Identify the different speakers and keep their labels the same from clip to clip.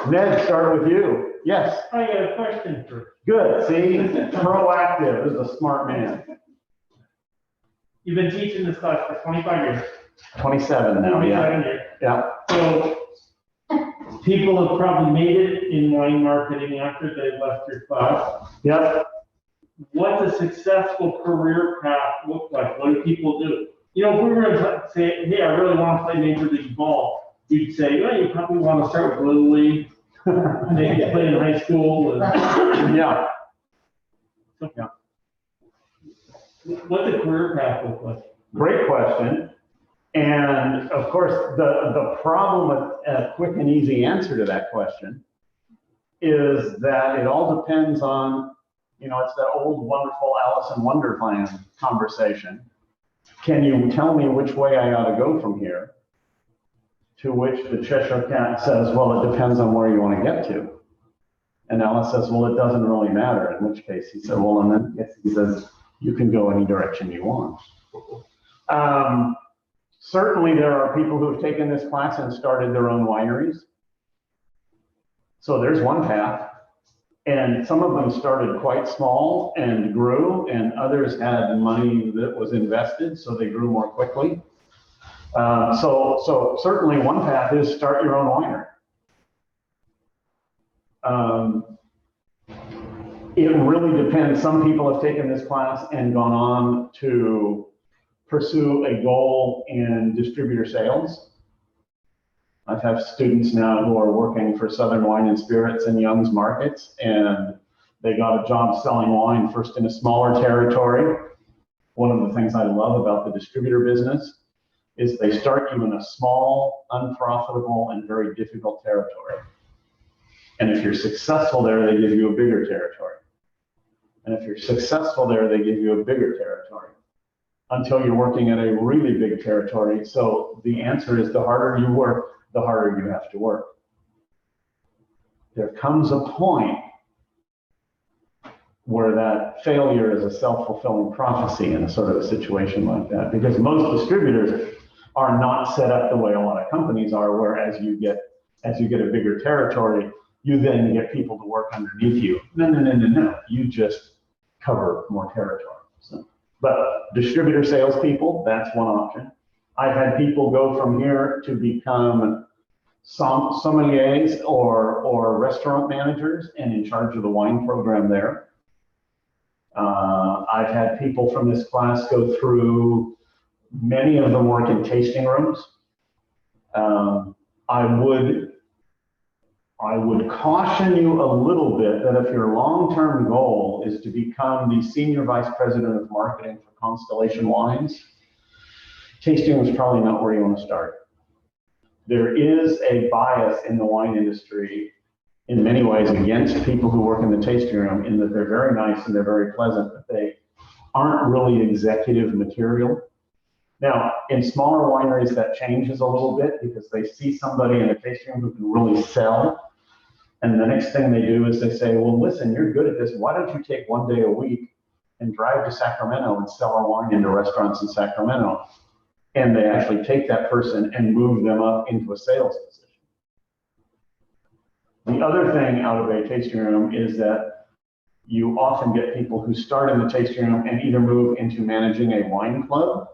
Speaker 1: Ned, start with you. Yes.
Speaker 2: I got a question for
Speaker 1: Good. See, proactive. This is a smart man.
Speaker 2: You've been teaching this class for 25 years.
Speaker 1: 27 now. Yeah.
Speaker 2: 27 years.
Speaker 1: Yeah.
Speaker 2: So people have probably made it in wine marketing after they left your class.
Speaker 1: Yep.
Speaker 2: What does a successful career path look like? What do people do? You know, if we were to say, hey, I really want to play Major League Ball, you'd say, well, you probably want to start with Little League, maybe play in high school.
Speaker 1: Yeah.
Speaker 2: Yeah. What's a career path look like?
Speaker 1: Great question. And of course, the problem with a quick and easy answer to that question is that it all depends on, you know, it's that old wonderful Alice in Wonderland conversation. Can you tell me which way I ought to go from here? To which the Cheshire Cat says, well, it depends on where you want to get to. And Alice says, well, it doesn't really matter. In which case he said, well, and then he says, you can go any direction you want. Certainly there are people who have taken this class and started their own wineries. So there's one path. And some of them started quite small and grew, and others had money that was invested, so they grew more quickly. So certainly one path is start your own winery. It really depends. Some people have taken this class and gone on to pursue a goal in distributor sales. I've had students now who are working for Southern Wine and Spirits and Young's Markets, and they got a job selling wine first in a smaller territory. One of the things I love about the distributor business is they start you in a small, unprofitable, and very difficult territory. And if you're successful there, they give you a bigger territory. And if you're successful there, they give you a bigger territory until you're working at a really big territory. So the answer is the harder you work, the harder you have to work. There comes a point where that failure is a self-fulfilling prophecy in a sort of a situation like that, because most distributors are not set up the way a lot of companies are, where as you get a bigger territory, you then get people to work underneath you. No. You just cover more territory. So, but distributor salespeople, that's one option. I've had people go from here to become sommeliers or restaurant managers and in charge of the wine program there. I've had people from this class go through, many of them work in tasting rooms. I would caution you a little bit that if your long-term goal is to become the senior vice president of marketing for Constellation Wines, tasting room is probably not where you want to start. There is a bias in the wine industry in many ways against people who work in the tasting room, in that they're very nice and they're very pleasant, but they aren't really executive material. Now, in smaller wineries, that changes a little bit because they see somebody in the tasting room who can really sell. And the next thing they do is they say, well, listen, you're good at this. Why don't you take one day a week and drive to Sacramento and sell our wine into restaurants in Sacramento? And they actually take that person and move them up into a sales position. The other thing out of a tasting room is that you often get people who start in the tasting room and either move into managing a wine club.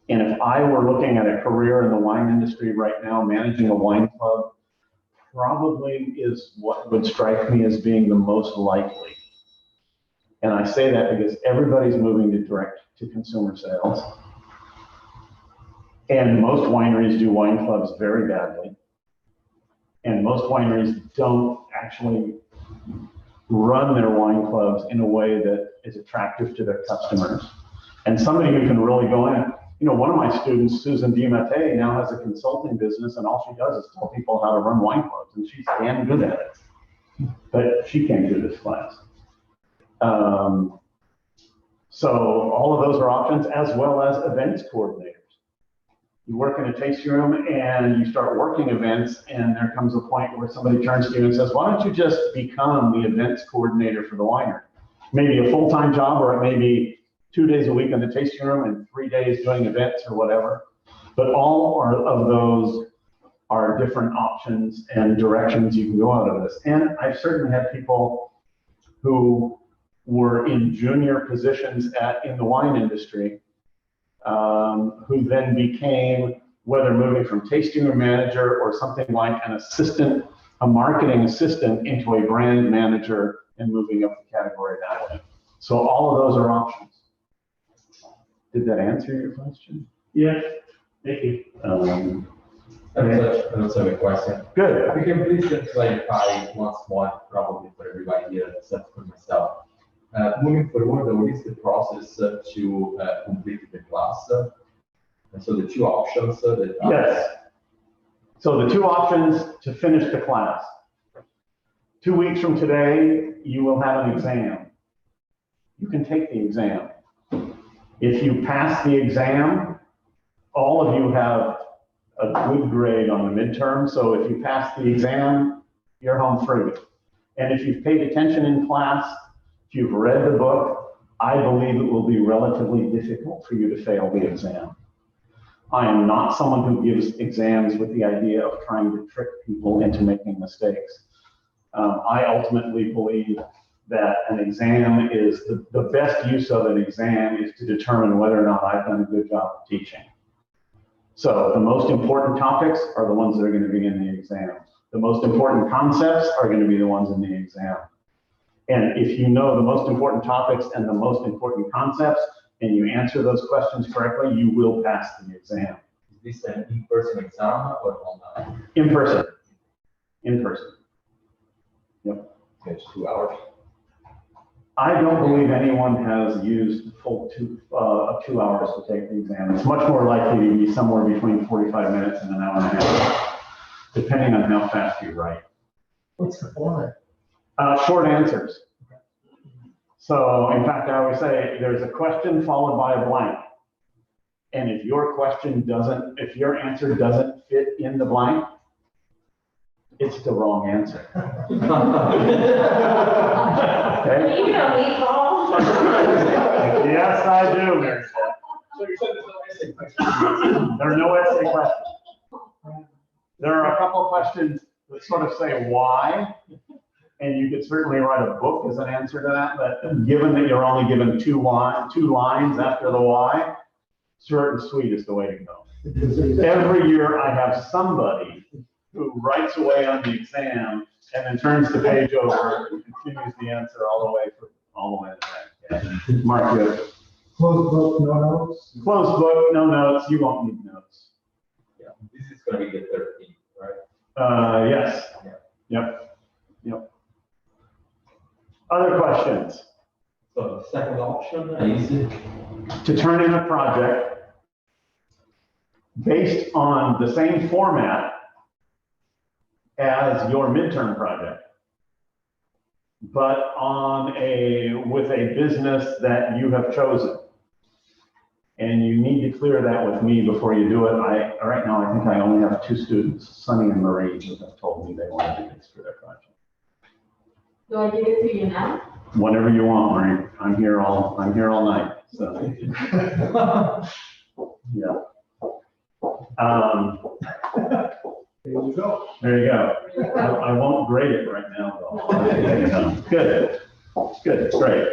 Speaker 1: And if I were looking at a career in the wine industry right now, managing a wine club probably is what would strike me as being the most likely. And I say that because everybody's moving to direct to consumer sales. And most wineries do wine clubs very badly. And most wineries don't actually run their wine clubs in a way that is attractive to their customers. And somebody who can really go in, you know, one of my students, Susan DiMattei, now has a consulting business, and all she does is tell people how to run wine clubs, and she's damn good at it. But she came through this class. So all of those are options, as well as events coordinators. You work in a tasting room and you start working events, and there comes a point where somebody turns to you and says, why don't you just become the events coordinator for the winery? Maybe a full-time job, or it may be 2 days a week in the tasting room and 3 days doing events or whatever. But all of those are different options and directions you can go out of this. And I've certainly had people who were in junior positions in the wine industry, who then became, whether moving from tasting room manager or something like an assistant, a marketing assistant, into a brand manager and moving up the category that way. So all of those are options. Did that answer your question?
Speaker 2: Yes, thank you.
Speaker 3: I also have a question.
Speaker 1: Good.
Speaker 3: If you can please clarify once more, probably for everybody here, except for myself. Moving forward, what is the process to complete the class? And so the two options that are.
Speaker 1: Yes. So the two options to finish the class. 2 weeks from today, you will have an exam. You can take the exam. If you pass the exam, all of you have a good grade on the midterm. So if you pass the exam, you're home free. And if you've paid attention in class, if you've read the book, I believe it will be relatively difficult for you to fail the exam. I am not someone who gives exams with the idea of trying to trick people into making mistakes. I ultimately believe that an exam is the best use of an exam is to determine whether or not I've done a good job of teaching. So the most important topics are the ones that are going to be in the exam. The most important concepts are going to be the ones in the exam. And if you know the most important topics and the most important concepts, and you answer those questions correctly, you will pass the exam.
Speaker 3: Is this an in-person exam or online?
Speaker 1: In person. In person. Yep.
Speaker 3: It's 2 hours.
Speaker 1: I don't believe anyone has used full 2 hours to take the exam. It's much more likely to be somewhere between 45 minutes and an hour and a half, depending on how fast you write.
Speaker 4: What's the format?
Speaker 1: Short answers. So in fact, I always say there's a question followed by a blank. And if your answer doesn't fit in the blank, it's the wrong answer. Okay?
Speaker 5: You know me, Paul.
Speaker 1: Yes, I do, Mary.
Speaker 4: So you said there's no essay question.
Speaker 1: There are no essay questions. There are a couple questions that sort of say why, and you could certainly write a book as an answer to that, but given that you're only given two lines after the why, short and sweet is the way to go. Every year I have somebody who writes away on the exam and then turns the page over and continues the answer all the way to the back. Yeah. Mark, you have
Speaker 4: Closed book, no notes?
Speaker 1: closed book, no notes, you won't need notes.
Speaker 3: Yeah, this is going to be the 13th, right?
Speaker 1: Yes. Yep. Other questions?
Speaker 3: So the second option is
Speaker 1: To turn in a project based on the same format as your midterm project, but with a business that you have chosen. And you need to clear that with me before you do it. Right now, I think I only have 2 students, Sunny and Marie, who have told me they want to do this for their project.
Speaker 5: Do I give it to you now?
Speaker 1: Whenever you want, Marie. I'm here all night. So yeah.
Speaker 4: There you go.
Speaker 1: There you go. I won't grade it right now, though. Good. Great.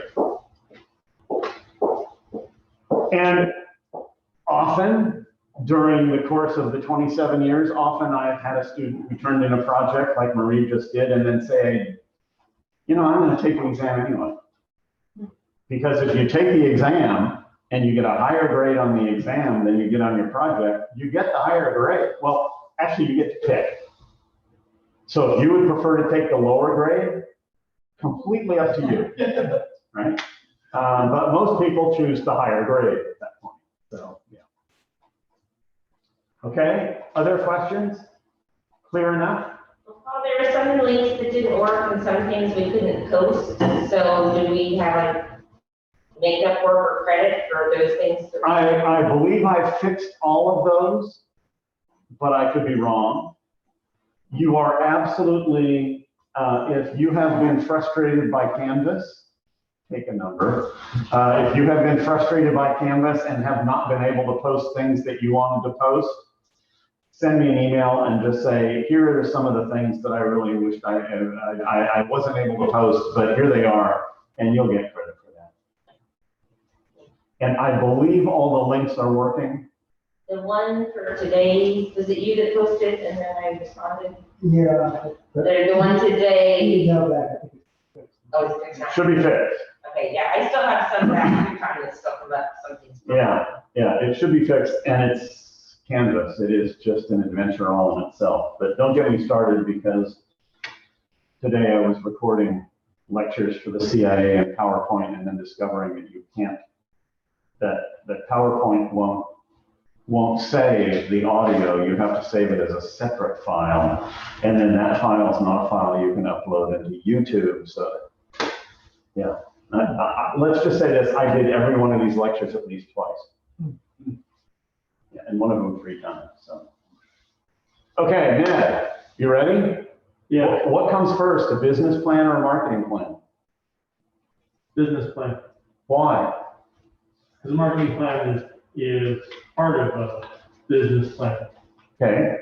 Speaker 1: And often, during the course of the 27 years, often I've had a student who turned in a project like Marie just did and then say, I'm going to take the exam anyway. Because if you take the exam and you get a higher grade on the exam than you get on your project, you get the higher grade. Well, actually, you get to pick. So if you would prefer to take the lower grade, completely up to you, right? But most people choose the higher grade at that point. So, yeah. Okay, other questions? Clear enough?
Speaker 5: Well, there were some links that didn't work and some things we couldn't post. So do we have a make up work or credit for those things?
Speaker 1: I believe I fixed all of those, but I could be wrong. You are absolutely, if you have been frustrated by Canvas, take a number. If you have been frustrated by Canvas and have not been able to post things that you wanted to post, send me an email and just say, here are some of the things that I really wished I wasn't able to post, but here they are, and you'll get credit for that. And I believe all the links are working.
Speaker 5: The one for today, was it you that posted and then I responded?
Speaker 4: Yeah.
Speaker 5: The one today,
Speaker 4: Email back, I think it's-
Speaker 5: oh, it's fixed now.
Speaker 1: Should be fixed.
Speaker 5: Okay, yeah, I still have some back, you're trying to stuff about something's.
Speaker 1: Yeah, it should be fixed, and it's Canvas. It is just an adventure all in itself. But don't get me started, because today I was recording lectures for the CIA in PowerPoint and then discovering that you can't, that PowerPoint won't save the audio. You have to save it as a separate file, and then that file is not a file you can upload into YouTube. So, yeah. Let's just say this, I did every one of these lectures at least twice. Yeah, and one of them 3 times, so. Okay, Ned, you ready?
Speaker 2: Yeah,
Speaker 1: What comes first, a business plan or a marketing plan?
Speaker 2: business plan.
Speaker 1: Why?
Speaker 2: The marketing plan is part of a business plan.
Speaker 1: Okay,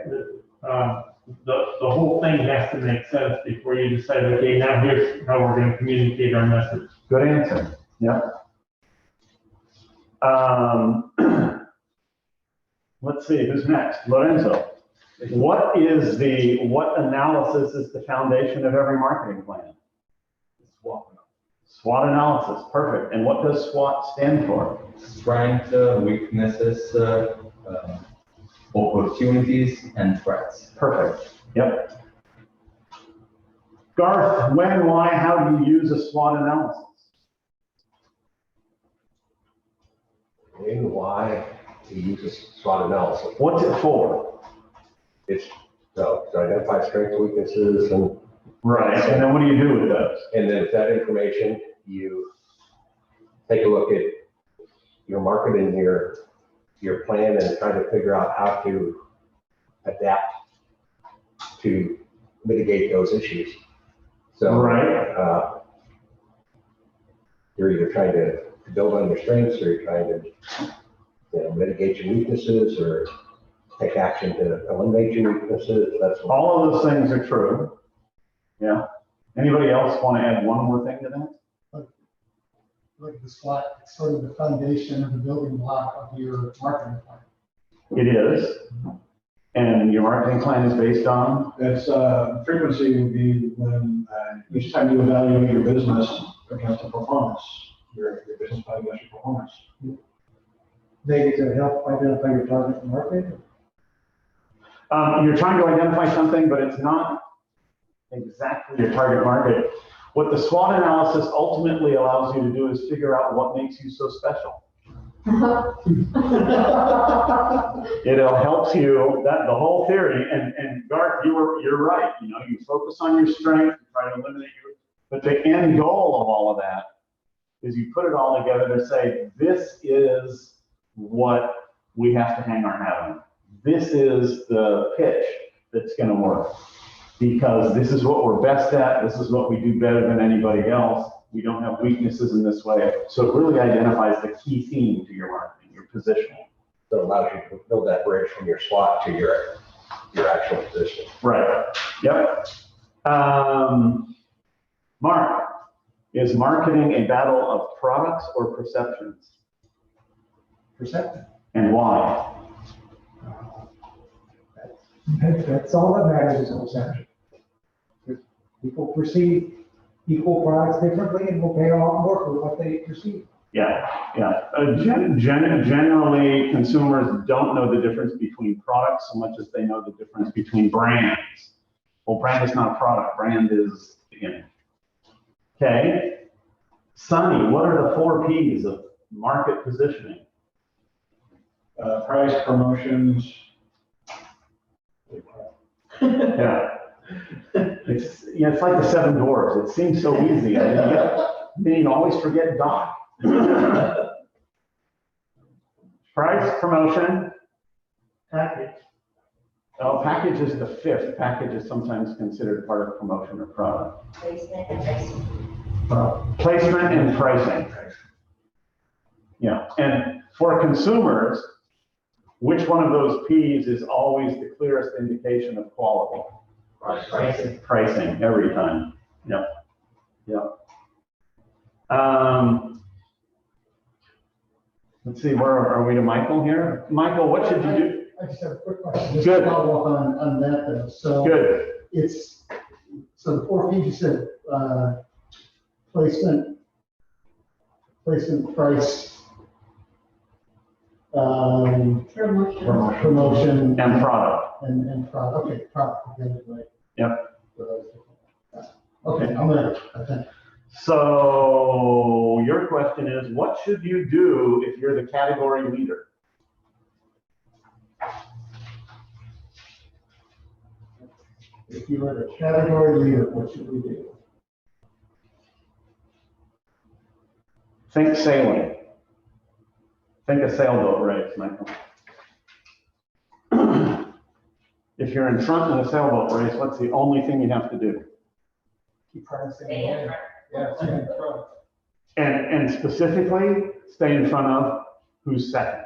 Speaker 2: The whole thing has to make sense before you decide, okay, now here's how we're gonna communicate our message.
Speaker 1: good answer, yeah. Let's see, who's next? Lorenzo. What analysis is the foundation of every marketing plan? SWOT analysis, perfect. And what does SWOT stand for?
Speaker 3: Strength, weaknesses, opportunities, and threats.
Speaker 1: Perfect, yep. Garth, when, why, how do you use a SWOT analysis?
Speaker 6: And why we use a SWOT analysis.
Speaker 1: What's it for?
Speaker 6: It's to identify strengths, weaknesses, and
Speaker 1: Right, and then what do you do with those?
Speaker 6: then with that information, you take a look at your market and your plan and try to figure out how to adapt to mitigate those issues. So
Speaker 1: Right.
Speaker 6: you're either trying to build on your strengths, or you're trying to mitigate your weaknesses, or take action to eliminate your weaknesses. That's what.
Speaker 1: All of those things are true. Yeah. Anybody else want to add one more thing to that?
Speaker 4: Look at the SWOT, it's sort of the foundation of the building block of your marketing plan.
Speaker 1: It is. And your marketing plan is based on?
Speaker 4: That's, frequency would be when, each time you evaluate your business against the performance, your business plan against your performance. Maybe to help identify your target market?
Speaker 1: You're trying to identify something, but it's not exactly your target market. What the SWOT analysis ultimately allows you to do is figure out what makes you so special. It helps you, the whole theory, and Garth, you're right. You focus on your strength, you try to eliminate but the end goal of all of that is you put it all together to say, this is what we have to hang our hat on. This is the pitch that's going to work, because this is what we're best at. This is what we do better than anybody else. We don't have weaknesses in this way. So it really identifies the key theme to your marketing, your positioning.
Speaker 6: So it allows you to build that bridge from your SWOT to your actual position.
Speaker 1: Right. Yep. Mark, is marketing a battle of products or perceptions?
Speaker 4: Perception.
Speaker 1: And why?
Speaker 4: That's all that matters is perception. People perceive equal products differently and will pay a lot more for what they perceive.
Speaker 1: Yeah. Generally, consumers don't know the difference between products so much as they know the difference between brands. Well, brand is not a product. Brand is the image. Okay. Sonny, what are the 4 Ps of market positioning?
Speaker 4: Price, promotions.
Speaker 1: Yeah. It's like the 7 Dwarfs. It seems so easy. Then you always forget Doc. Price, promotion.
Speaker 2: Package.
Speaker 1: Oh, package is the 5th. Package is sometimes considered part of promotion or product.
Speaker 5: Placement and pricing.
Speaker 1: Placement and pricing. Yeah, and for consumers, which one of those P's is always the clearest indication of quality?
Speaker 5: Pricing.
Speaker 1: Pricing, every time. Yep. Yep. Let's see, where are we to Michael here? Michael, what should you do?
Speaker 7: I just have a quick question, just
Speaker 1: Good.
Speaker 7: to follow up on that then. So
Speaker 1: Good.
Speaker 7: it's, so the 4 P's you said, placement, price, promotion.
Speaker 1: And product.
Speaker 7: And product, okay, product, I got it right.
Speaker 1: Yep.
Speaker 7: Okay, I'm ready, I think.
Speaker 1: So your question is, what should you do if you're the category leader?
Speaker 7: If you were the category leader, what should we do?
Speaker 1: Think sailing. Think a sailboat race, Michael. If you're in front in a sailboat race, what's the only thing you have to do?
Speaker 7: Keep pricing.
Speaker 5: Stay in front.
Speaker 7: Yeah, stay in front.
Speaker 1: And specifically, stay in front of who's second.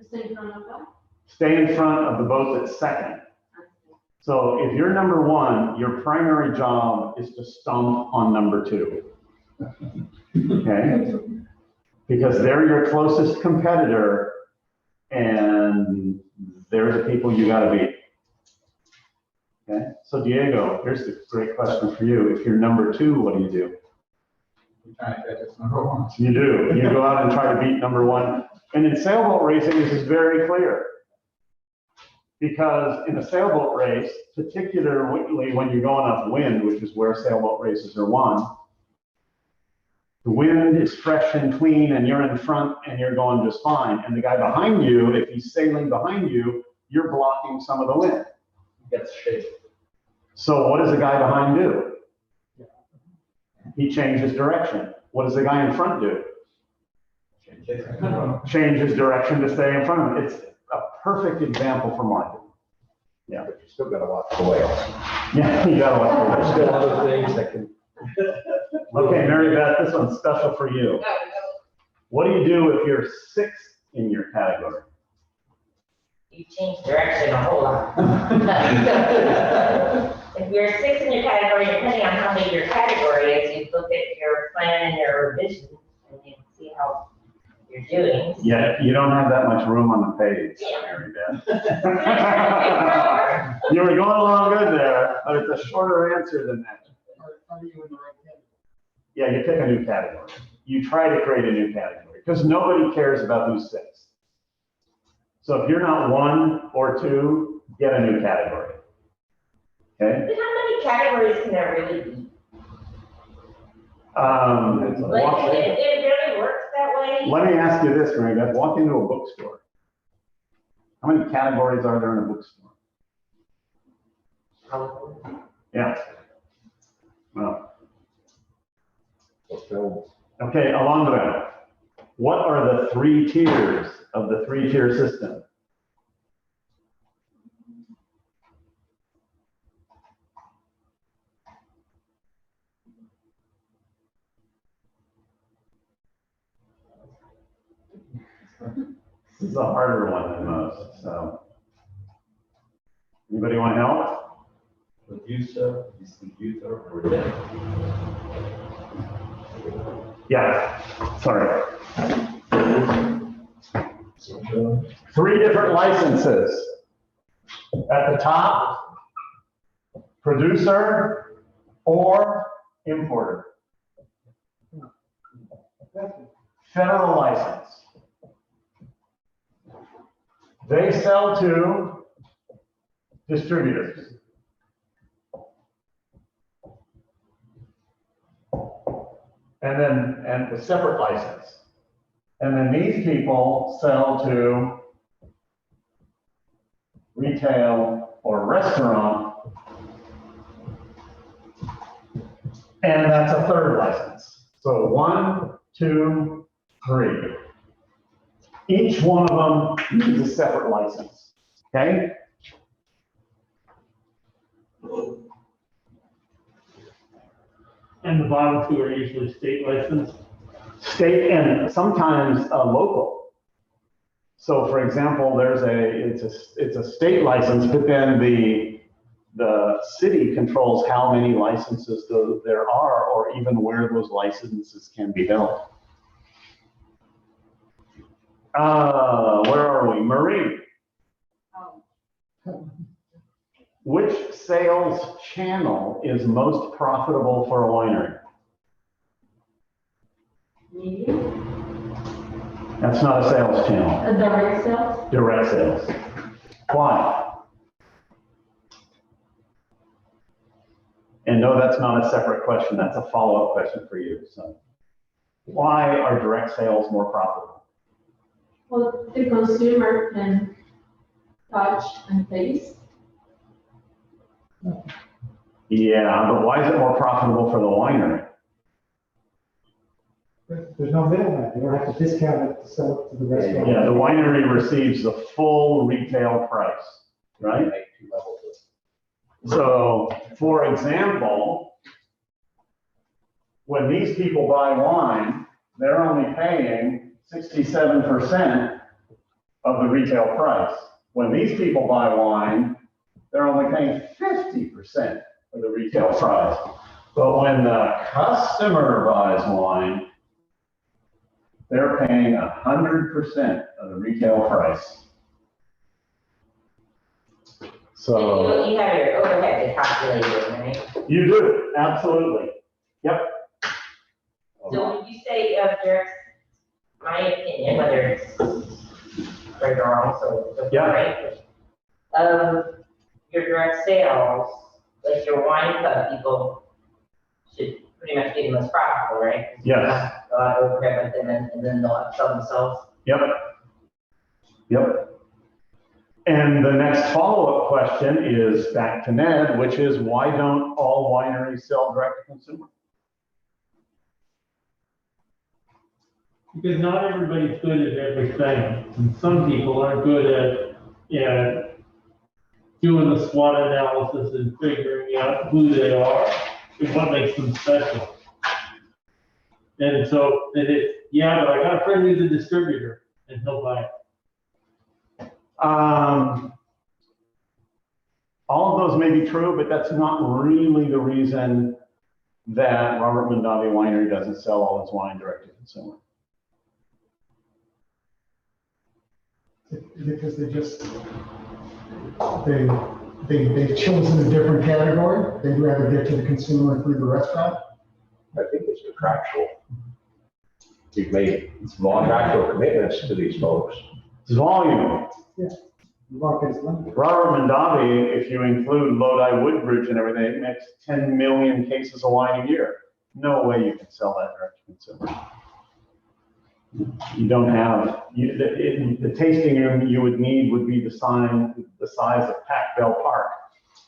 Speaker 8: Stay in front of that?
Speaker 1: Stay in front of the boat that's second. So if you're number one, your primary job is to stomp on number two. Okay? Because they're your closest competitor and they're the people you gotta beat. Okay? So Diego, here's the great question for you. If you're number two, what do?
Speaker 3: You're trying to catch us number one.
Speaker 1: You do. You go out and try to beat number one. And in sailboat racing, this is very clear. Because in a sailboat race, particularly when you're going upwind, which is where sailboat races are won, the wind is fresh and clean and you're in front and you're going just fine. And the guy behind you, if he's sailing behind you, you're blocking some of the wind.
Speaker 3: Gets shaped.
Speaker 1: So what does the guy behind do? He changes direction. What does the guy in front do? Changes direction to stay in front of him. It's a perfect example for marketing. Yeah.
Speaker 6: But you still gotta watch the whales.
Speaker 1: Yeah, you gotta watch
Speaker 6: There's
Speaker 1: the
Speaker 6: still other things that can.
Speaker 1: Okay, Mary Beth, this one's special for you. What do you do if you're sixth in your category?
Speaker 5: You change direction a whole lot. If you're six in your category, depending on how big your category is, you look at your plan and your vision and you see how you're doing.
Speaker 1: Yeah, you don't have that much room on the page, Mary Beth. You were going along good there, but it's a shorter answer than that.
Speaker 7: Are you in the right category?
Speaker 1: Yeah, you pick a new category. You try to create a new category because nobody cares about who's sixth. So if you're not one or two, get a new category. Okay?
Speaker 5: But how many categories can there really be? Like,
Speaker 1: Walk-
Speaker 5: it really works that way?
Speaker 1: Let me ask you this, Mary Beth. Walk into a bookstore. How many categories are there in a bookstore? Yeah. Well, okay, along the way. What are the 3 tiers of the 3-tier system? This is a harder one than most, so. Anybody want help?
Speaker 3: Producer, distributor, retailer.
Speaker 1: Yeah, sorry. 3 different licenses. At the top, producer or importer. Federal license. They sell to distributors. And a separate license. And then these people sell to retail or restaurant. And that's a 3rd license. So 1, 2, 3. Each one of them needs a separate license, okay?
Speaker 2: And the bottom 2 are usually state licensed.
Speaker 1: State and sometimes local. So for example, it's a state license, but then the city controls how many licenses there are, or even where those licenses can be held. Where are we? Marie, which sales channel is most profitable for a winery?
Speaker 8: Media,
Speaker 1: That's not a sales channel.
Speaker 8: a direct sales.
Speaker 1: Direct sales. Why? And no, that's not a separate question. That's a follow-up question for you. So, why are direct sales more profitable?
Speaker 8: Well, the consumer can touch and taste.
Speaker 1: Yeah, but why is it more profitable for the winery?
Speaker 7: There's no middleman, you don't have to discount it to sell it to the restaurant.
Speaker 1: Yeah, the winery receives the full retail price, right?
Speaker 6: Make two levels of-
Speaker 1: So, for example, when these people buy wine, they're only paying 67% of the retail price. When these people buy wine, they're only paying 50% of the retail price. But when the customer buys wine, they're paying 100% of the retail price. So
Speaker 5: You have your overhead calculated, right?
Speaker 1: you do, absolutely. Yep.
Speaker 5: So when you say direct, my opinion, whether it's right or wrong, so.
Speaker 1: Yeah.
Speaker 5: Right? Your direct sales, like your wine club people should pretty much be the most profitable, right?
Speaker 1: Yes.
Speaker 5: A lot of overhead, but then they'll upsell themselves.
Speaker 1: Yep. Yep. And the next follow-up question is back to Ned, which is why don't all wineries sell direct to consumer?
Speaker 2: Because not everybody's good at everything, and some people aren't good at doing the SWOT analysis and figuring out who they are and what makes them special. And so, but I got a friend who's a distributor, and he'll buy it.
Speaker 1: All of those may be true, but that's not really the reason that Robert Mondavi Winery doesn't sell all its wine direct to consumer.
Speaker 7: Because they've chosen a different category. They'd rather get to the consumer through the restaurant.
Speaker 6: I think it's contractual. We've made small contractual commitments to these folks.
Speaker 1: It's volume.
Speaker 7: The market is limited.
Speaker 1: Robert Mondavi, if you include Lodi Woodbridge and everything, it makes 10 million cases of wine a year. No way you can sell that direct to consumer. You don't have, the tasting room you would need would be the size of Pac Bell Park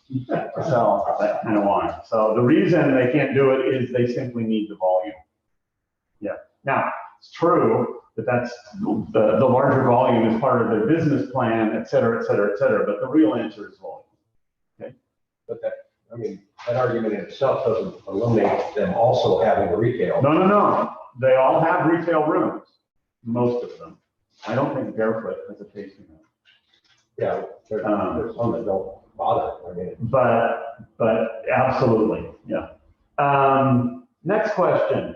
Speaker 1: to sell that kind of wine. So the reason they can't do it is they simply need the volume. Yeah. Now, it's true that that's the larger volume is part of their business plan, et cetera, et cetera, et cetera. But the real answer is volume. Okay.
Speaker 6: But that argument in itself doesn't eliminate them also having a retail.
Speaker 1: No. They all have retail rooms, most of them. I don't think Barefoot has a tasting room.
Speaker 6: Yeah, there's some that don't bother.
Speaker 1: But absolutely, yeah. Next question.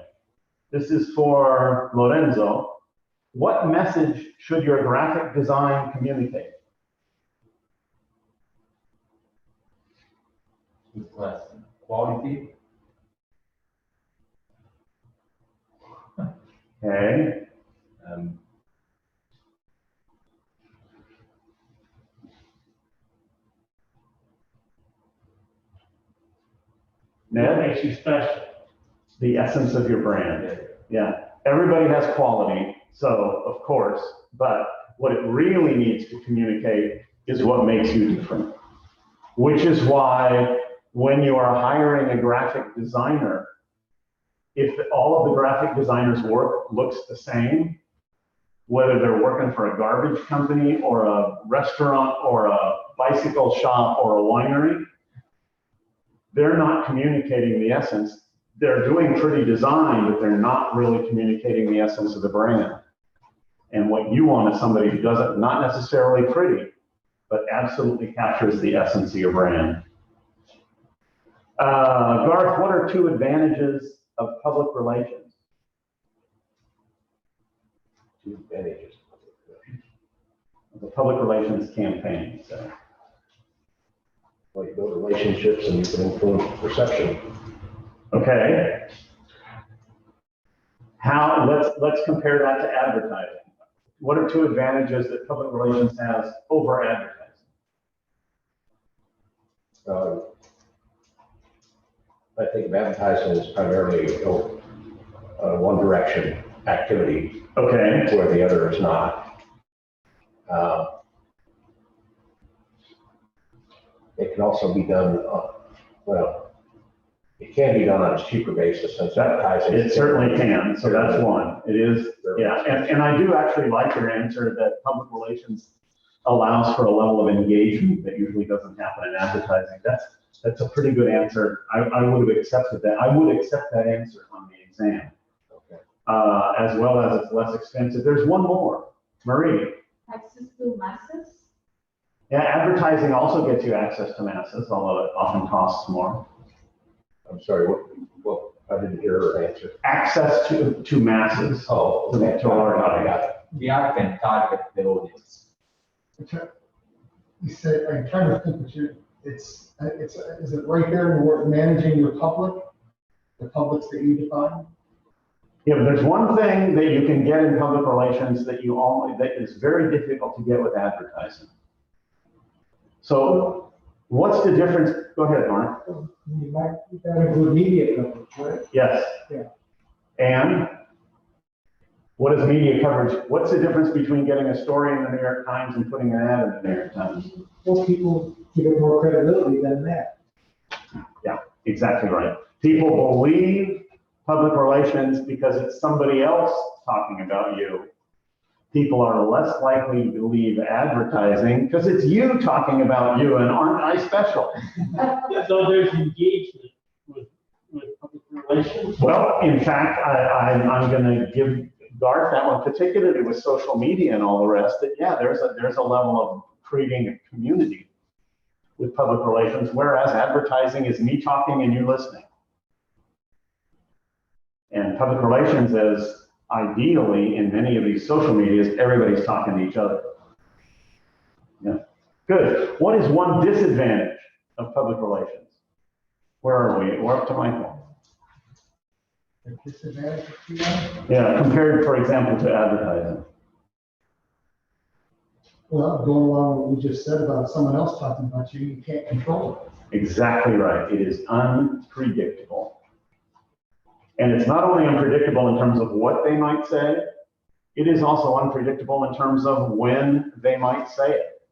Speaker 1: This is for Lorenzo. What message should your graphic design communicate?
Speaker 3: Good question. Quality.
Speaker 1: Okay.
Speaker 2: What
Speaker 1: Ned,
Speaker 2: makes you special?
Speaker 1: the essence of your brand. Yeah. Everybody has quality, so of course, but what it really needs to communicate is what makes you different. Which is why when you are hiring a graphic designer, if all of the graphic designer's work looks the same, whether they're working for a garbage company or a restaurant or a bicycle shop or a winery, they're not communicating the essence. They're doing pretty design, but they're not really communicating the essence of the brand. And what you want is somebody who does it not necessarily pretty, but absolutely captures the essence of your brand. Garth, what are 2 advantages of public relations?
Speaker 6: 2 advantages.
Speaker 1: The public relations campaign. So.
Speaker 6: Well, you build relationships and you can influence perception.
Speaker 1: Okay. Let's compare that to advertising. What are 2 advantages that public relations has over advertising?
Speaker 6: I think of advertising as primarily one direction activity
Speaker 1: Okay.
Speaker 6: where the other is not. It can also be done, it can be done on a cheaper basis since advertising.
Speaker 1: It certainly can, so that's one. It is, yeah, and I do actually like your answer that public relations allows for a level of engagement that usually doesn't happen in advertising. That's a pretty good answer. I would have accepted that. I would accept that answer on the exam.
Speaker 6: Okay.
Speaker 1: As well as it's less expensive. There's one more, Marie.
Speaker 8: Access to masses?
Speaker 1: Yeah, advertising also gets you access to masses, although it often costs more.
Speaker 6: I'm sorry, what, I didn't hear her answer.
Speaker 1: Access to masses.
Speaker 6: Oh,
Speaker 1: To a large
Speaker 6: I
Speaker 1: audience.
Speaker 6: got it.
Speaker 3: VR can target the audience.
Speaker 7: You said, I'm trying to think what is it right there in the word managing your public? The publics that you define?
Speaker 1: Yeah, but there's one thing that you can get in public relations that that is very difficult to get with advertising. So what's the difference? Go ahead, Mark.
Speaker 4: You might, that include media coverage, right?
Speaker 1: Yes.
Speaker 4: Yeah.
Speaker 1: And what is media coverage? What's the difference between getting a story in the New York Times and putting an ad in the New York Times?
Speaker 4: Most people give it more credibility than that.
Speaker 1: Yeah, exactly right. People believe public relations because it's somebody else talking about you. People are less likely to believe advertising because it's you talking about you, and aren't I special?
Speaker 2: So there's engagement with public relations.
Speaker 1: Well, in fact, I'm going to give Garth that one, particularly with social media and all the rest, that yeah, there's a level of creating a community with public relations, whereas advertising is me talking and you listening. And public relations is ideally in many of these social medias, everybody's talking to each other. Yeah, good. What is one disadvantage of public relations? Where are we? We're up to Michael.
Speaker 7: The disadvantage of PR?
Speaker 1: Yeah, compared, for example, to advertising.
Speaker 7: Well, going along with what we just said about someone else talking about you, you can't control it.
Speaker 1: Exactly right. It is unpredictable. And it's not only unpredictable in terms of what they might say, it is also unpredictable in terms of when they might say it.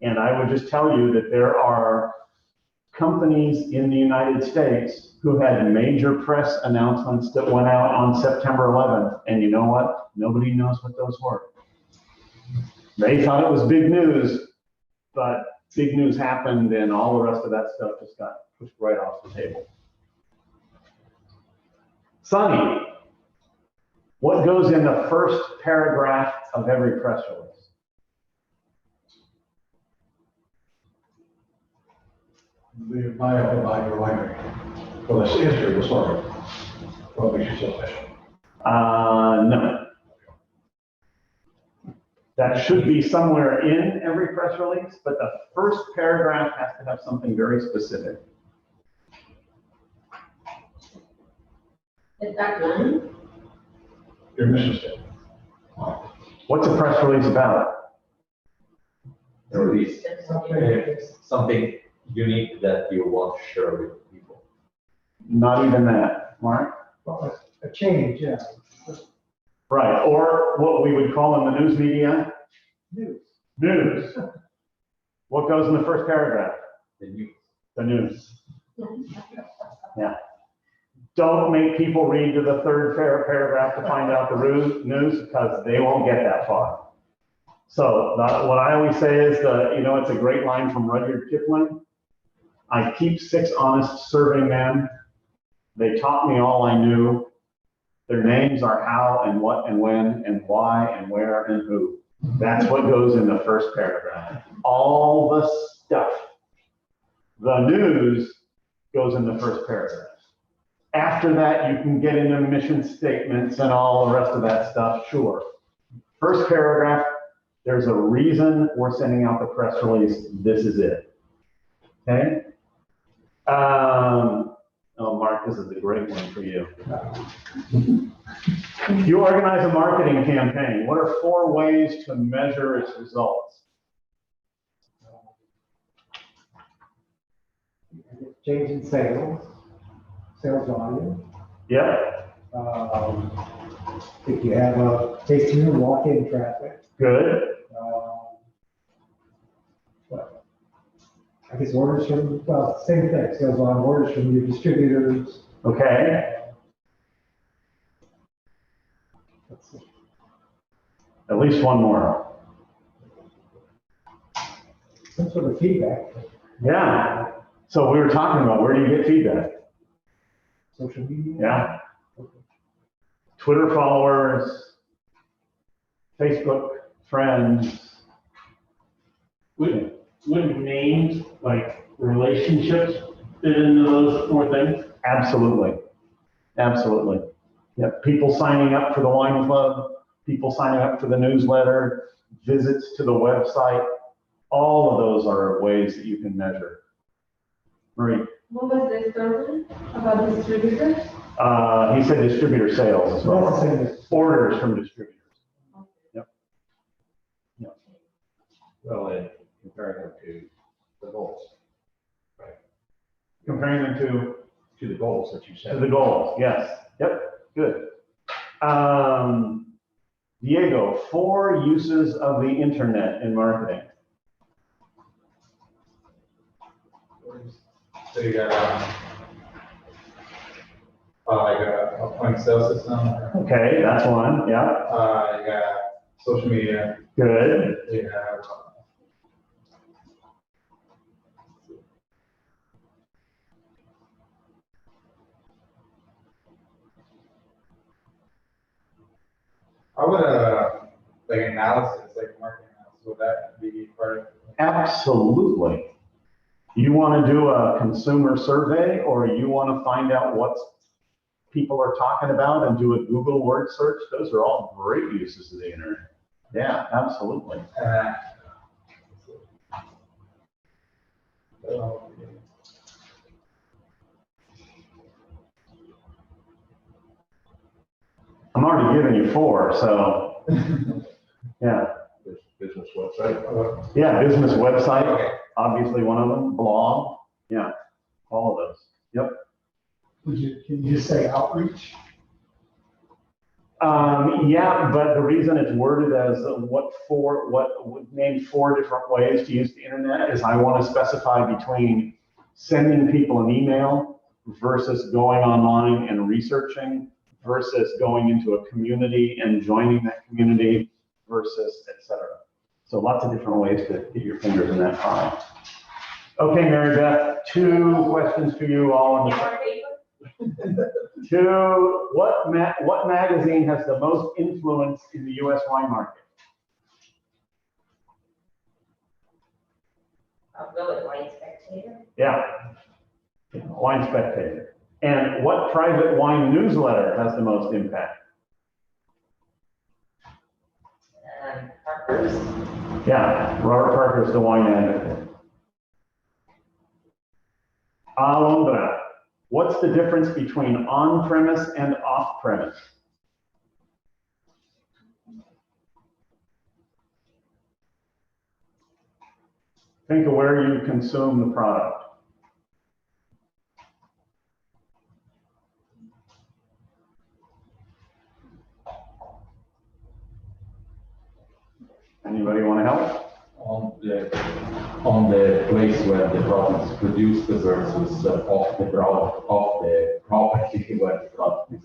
Speaker 1: And I would just tell you that there are companies in the United States who had major press announcements that went out on September 11th. And you know what? Nobody knows what those were. They thought it was big news, but big news happened and all the rest of that stuff just got pushed right off the table. Sonny, what goes in the first paragraph of every press release?
Speaker 4: The bio about your winery. Well, it's the history of the story. What makes you so special?
Speaker 1: No. That should be somewhere in every press release, but the first paragraph has to have something very specific.
Speaker 8: Is that one?
Speaker 4: Your mission statement.
Speaker 1: What's a press release about?
Speaker 3: Or at least something unique that you want to share with people.
Speaker 1: Not even that, Mark?
Speaker 4: Well, a change, yeah.
Speaker 1: Right, or what we would call in the news media,
Speaker 4: News.
Speaker 1: news. What goes in the first paragraph?
Speaker 3: The news.
Speaker 1: The news. Yeah. Don't make people read to the third paragraph to find out the news because they won't get that far. So what I always say is, it's a great line from Rudyard Kipling. I keep 6 honest serving men. They taught me all I knew. Their names are how and what and when and why and where and who. That's what goes in the first paragraph. All the stuff. The news goes in the first paragraph. After that, you can get into mission statements and all the rest of that stuff, sure. First paragraph, there's a reason we're sending out the press release. This is it. Okay? Oh, Mark, this is a great one for you. You organize a marketing campaign. What are 4 ways to measure its results?
Speaker 7: Change in sales volume.
Speaker 1: Yep,
Speaker 7: If you have a tasting room, walk-in traffic.
Speaker 1: good.
Speaker 7: What? I guess orders from, well, same thing, sales volume, orders from your distributors.
Speaker 1: Okay,
Speaker 7: Let's see.
Speaker 1: at least one more.
Speaker 7: Some sort of feedback,
Speaker 1: Yeah. So we were talking about where do you get feedback?
Speaker 7: social media.
Speaker 1: Yeah. Twitter followers, Facebook friends.
Speaker 2: Would names, like relationships, fit into those 4 things?
Speaker 1: Absolutely. Absolutely. Yep. People signing up for the wine club, people signing up for the newsletter, visits to the website. All of those are ways that you can measure. Marie,
Speaker 8: What was the third one about distributors?
Speaker 1: he said distributor sales as
Speaker 7: So that's the
Speaker 1: well.
Speaker 7: same as,
Speaker 1: Orders from distributors.
Speaker 6: Well, and comparing them to the goals,
Speaker 1: Comparing them
Speaker 6: to the goals that you
Speaker 1: to
Speaker 6: set.
Speaker 1: the goals. Yes. Yep. Good. Diego, 4 uses of the internet in marketing.
Speaker 9: So you got like a point of sale system.
Speaker 1: Okay, that's one. Yeah.
Speaker 9: You got social media.
Speaker 1: Good.
Speaker 9: You have how would like analysis, like marketing analysis, would that be part of?
Speaker 1: Absolutely. You want to do a consumer survey, or you want to find out what people are talking about and do a Google word search? Those are all great uses of the internet. Yeah, absolutely. I'm already giving you 4, so yeah.
Speaker 6: Business website.
Speaker 1: Yeah, business website,
Speaker 9: Okay.
Speaker 1: obviously one of them, blog, yeah, all of those. Yep.
Speaker 7: can you just say outreach?
Speaker 1: Yeah, but the reason it's worded as name 4 different ways to use the internet is I want to specify between sending people an email versus going online and researching versus going into a community and joining that community versus et cetera. So lots of different ways to get your fingers in that pie. Okay, Mary Beth, 2 questions for you all.
Speaker 5: Camera paper?
Speaker 1: 2, what magazine has the most influence in the U.S. wine market?
Speaker 5: I'll go with Wine Spectator.
Speaker 1: Yeah, Wine Spectator. And what private wine newsletter has the most impact?
Speaker 5: Harper's.
Speaker 1: Yeah, Robert Parker's The Wine Advocate. Alondra, what's the difference between on-premise and off-premise? Think of where you consume the product. Anybody want to help?
Speaker 3: On the place where the product is produced versus off the property where the product is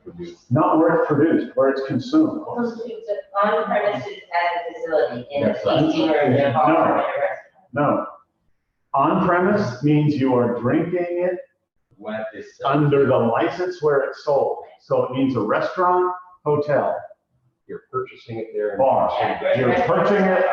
Speaker 3: produced.
Speaker 1: Not where it's produced, where it's consumed.
Speaker 5: On premises at a facility, in a
Speaker 3: That's right.
Speaker 5: tasting room, in a bar, in a restaurant.
Speaker 1: No. On-premise means you are drinking it
Speaker 3: when this.
Speaker 1: Under the license where it's sold. So it means a restaurant, hotel,
Speaker 6: You're purchasing it there.
Speaker 1: bar.
Speaker 5: Yeah.
Speaker 1: You're purchasing it,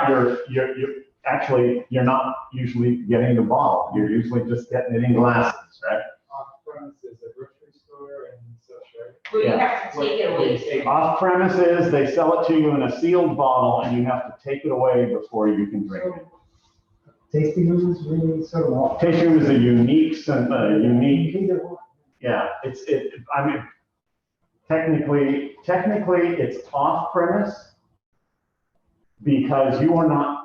Speaker 1: you're not usually getting the bottle. You're usually just getting it in glasses, right?
Speaker 9: Off premises, a grocery store and such, right?
Speaker 5: Where you have to take it away.
Speaker 1: Off premises, they sell it to you in a sealed bottle and you have to take it away before you can drink it.
Speaker 7: Tasting rooms really sort of off.
Speaker 1: Tasting room is a unique,
Speaker 7: Either one.
Speaker 1: yeah, I mean, technically, it's off premise because you are not,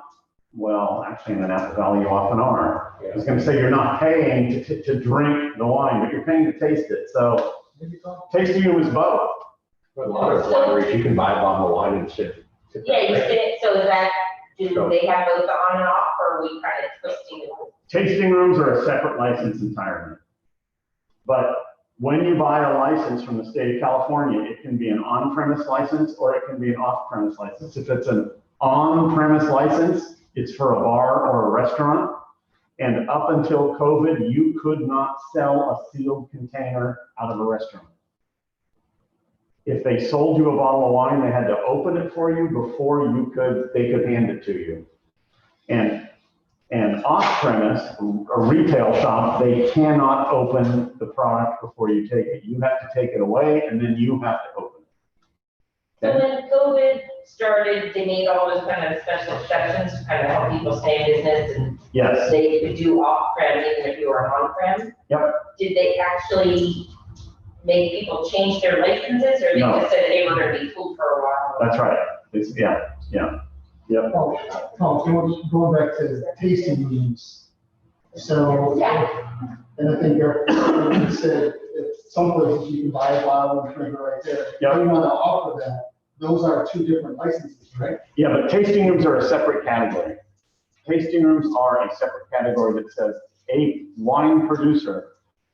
Speaker 1: well, actually in the Napa Valley, you often are. I was gonna say you're not paying to drink the wine, but you're paying to taste it. So
Speaker 7: Maybe call-
Speaker 1: tasting room is both.
Speaker 6: A lot of wineries, you can buy a bottle of wine and sit.
Speaker 5: Yeah, you spin it, so is that, do they have both the on and off, or are we kind of twisting it?
Speaker 1: Tasting rooms are a separate license entirely. But when you buy a license from the state of California, it can be an on-premise license or it can be an off-premise license. If it's an on-premise license, it's for a bar or a restaurant. And up until COVID, you could not sell a sealed container out of a restaurant. If they sold you a bottle of wine, they had to open it for you before they could hand it to you. And off-premise, a retail shop, they cannot open the product before you take it. You have to take it away and then you have to open it.
Speaker 5: So when COVID started, they made all those kind of special exceptions to kind of help people stay in business, and
Speaker 1: Yes,
Speaker 5: they could do off-prem even if you were on-prem.
Speaker 1: Yep.
Speaker 5: Did they actually make people change their licenses, or they
Speaker 1: No.
Speaker 5: just said they were gonna be cool for a while?
Speaker 1: that's right.
Speaker 7: Oh, Tom, going back to tasting rooms. So,
Speaker 5: Yeah.
Speaker 7: and I think you said, if some places you can buy a bottle and drink it right there. If
Speaker 1: Yeah.
Speaker 7: you want to offer that, those are two different licenses, right?
Speaker 1: Yeah, but tasting rooms are a separate category. Tasting rooms are a separate category that says a wine producer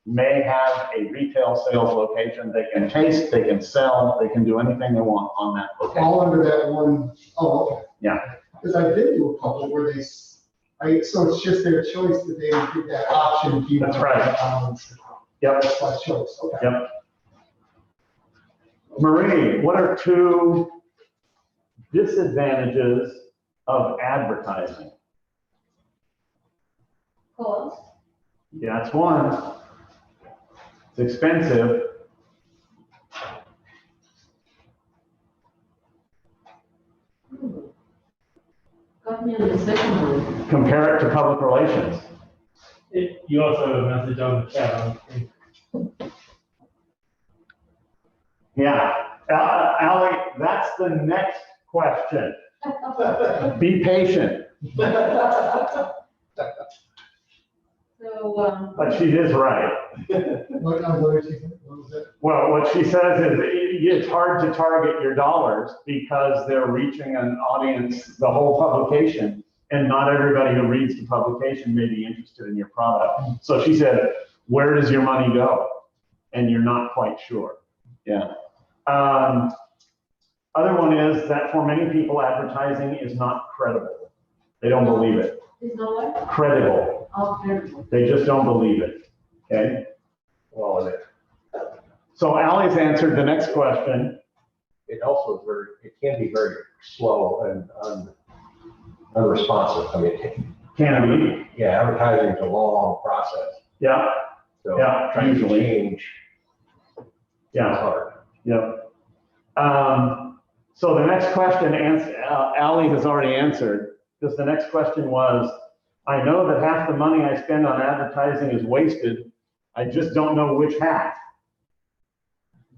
Speaker 1: may have a retail sales location. They can taste, they can sell, they can do anything they want on that location.
Speaker 7: All under that one, oh, okay.
Speaker 1: Yeah.
Speaker 7: Because I've been to a couple where so it's just their choice that they give that option. If you
Speaker 1: That's
Speaker 7: want
Speaker 1: right. Yep,
Speaker 7: That's by choice, okay.
Speaker 1: yep. Marie, what are two disadvantages of advertising?
Speaker 8: Cost.
Speaker 1: Yeah, that's one. It's expensive.
Speaker 8: Got me on the second one.
Speaker 1: Compare it to public relations.
Speaker 2: You also have a message on the chat.
Speaker 1: Yeah, Ally, that's the next question. Be patient,
Speaker 8: So,
Speaker 1: but she is right.
Speaker 7: What did you think? What was it?
Speaker 1: Well, what she says is it's hard to target your dollars because they're reaching an audience, the whole publication, and not everybody who reads the publication may be interested in your product. So she said, where does your money go? And you're not quite sure. Yeah. Other one is that for many people, advertising is not credible. They don't believe it.
Speaker 8: is no what?
Speaker 1: Credible.
Speaker 8: Oh, terrible.
Speaker 1: They just don't believe it. Okay.
Speaker 6: Well, and
Speaker 1: So Ally's answered the next question.
Speaker 6: it also it can be very slow and unresponsive. I mean,
Speaker 1: Can it be?
Speaker 6: yeah, advertising is a long process.
Speaker 1: Yeah,
Speaker 6: So
Speaker 1: Yeah,
Speaker 6: trying to
Speaker 1: usually.
Speaker 6: change is
Speaker 1: yeah,
Speaker 6: hard.
Speaker 1: yeah. So the next question, Ally has already answered, because the next question was, I know that half the money I spend on advertising is wasted. I just don't know which half.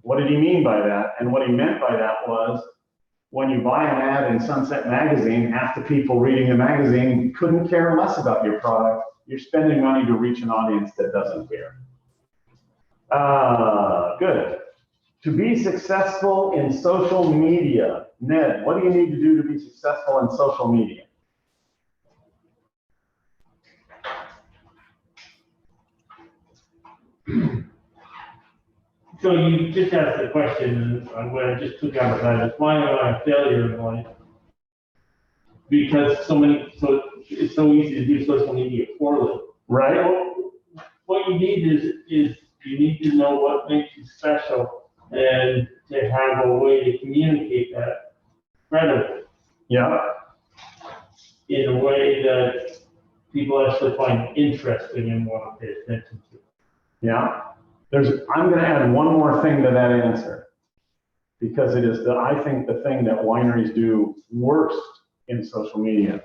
Speaker 1: What did he mean by that? And what he meant by that was, when you buy an ad in Sunset Magazine, half the people reading the magazine couldn't care less about your product. You're spending money to reach an audience that doesn't care. Good. To be successful in social media, Ned, what do you need to do to be successful in social media?
Speaker 2: So you just asked the question, and what I just took out of that is, why am I a failure in life? Because it's so easy to do social media poorly.
Speaker 1: Right?
Speaker 2: So what you need is You need to know what makes you special and to have a way to communicate that credibly
Speaker 1: Yeah,
Speaker 2: in a way that people actually find interesting and want to pay attention to.
Speaker 1: yeah. I'm gonna add one more thing to that answer. Because it is I think the thing that wineries do worst in social media.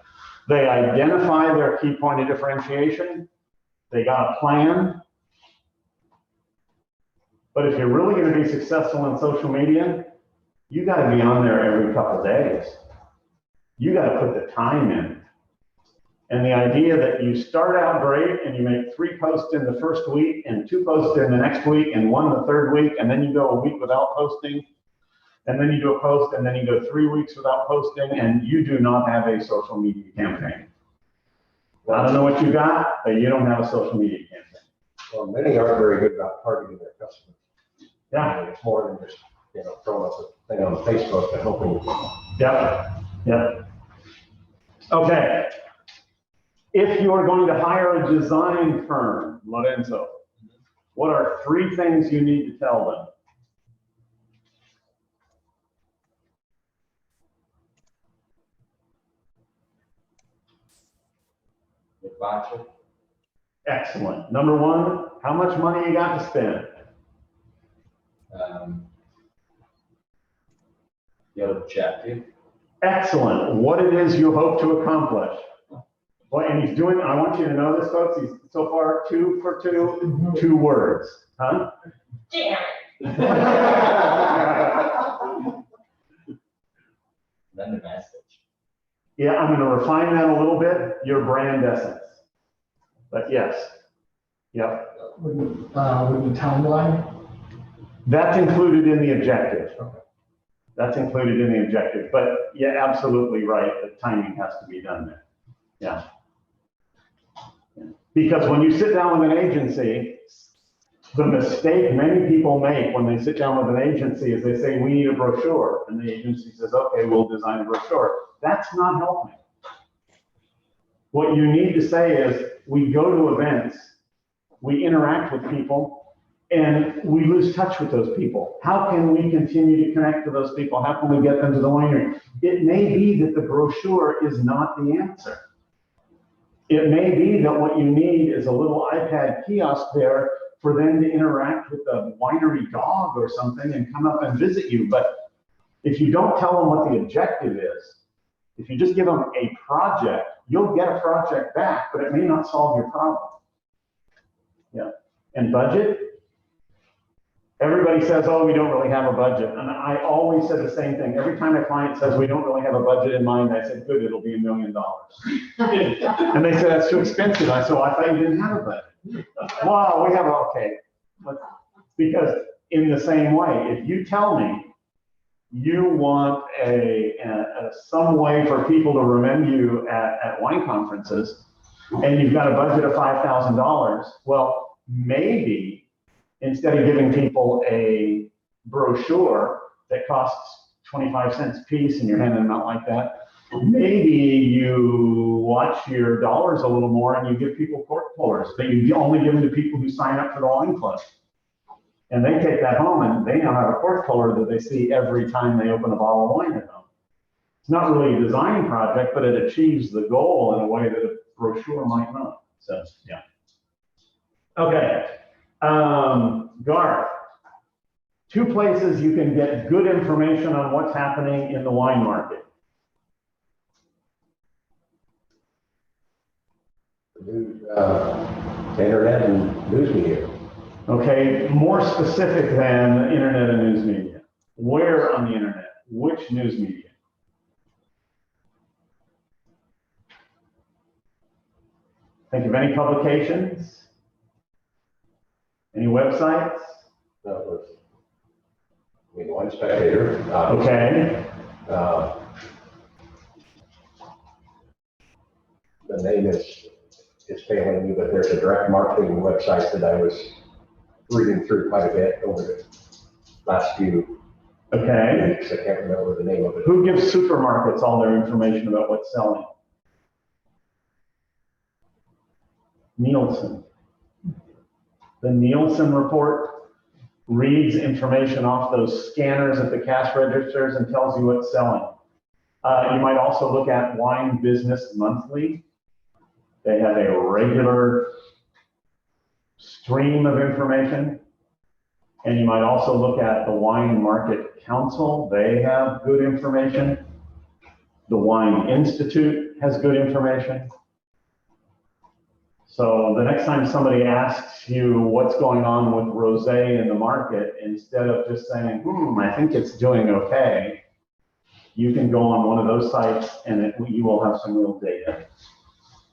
Speaker 1: They identify their key point of differentiation. They got a plan. But if you're really gonna be successful in social media, you gotta be on there every couple days. You gotta put the time in. And the idea that you start out great and you make 3 posts in the first week and 2 posts in the next week and 1 the third week, and then you go a week without posting, and then you do a post, and then you go 3 weeks without posting, and you do not have a social media campaign. I don't know what you got, but you don't have a social media campaign.
Speaker 6: Well, many aren't very good about targeting their customers.
Speaker 1: Yeah,
Speaker 6: It's more than just, throwing up a thing on Facebook and hoping.
Speaker 1: yep. Okay. If you are going to hire a design firm, Lorenzo, what are 3 things you need to tell them?
Speaker 3: The budget,
Speaker 1: Excellent. Number 1, how much money you got to spend?
Speaker 3: your objective,
Speaker 1: Excellent. What it is you hope to accomplish. Boy, and he's doing, I want you to know this, folks, he's so far 2 for 2, 2 words, huh?
Speaker 5: Damn
Speaker 3: then the message.
Speaker 1: Yeah, I'm gonna refine that a little bit, your brand essence. But yes, yep,
Speaker 7: With the timeline.
Speaker 1: that's included in the objective. That's included in the objective, but yeah, absolutely right, the timing has to be done there. Yeah. Because when you sit down with an agency, the mistake many people make when they sit down with an agency is they say, we need a brochure. And the agency says, okay, we'll design a brochure. That's not helping. What you need to say is, we go to events, we interact with people, and we lose touch with those people. How can we continue to connect to those people? How can we get them to the winery? It may be that the brochure is not the answer. It may be that what you need is a little iPad kiosk there for them to interact with the winery dog or something and come up and visit you. But if you don't tell them what the objective is, if you just give them a project, you'll get a project back, but it may not solve your problem. Yeah. And budget? Everybody says, oh, we don't really have a budget. And I always say the same thing. Every time a client says, we don't really have a budget in mind, I said, good, it'll be $1 million. And they say, that's too expensive. I said, well, I thought you didn't have a budget. Wow, we have, okay. Because in the same way, if you tell me you want some way for people to remember you at wine conferences, and you've got a budget of $5,000, well, maybe instead of giving people a brochure that costs 25 cents a piece and you're handing them out like that, maybe you watch your dollars a little more and you give people cork pullers, but you only give them to people who sign up for the wine club. And they take that home and they now have a cork puller that they see every time they open a bottle of wine at home. It's not really a design project, but it achieves the goal in a way that a brochure might not. So, yeah. Okay. Garth, 2 places you can get good information on what's happening in the wine market.
Speaker 6: Internet and news media.
Speaker 1: Okay, more specific than internet and news media. Where on the internet? Which news media? Think of any publications? Any websites?
Speaker 6: That was, Wine Spectator.
Speaker 1: Okay,
Speaker 6: The name is failing me, but there's a direct marketing website that I was reading through quite a bit over the last few
Speaker 1: okay.
Speaker 6: weeks. I can't remember the name of it.
Speaker 1: Who gives supermarkets all their information about what's selling? Nielsen. The Nielsen report reads information off those scanners at the cash registers and tells you what's selling. You might also look at Wine Business Monthly. They have a regular stream of information. And you might also look at the Wine Market Council. They have good information. The Wine Institute has good information. So the next time somebody asks you what's going on with rosé in the market, instead of just saying, I think it's doing okay, you can go on one of those sites and you will have some real data.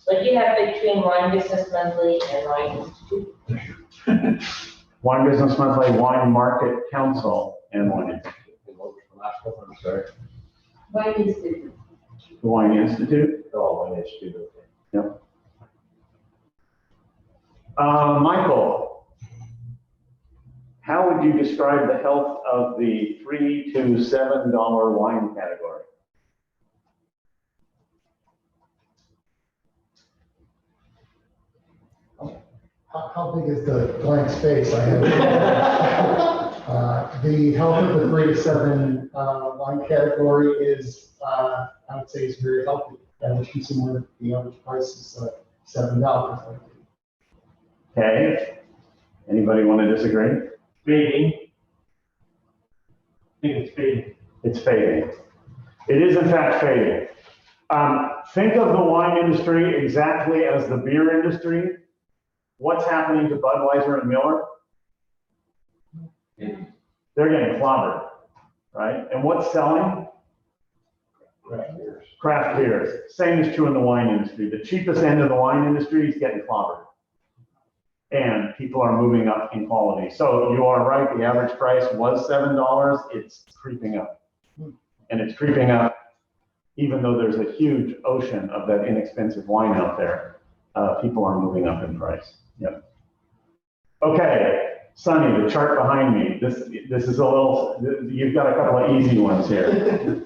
Speaker 5: What do you have between Wine Business Monthly and Wine Institute?
Speaker 1: Wine Business Monthly, Wine Market Council, and Wine Institute.
Speaker 6: And what was the last one? I'm sorry.
Speaker 8: Why is it?
Speaker 1: The Wine Institute.
Speaker 6: Oh, Wine Institute, okay.
Speaker 1: Yep. Michael, how would you describe the health of the $3 to $7 wine category?
Speaker 7: How big is the blank space I have? The health of the 3 to 7 wine category is, I would say, is very healthy. Average consumer, the average price is $7.
Speaker 1: Okay. Anybody want to disagree?
Speaker 2: Fading. I think it's fading.
Speaker 1: It's fading. It is in fact fading. Think of the wine industry exactly as the beer industry. What's happening to Budweiser and Miller? They're getting clobbered, right? And what's selling? Craft beers. Same is true in the wine industry. The cheapest end of the wine industry is getting clobbered. And people are moving up in quality. So you are right, the average price was $7. It's creeping up. And it's creeping up even though there's a huge ocean of that inexpensive wine out there. People are moving up in price. Yep. Okay, Sonny, the chart behind me. This is a little, you've got a couple of easy ones here.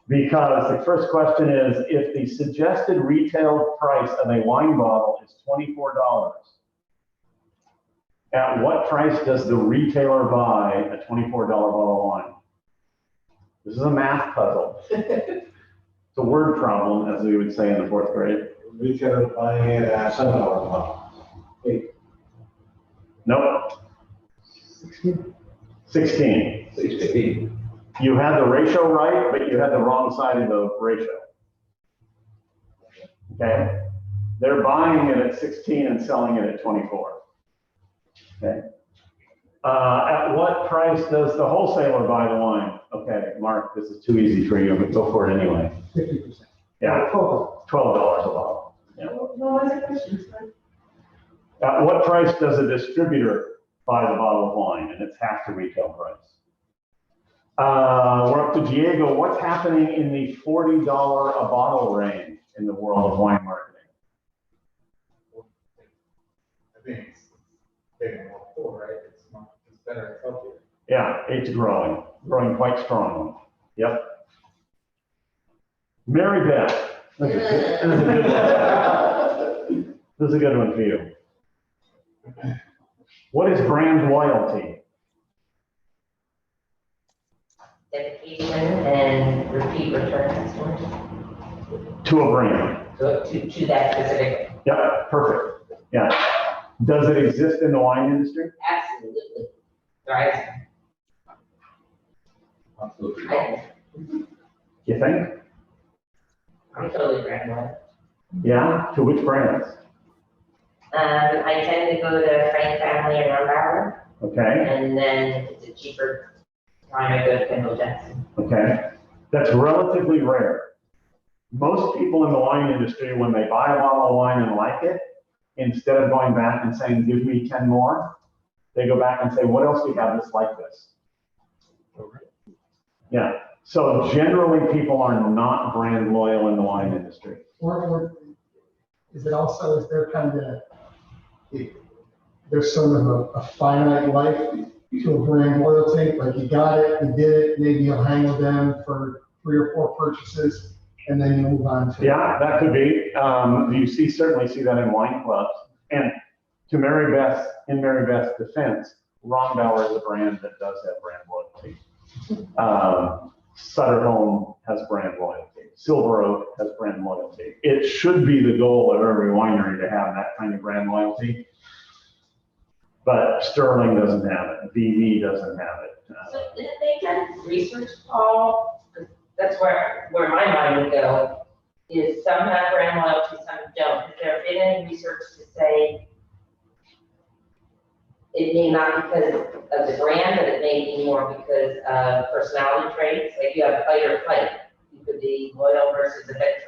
Speaker 1: Because the first question is, if the suggested retail price of a wine bottle is $24, at what price does the retailer buy a $24 bottle of wine? This is a math puzzle. It's a word problem, as we would say in the 4th grade.
Speaker 4: Retailer buying it at $7 a month.
Speaker 1: Nope.
Speaker 7: 16?
Speaker 1: 16.
Speaker 6: 16.
Speaker 1: You had the ratio right, but you had the wrong side of the ratio. Okay? They're buying it at 16 and selling it at 24. Okay? At what price does the wholesaler buy the wine? Okay, Mark, this is too easy for you, but go for it anyway.
Speaker 7: 50%.
Speaker 1: Yeah,
Speaker 7: $12.
Speaker 1: $12 a bottle. Yeah.
Speaker 8: What was the question, sir?
Speaker 1: At what price does a distributor buy the bottle of wine? And it's half the retail price. We're up to Diego. What's happening in the $40 a bottle range in the world of wine marketing?
Speaker 9: I think it's getting more full, right? It's better, it's healthier.
Speaker 1: Yeah, it's growing quite strongly. Yep. Mary Beth. This is a good one. This is a good one for you. What is brand loyalty?
Speaker 5: Dedication and repeat return customers
Speaker 1: To a brand.
Speaker 5: to that specific.
Speaker 1: Yep, perfect. Yeah. Does it exist in the wine industry?
Speaker 5: Absolutely. Right.
Speaker 3: Absolutely.
Speaker 1: You think?
Speaker 5: I'm totally brand loyal.
Speaker 1: Yeah. To which brands?
Speaker 5: I tend to go to Frank Family and Rumbauer,
Speaker 1: Okay.
Speaker 5: and then if it's a cheaper wine, I go to Kendall Jackson.
Speaker 1: Okay. That's relatively rare. Most people in the wine industry, when they buy a bottle of wine and like it, instead of going back and saying, give me 10 more, they go back and say, what else do you have that's like this? Yeah. So generally, people are not brand loyal in the wine industry.
Speaker 7: Or is it also, is there kind of, there's sort of a finite life to a brand loyalty? Like you got it, you did it, maybe you'll hang with them for 3 or 4 purchases, and then you move on to.
Speaker 1: Yeah, that could be. You certainly see that in wine clubs. And in Mary Beth's defense, Ronbauer is a brand that does have brand loyalty. Sutter Home has brand loyalty. Silver Oak has brand loyalty. It should be the goal of every winery to have that kind of brand loyalty. But Sterling doesn't have it. VV doesn't have it.
Speaker 5: So did they done research, Paul? 'Cause that's where my mind would go, is some have brand loyalty, some don't. Has there been any research to say it may not because of the brand, but it may be more because of personality traits? Like you have fight or flight, you could be loyal versus adventurous.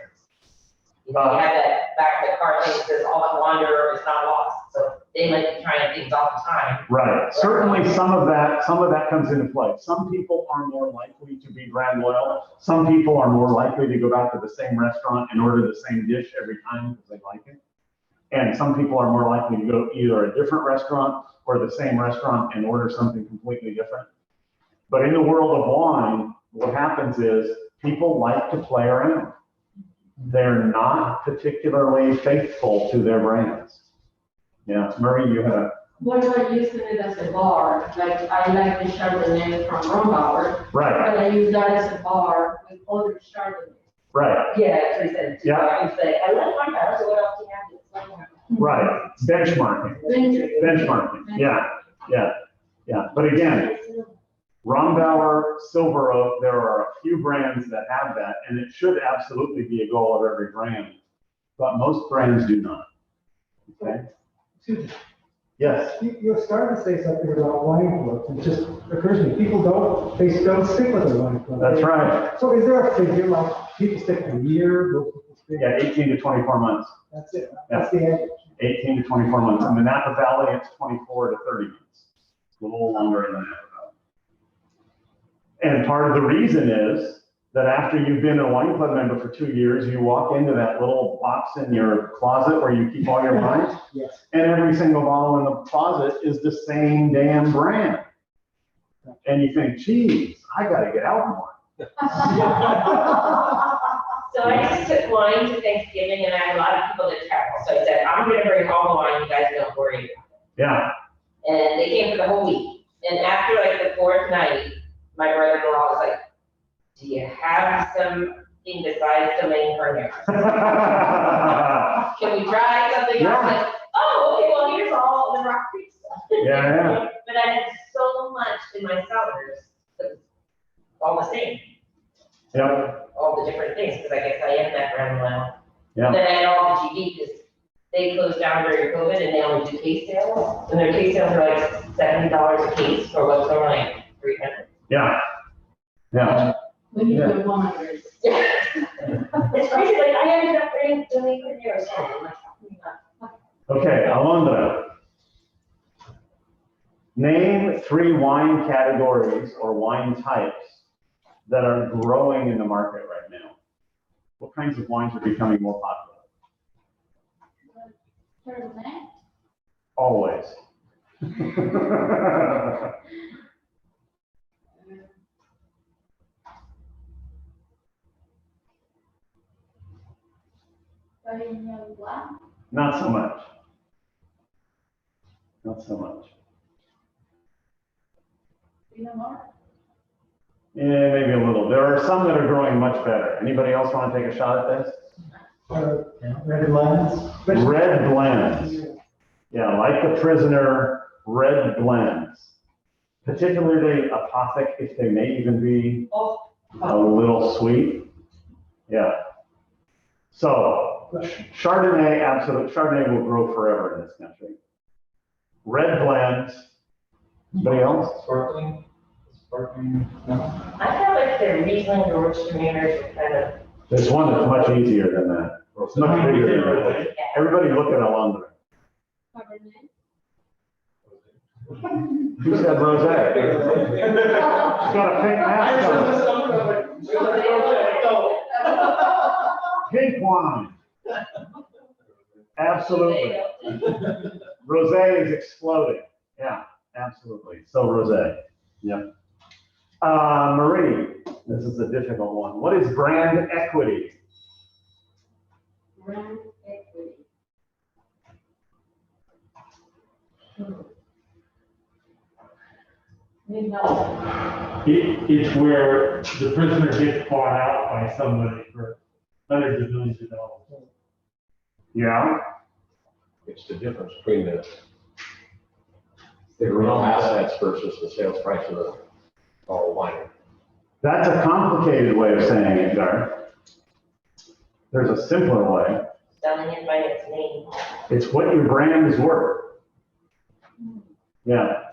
Speaker 5: You know, you have that back of the car thing that says all that wander is not lost. So they might be trying things all the time.
Speaker 1: Right. Certainly some of that comes into play. Some people are more likely to be brand loyal. Some people are more likely to go back to the same restaurant and order the same dish every time because they like it. And some people are more likely to go either a different restaurant or the same restaurant and order something completely different. But in the world of wine, what happens is people like to play around. They're not particularly faithful to their brands. Yeah, Murray, you had a.
Speaker 8: What I use it as a bar, like I like the Chardonnay from Rombauer,
Speaker 1: Right,
Speaker 8: but I use that as a bar with other Chardonnay.
Speaker 1: right,
Speaker 5: Yeah, that's what he said.
Speaker 1: Yeah.
Speaker 5: I was like, I like one better, so what else do you have? It's like,
Speaker 1: right. Benchmarking. Yeah. But again, Rombauer, Silver Oak, there are a few brands that have that, and it should absolutely be a goal of every brand, but most brands do not. Okay?
Speaker 10: Excuse me.
Speaker 1: Yes.
Speaker 10: You're starting to say something about wine clubs, it just occurs to me, people don't stick with their wine club.
Speaker 1: That's right.
Speaker 10: So is there a figure, like, people stick a year, most people stick?
Speaker 1: Yeah, 18 to 24 months.
Speaker 10: That's it, that's the average.
Speaker 1: 18 to 24 months. In the Napa Valley, it's 24 to 30 months. A little longer in the Napa Valley. And part of the reason is that after you've been a wine club member for 2 years, you walk into that little box in your closet where you keep all your wines,
Speaker 10: Yes.
Speaker 1: and every single bottle in the closet is the same damn brand. And you think, geez, I gotta get out more.
Speaker 5: So I just took wine to Thanksgiving and I had a lot of people that travel. So I said, I'm gonna bring all the wine, you guys don't worry about it.
Speaker 1: Yeah.
Speaker 5: And they came for the whole week. And after like the fourth night, my brother-in-law was like, do you have something besides Domaine Cognac? Can we try something else? Like, oh, okay, well, here's all the Rock Creek stuff.
Speaker 1: Yeah.
Speaker 5: But I had so much in my cellars, that was all the same,
Speaker 1: Yep.
Speaker 5: all the different things, because I guess I am that brand loyal.
Speaker 1: Yeah.
Speaker 5: Then I had all the GD, because they closed down during COVID and they only do case sales. And their case sales are like $70 a case for what's normally like $300.
Speaker 1: Yeah. Yeah.
Speaker 8: When you do wine.
Speaker 5: Yeah. It's crazy, like I ended up bringing Domaine Cognac or something, I'm like, how can you not?
Speaker 1: Okay, Alondra. Name 3 wine categories or wine types that are growing in the market right now. What kinds of wines are becoming more popular?
Speaker 8: Chardonnay?
Speaker 1: Always.
Speaker 8: Sauvignon Blanc?
Speaker 1: Not so much. Not so much.
Speaker 8: Pinot Noir?
Speaker 1: Yeah, maybe a little. There are some that are growing much better. Anybody else want to take a shot at this?
Speaker 10: Red blends.
Speaker 1: Red blends. Yeah, like the Prisoner, red blends. Particularly Apothic, if they may even be a little sweet. Yeah. So, Chardonnay, absolutely. Chardonnay will grow forever in this country. Red blends. Anybody else?
Speaker 9: Sparkling, no?
Speaker 5: I feel like the Riesling or Gewürztraminer are kind of.
Speaker 1: There's one that's much easier than that. It's much bigger than that. Everybody look at Alondra.
Speaker 8: Cabernet?
Speaker 1: Who said rosé? She's got a pink mask on. Pink wine. Absolutely. Rosé is exploding. Yeah, absolutely. So rosé. Yep. Marie, this is a difficult one. What is brand equity?
Speaker 8: Brand equity. No.
Speaker 2: It's where the prisoner gets bought out by somebody for hundreds of millions of dollars.
Speaker 1: Yeah,
Speaker 6: It's the difference between the real assets versus the sales price of the bottle of wine.
Speaker 1: that's a complicated way of saying it, Gar. There's a simpler way.
Speaker 5: Selling it by its name.
Speaker 1: It's what your brand is worth. Yeah.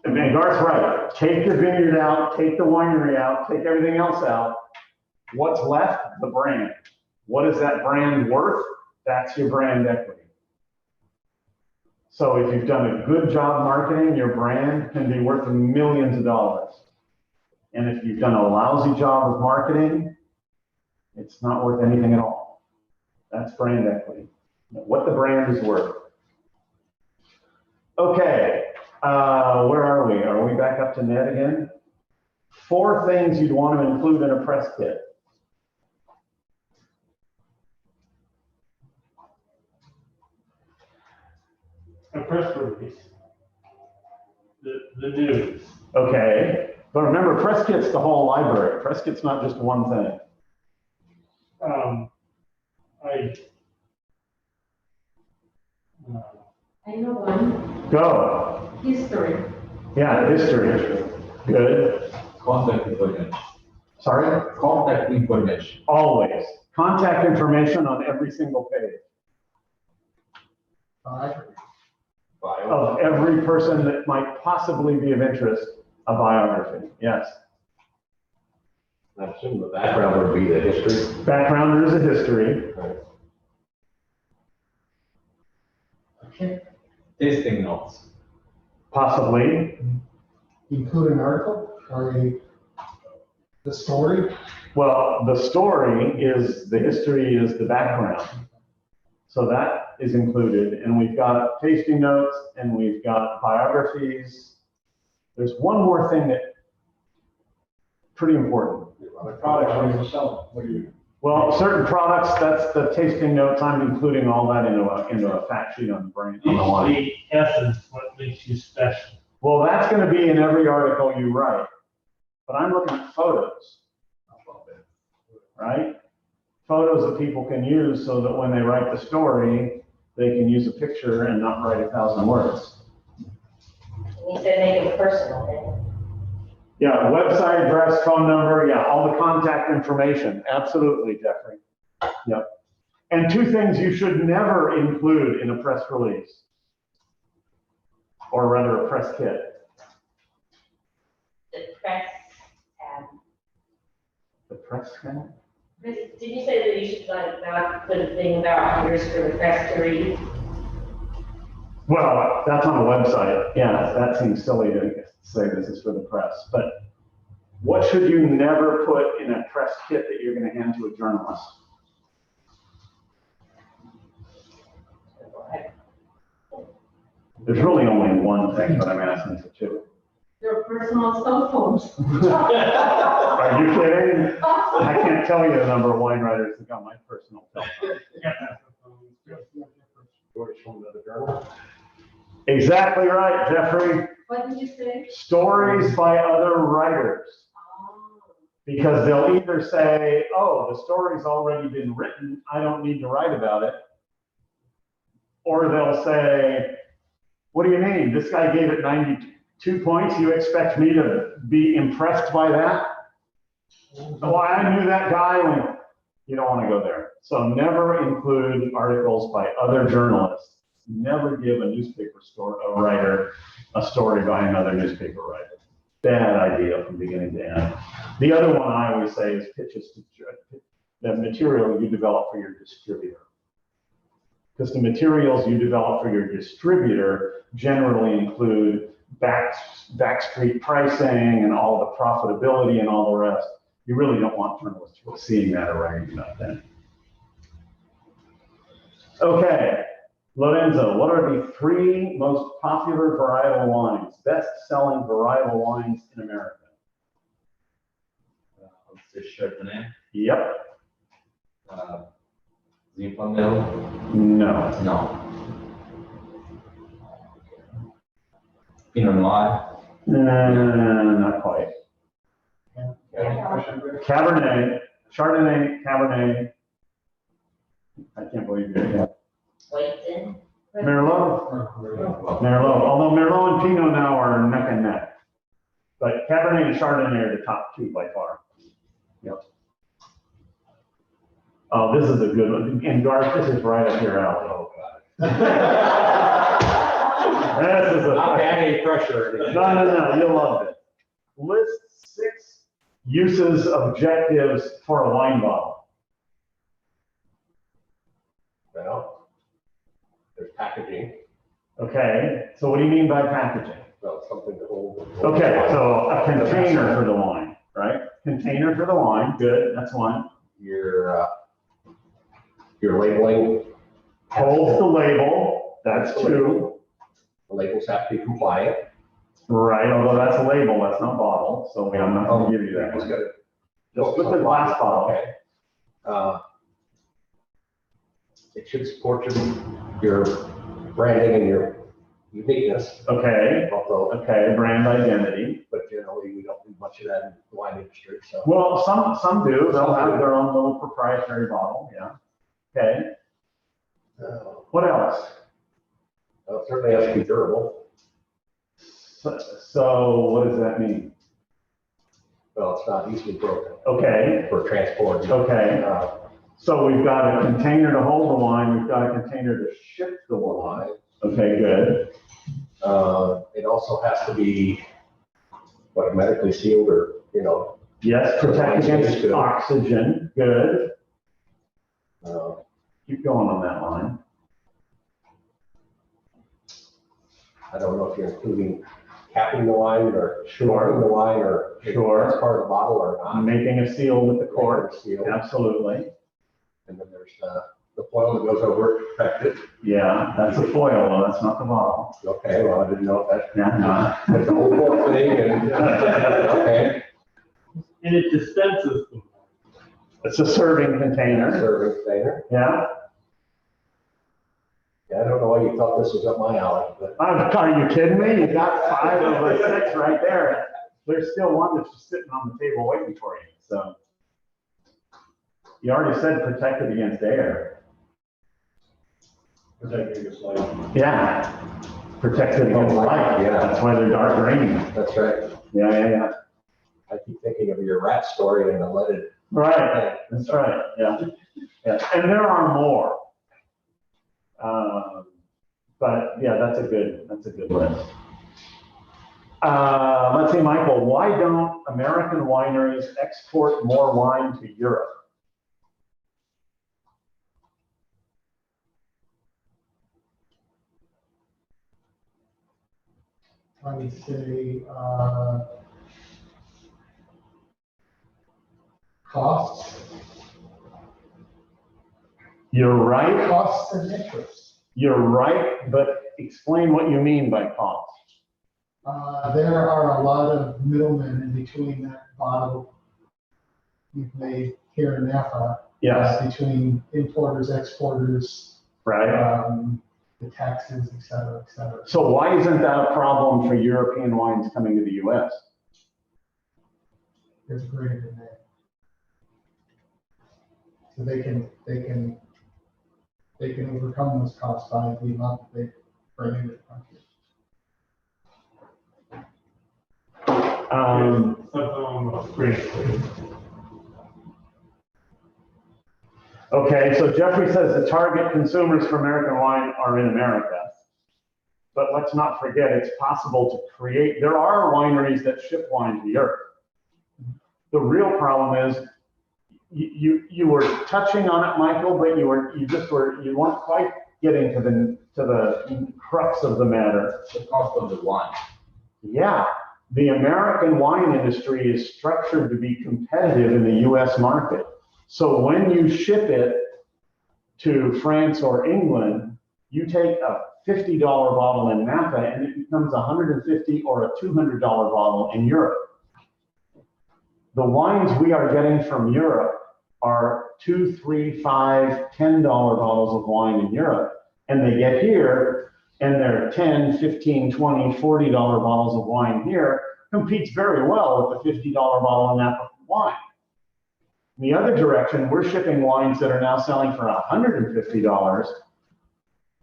Speaker 1: And Garth's right. Take the vineyard out, take the winery out, take everything else out. What's left? The brand. What is that brand worth? That's your brand equity. So if you've done a good job marketing, your brand can be worth millions of dollars. And if you've done a lousy job of marketing, it's not worth anything at all. That's brand equity. What the brand is worth. Okay, where are we? Are we back up to Ned again? 4 things you'd want to include in a press kit.
Speaker 2: A press release. The news.
Speaker 1: Okay, but remember, press kit's the whole library. Press kit's not just one thing.
Speaker 8: I know one,
Speaker 1: Go.
Speaker 8: history.
Speaker 1: Yeah, history. Good.
Speaker 3: Contact information.
Speaker 1: Sorry?
Speaker 3: Contact information.
Speaker 1: Always. Contact information on every single page of every person that might possibly be of interest, a biography. Yes.
Speaker 6: I assume the background would be the history.
Speaker 1: Background is a history.
Speaker 3: Tasting notes.
Speaker 1: Possibly.
Speaker 7: Include an article or the story.
Speaker 1: Well, the story is, the history is the background. So that is included. And we've got tasting notes and we've got biographies. There's one more thing that pretty important.
Speaker 4: The products, what are you selling? What do you?
Speaker 1: Well, certain products, that's the tasting notes. I'm including all that into a fact sheet on the brand. On the wine.
Speaker 2: The essence, what makes you special.
Speaker 1: Well, that's going to be in every article you write. But I'm looking at photos, right? Photos that people can use so that when they write the story, they can use a picture and not write 1,000 words.
Speaker 5: You said make it personal,
Speaker 1: Yeah, website address, phone number, yeah, all the contact information. Absolutely, Jeffrey. Yep. And 2 things you should never include in a press release, or rather a press kit.
Speaker 5: the press tab.
Speaker 1: The press kit?
Speaker 5: Did you say that you should like not put a thing about yours for the press to read?
Speaker 1: Well, that's on a website. Yeah, that seems silly to say this is for the press. But what should you never put in a press kit that you're going to hand to a journalist? There's really only one thing, but I'm asking for 2.
Speaker 8: Your personal cell phones.
Speaker 1: Are you kidding? I can't tell you the number of wine writers that got my personal cell phone.
Speaker 6: Stories from another journal.
Speaker 1: Exactly right, Jeffrey.
Speaker 8: What did you say?
Speaker 1: Stories by other writers.
Speaker 8: Oh.
Speaker 1: Because they'll either say, oh, the story's already been written, I don't need to write about it. Or they'll say, what do you mean? This guy gave it 92 points. You expect me to be impressed by that? Oh, I knew that guy when you don't want to go there. So never include articles by other journalists. Never give a newspaper writer a story by another newspaper writer. Bad idea from beginning to end. The other one I always say is pitches to the material you develop for your distributor. Because the materials you develop for your distributor generally include backstreet pricing and all the profitability and all the rest. You really don't want journalists seeing that or writing about that. Okay, Lorenzo, what are the 3 most popular varietal wines, best-selling varietal wines in America?
Speaker 3: Let's say Chardonnay.
Speaker 1: Yep.
Speaker 3: Zinfandel.
Speaker 1: No.
Speaker 3: No. Pinot Noir.
Speaker 1: Not quite.
Speaker 4: Question?
Speaker 1: Cabernet, Chardonnay, Cabernet. I can't believe you.
Speaker 5: Whiteton.
Speaker 1: Merlot,
Speaker 3: Well,
Speaker 1: Merlot. Although Merlot and Pinot now are neck and neck. But Cabernet and Chardonnay are the top two by far. Yep. Oh, this is a good one. And Garth, this is right up your alley.
Speaker 6: Oh, God.
Speaker 1: This is
Speaker 6: Not
Speaker 1: a.
Speaker 6: adding pressure or anything.
Speaker 1: No, you'll love it. List 6 uses objectives for a wine bottle.
Speaker 6: Well, there's packaging,
Speaker 1: Okay, so what do you mean by packaging?
Speaker 6: well, something to hold.
Speaker 1: Okay, so a container for the wine, right? Container for the wine, good, that's one.
Speaker 6: Your labeling.
Speaker 1: Holds the label, that's 2.
Speaker 6: The labels have to be compliant.
Speaker 1: Right, although that's a label, that's not bottle, so I'm not gonna give you that
Speaker 6: Just
Speaker 1: one.
Speaker 6: gotta-
Speaker 1: Just with the glass bottle.
Speaker 6: Okay. It should support your branding and your uniqueness,
Speaker 1: Okay,
Speaker 6: although,
Speaker 1: okay, brand identity.
Speaker 6: but generally, we don't do much of that in the wine industry, so.
Speaker 1: Well, some do, they'll have their own little proprietary bottle, yeah. Okay, what else?
Speaker 6: Well, it certainly has to be durable.
Speaker 1: So what does that mean?
Speaker 6: Well, it's not easily broken
Speaker 1: Okay,
Speaker 6: for transport.
Speaker 1: okay. So we've got a container to hold the wine, we've got a container to ship the wine. Okay, good.
Speaker 6: It also has to be, what, medically sealed or,
Speaker 1: Yes, protect against oxygen, good.
Speaker 6: uh,
Speaker 1: Keep going on that line.
Speaker 6: I don't know if you're including capping the wine or
Speaker 1: Sure.
Speaker 6: shorting the wine or if
Speaker 1: Sure.
Speaker 6: that's part of the bottle or not.
Speaker 1: Making a seal with the cork,
Speaker 6: Seal.
Speaker 1: absolutely.
Speaker 6: And then there's the foil that goes over it to protect it.
Speaker 1: Yeah, that's a foil, though, that's not the bottle.
Speaker 6: Okay, well, I didn't know if that's
Speaker 1: Yeah.
Speaker 6: that's the whole cork thing and, okay.
Speaker 2: And it dispenses them.
Speaker 1: It's a serving container,
Speaker 6: Serving container.
Speaker 1: yeah.
Speaker 6: Yeah, I don't know why you thought this was up my alley, but
Speaker 1: Are you kidding me? You got 5 of the 6 right there. There's still one that's just sitting on the table waiting for you, so. You already said protected against air.
Speaker 4: Protecting against light.
Speaker 1: Yeah. Protected against light,
Speaker 6: Yeah.
Speaker 1: that's why they're dark green.
Speaker 6: that's right.
Speaker 1: Yeah.
Speaker 6: I keep thinking of your rat story and the leaded.
Speaker 1: Right, that's right, yeah. Yeah, and there are more. But yeah, that's a good list. Let's see, Michael, why don't American wineries export more wine to Europe?
Speaker 7: I would say, costs,
Speaker 1: You're right,
Speaker 7: costs and interest.
Speaker 1: you're right, but explain what you mean by cost.
Speaker 7: There are a lot of middlemen in between that bottle you've made here in Napa.
Speaker 1: Yes,
Speaker 7: Between importers, exporters,
Speaker 1: right?
Speaker 7: the taxes, et cetera, et cetera.
Speaker 1: So why isn't that a problem for European wines coming to the US?
Speaker 7: There's a greater demand. So they can overcome those costs by the amount that they bring into the country.
Speaker 2: Something on the screen.
Speaker 1: Okay, so Jeffrey says the target consumers for American wine are in America. But let's not forget, it's possible to create, there are wineries that ship wine to Europe. The real problem is, you were touching on it, Michael, but you weren't quite getting to the crux of the matter.
Speaker 3: The cost of the wine.
Speaker 1: Yeah, the American wine industry is structured to be competitive in the US market. So when you ship it to France or England, you take a $50 bottle in Napa and it becomes $150 or a $200 bottle in Europe. The wines we are getting from Europe are $2, $3, $5, $10 bottles of wine in Europe. And they get here and their 10, 15, 20, $40 bottles of wine here competes very well with the $50 bottle of Napa wine. In the other direction, we're shipping wines that are now selling for $150,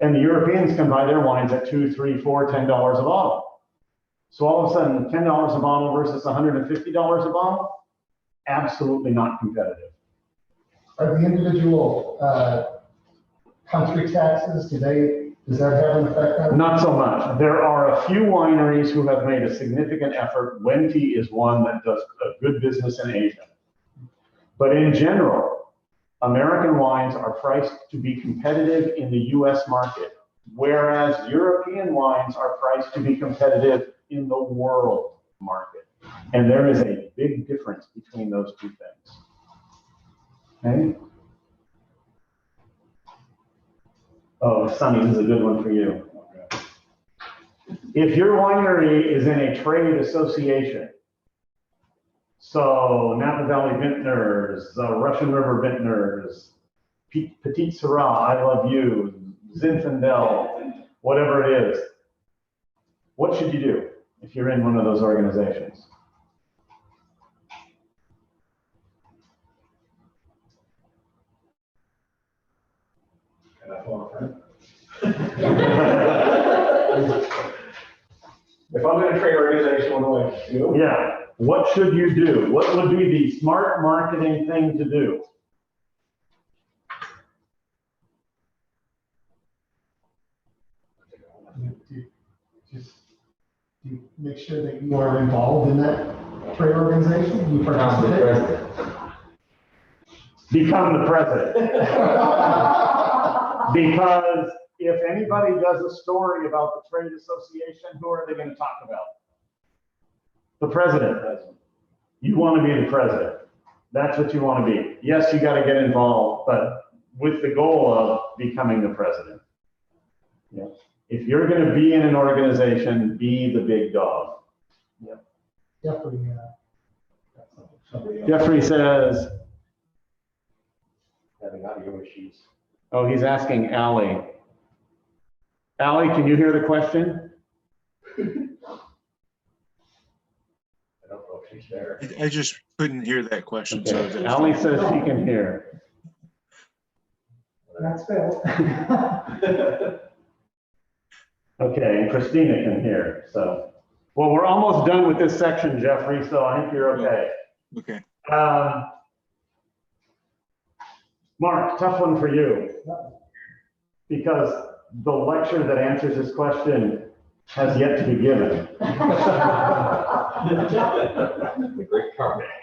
Speaker 1: and the Europeans can buy their wines at $2, $3, $4, $10 a bottle. So all of a sudden, $10 a bottle versus $150 a bottle, absolutely not competitive.
Speaker 7: Are the individual country taxes, does that have an effect on?
Speaker 1: Not so much. There are a few wineries who have made a significant effort. Wenti is one that does a good business in Asia. But in general, American wines are priced to be competitive in the US market, whereas European wines are priced to be competitive in the world market. And there is a big difference between those two things. Okay? Oh, Sonny, this is a good one for you. If your winery is in a trade association, so Napa Valley Vintners, Russian River Vintners, Petit Syrah, I Love You, Zinfandel, whatever it is, what should you do if you're in one of those organizations?
Speaker 4: Can I phone a friend? If I'm in a trade organization, what do I do?
Speaker 1: Yeah, what should you do? What would be the smart marketing thing to do?
Speaker 7: You make sure that you are involved in that trade organization, you participate.
Speaker 1: Become the president. Because if anybody does a story about the trade association, who are they going to talk about? The president. You want to be the president. That's what you want to be. Yes, you got to get involved, but with the goal of becoming the president. Yeah. If you're going to be in an organization, be the big dog. Yeah. Jeffrey says,
Speaker 6: Having audio issues.
Speaker 1: oh, he's asking Allie. Allie, can you hear the question?
Speaker 6: I don't know if she's there.
Speaker 11: I just couldn't hear that question. So I was
Speaker 1: Okay.
Speaker 11: asking-
Speaker 1: Allie says she can hear.
Speaker 10: That's Phil.
Speaker 1: Okay, and Christina can hear, so. Well, we're almost done with this section, Jeffrey, so I think you're okay.
Speaker 11: Okay.
Speaker 1: Mark, tough one for you. Because the lecture that answers this question has yet to be given.
Speaker 3: The great comeback.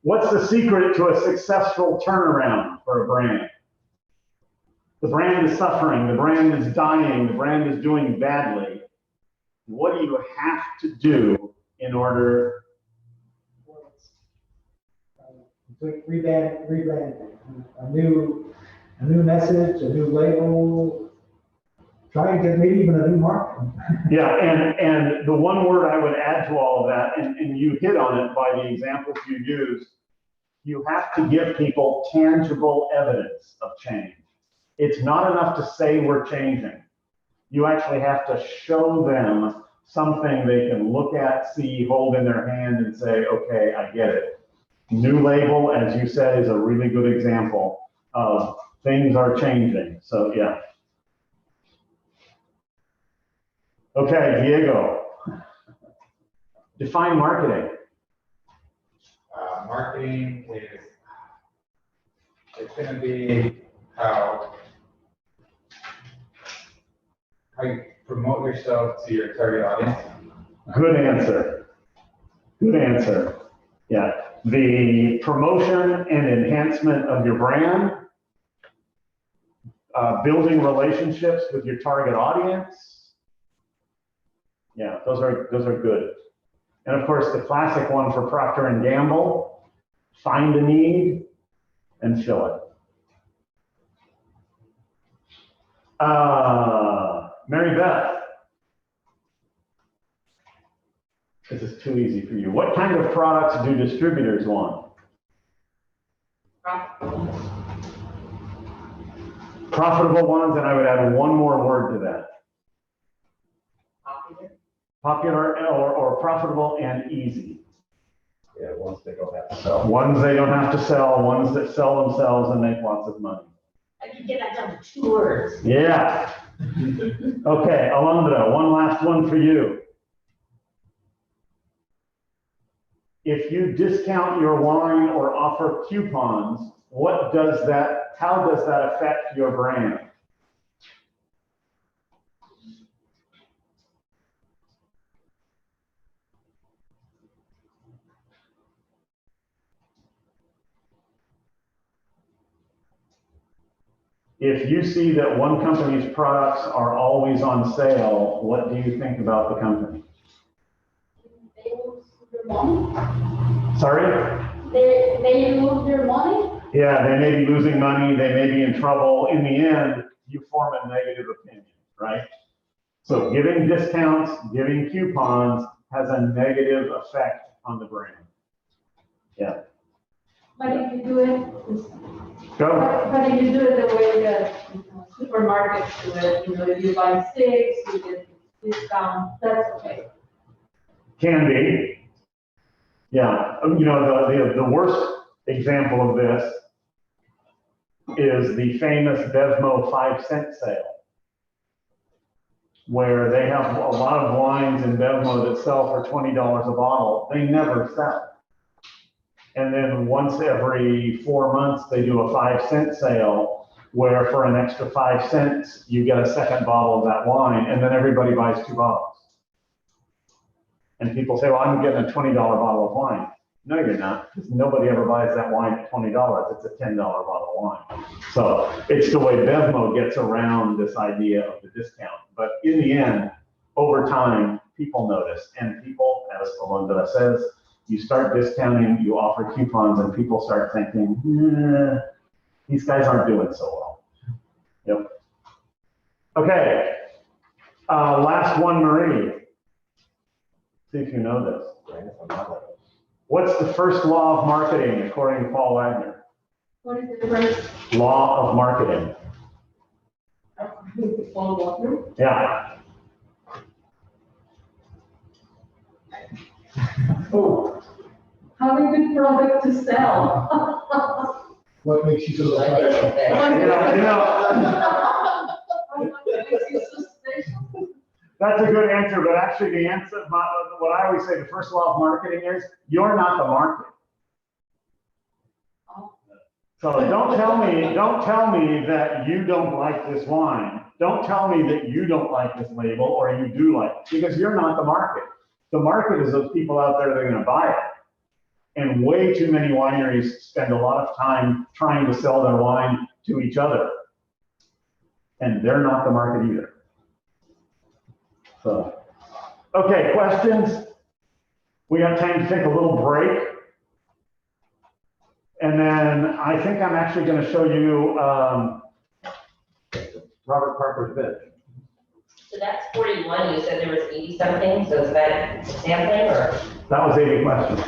Speaker 1: What's the secret to a successful turnaround for a brand? The brand is suffering, the brand is dying, the brand is doing badly. What do you have to do in order?
Speaker 10: Rebranding, a new message, a new label, try and get maybe even a new market.
Speaker 1: Yeah, and the one word I would add to all of that, and you hit on it by the examples you used, you have to give people tangible evidence of change. It's not enough to say we're changing. You actually have to show them something they can look at, see, hold in their hand and say, okay, I get it. New label, as you said, is a really good example of things are changing. So yeah. Okay, Diego. Define marketing.
Speaker 9: Marketing is, it's gonna be how you promote yourself to your target audience.
Speaker 1: Good answer. Good answer. Yeah. The promotion and enhancement of your brand, building relationships with your target audience. Yeah, those are good. And of course, the classic one for Procter & Gamble, find a need and fill it. Mary Beth, this is too easy for you. What kind of products do distributors want? Profitable ones, and I would add one more word to that.
Speaker 5: Popular.
Speaker 1: Popular or profitable and easy.
Speaker 6: Yeah, once they don't have to sell.
Speaker 1: Ones they don't have to sell, ones that sell themselves and make lots of money.
Speaker 5: I can get that down to 2 words.
Speaker 1: Yeah. Okay, Alondra, one last one for you. If you discount your wine or offer coupons, how does that affect your brand? If you see that one company's products are always on sale, what do you think about the company?
Speaker 8: They lose their money.
Speaker 1: Sorry?
Speaker 8: They lose their money.
Speaker 1: Yeah, they may be losing money, they may be in trouble. In the end, you form a negative opinion, right? So giving discounts, giving coupons has a negative effect on the brand. Yeah.
Speaker 8: But if you do it,
Speaker 1: Go.
Speaker 8: but if you do it the way that supermarkets do it, if you buy 6, you get discount, that's okay.
Speaker 1: Can be. Yeah, the worst example of this is the famous Bevmo 5-cent sale, where they have a lot of wines in Bevmo that sell for $20 a bottle. They never sell. And then once every 4 months, they do a 5-cent sale where for an extra 5 cents, you get a second bottle of that wine, and then everybody buys 2 bottles. And people say, well, I'm getting a $20 bottle of wine. No, you're not, because nobody ever buys that wine at $20. It's a $10 bottle of wine. So it's the way Bevmo gets around this idea of the discount. But in the end, over time, people notice. And people, as Alondra says, you start discounting, you offer coupons, and people start thinking, these guys aren't doing so well. Yep. Okay. Last one, Marie. See if you know this. What's the first law of marketing according to Paul Wagner?
Speaker 8: What is the first?
Speaker 1: Law of marketing.
Speaker 8: Follow
Speaker 1: Yeah.
Speaker 8: Oh. Having a good product to sell.
Speaker 7: What makes you so
Speaker 5: I think
Speaker 7: special?
Speaker 5: that-
Speaker 1: That's a good answer, but actually the answer, what I always say, the first law of marketing is, you're not the market. So don't tell me that you don't like this wine. Don't tell me that you don't like this label or you do like it, because you're not the market. The market is those people out there that are gonna buy it. And way too many wineries spend a lot of time trying to sell their wine to each other. And they're not the market either. So, okay, questions? We got time to take a little break. And then I think I'm actually going to show you Robert Parker's bid.
Speaker 5: So that's 41, you said there was 80 something, so is that sampling or?
Speaker 1: That was 80 questions.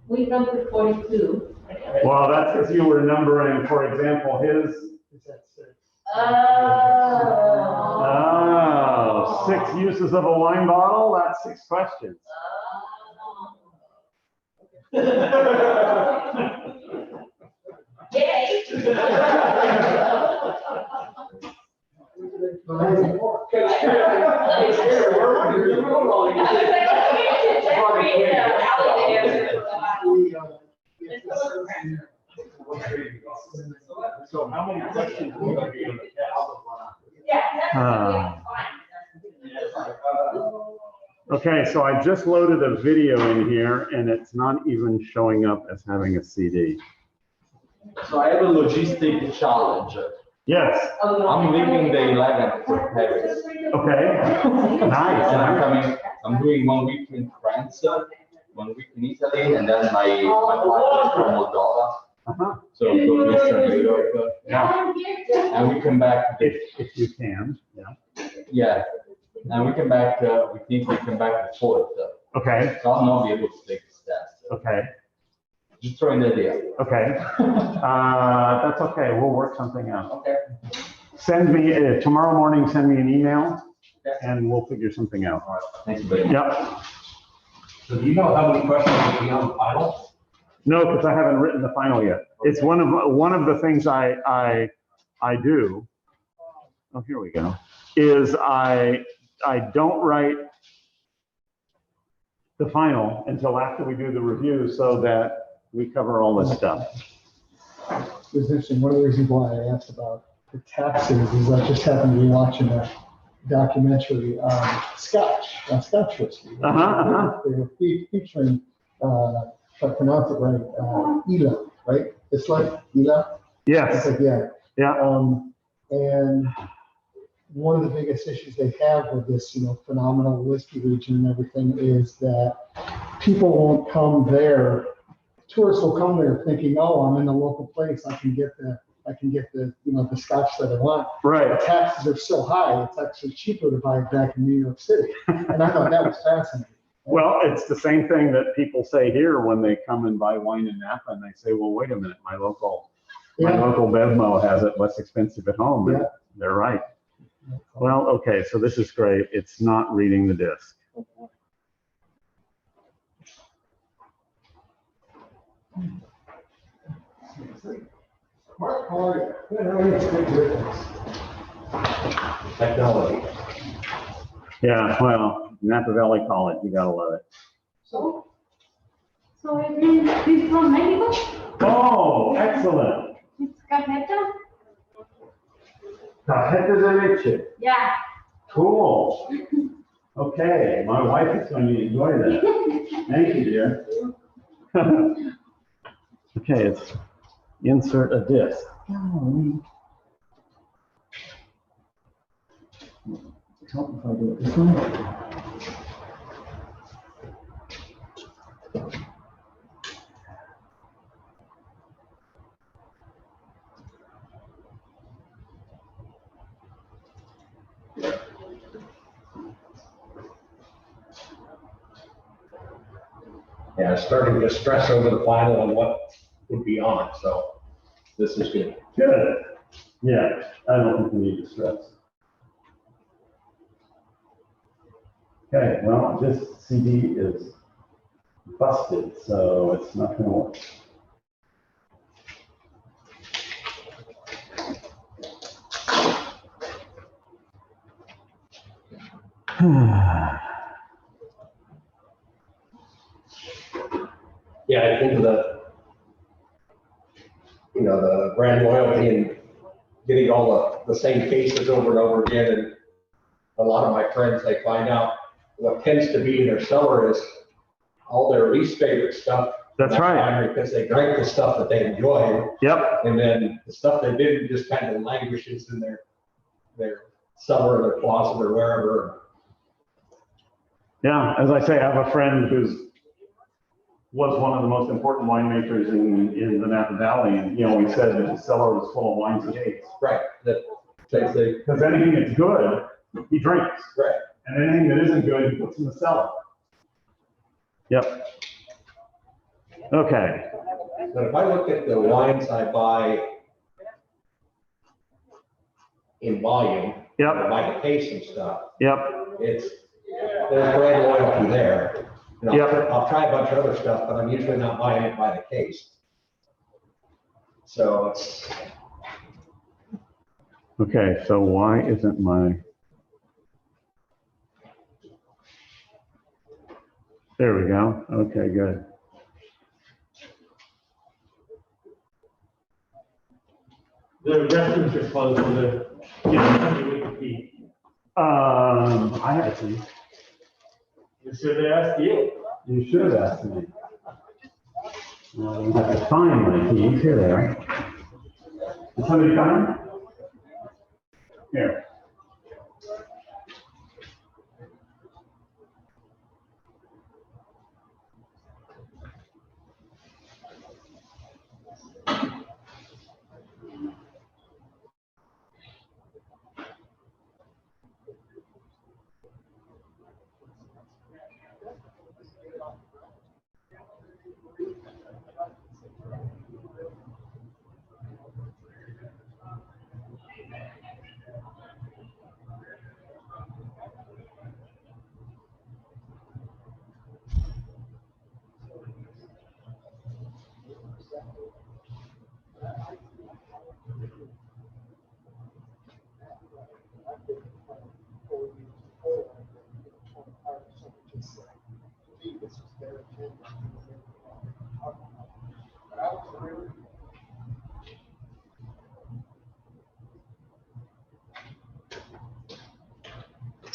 Speaker 8: We come to 42.
Speaker 1: Well, that's because you were numbering, for example, his. Oh, 6 uses of a wine bottle, that's 6 questions.
Speaker 5: Yay!
Speaker 2: So how many questions will there be on the test?
Speaker 5: Yeah, that's fine.
Speaker 1: Okay, so I just loaded a video in here and it's not even showing up as having a CD.
Speaker 3: So I have a logistic challenge.
Speaker 1: Yes,
Speaker 3: I'm leaving the 11th for Paris.
Speaker 1: okay, nice.
Speaker 3: And I'm doing 1 week in France, 1 week in Italy, and then my flight is from Moldova.
Speaker 1: Uh-huh.
Speaker 3: So go to Eastern Europe.
Speaker 1: Yeah,
Speaker 3: And we come back.
Speaker 1: if you can, yeah.
Speaker 3: Yeah. And we come back, we think we come back the 4th.
Speaker 1: Okay,
Speaker 3: So I'll not be able to take this test.
Speaker 1: okay.
Speaker 3: Just throwing the idea.
Speaker 1: Okay. That's okay, we'll work something out.
Speaker 3: Okay.
Speaker 1: Send me, tomorrow morning, send me an email
Speaker 3: Okay.
Speaker 1: and we'll figure something out.
Speaker 3: All right, thanks, buddy.
Speaker 1: Yep.
Speaker 6: So do you know how many questions will be on the final?
Speaker 1: No, because I haven't written the final yet. It's one of the things I do. Oh, here we go. Is I don't write the final until after we do the review so that we cover all this stuff.
Speaker 7: It was interesting, one of the reasons why I asked about the taxes is I just happened to be watching a documentary on Scotch whiskey. They were featuring, if I pronounce it right, Ela, right? It's like Ela?
Speaker 1: Yes.
Speaker 7: It's like, yeah.
Speaker 1: Yeah.
Speaker 7: And one of the biggest issues they have with this, phenomenal whiskey region and everything is that people won't come there. Tourists will come there thinking, oh, I'm in a local place. I can get the the Scotch that I want.
Speaker 1: Right.
Speaker 7: The taxes are so high, it's actually cheaper to buy it back in New York City. And I thought that was fascinating.
Speaker 1: Well, it's the same thing that people say here when they come and buy wine in Napa and they say, well, wait a minute, my local Bevmo has it less expensive at home. And they're right. Well, okay, so this is great. It's not reading the disc.
Speaker 7: Mark, how are you? Good, how are you? It's great to hear this.
Speaker 6: Technology.
Speaker 1: Yeah, well, Napa Valley College, you gotta love it.
Speaker 8: So he's from Mexico?
Speaker 1: Oh, excellent.
Speaker 8: It's Cajeta?
Speaker 1: Cajeta de leche.
Speaker 8: Yeah.
Speaker 1: Cool. Okay, my wife is going to enjoy that. Thank you, dear. Okay, it's insert a disc. Help if I do it this way.
Speaker 6: Yeah, I was starting to stress over the final and what would be on it, so this is good.
Speaker 1: Good. Yeah, I don't think we need to stress. Okay, well, this CD is busted, so it's not gonna work.
Speaker 6: Yeah, I think the brand loyalty and getting all the same cases over and over again. And a lot of my friends, they find out what tends to be in their cellar is all their least favorite stuff.
Speaker 1: That's right.
Speaker 6: Because they drank the stuff that they enjoyed.
Speaker 1: Yep.
Speaker 6: And then the stuff they didn't just kind of languishes in their cellar or their closet or wherever.
Speaker 1: Yeah, as I say, I have a friend was one of the most important winemakers in the Napa Valley, and he always said that his cellar was full of wines and cakes.
Speaker 6: Right.
Speaker 1: Because anything that's good, he drinks.
Speaker 6: Right.
Speaker 1: And anything that isn't good, he puts in the cellar. Yep. Okay.
Speaker 6: But if I look at the wines I buy in volume,
Speaker 1: Yep.
Speaker 6: I buy the case and stuff,
Speaker 1: Yep.
Speaker 6: there's brand loyalty there. And
Speaker 1: Yep.
Speaker 6: I'll try a bunch of other stuff, but I'm usually not buying it by the case. So it's,
Speaker 1: Okay, so why isn't my... There we go. Okay, good.
Speaker 2: The restrooms are closed, so somebody we can pee.
Speaker 1: I have to.
Speaker 2: You should have asked you.
Speaker 1: You should have asked me. Well, I have to find my keys. Here they are. Is somebody coming? Here.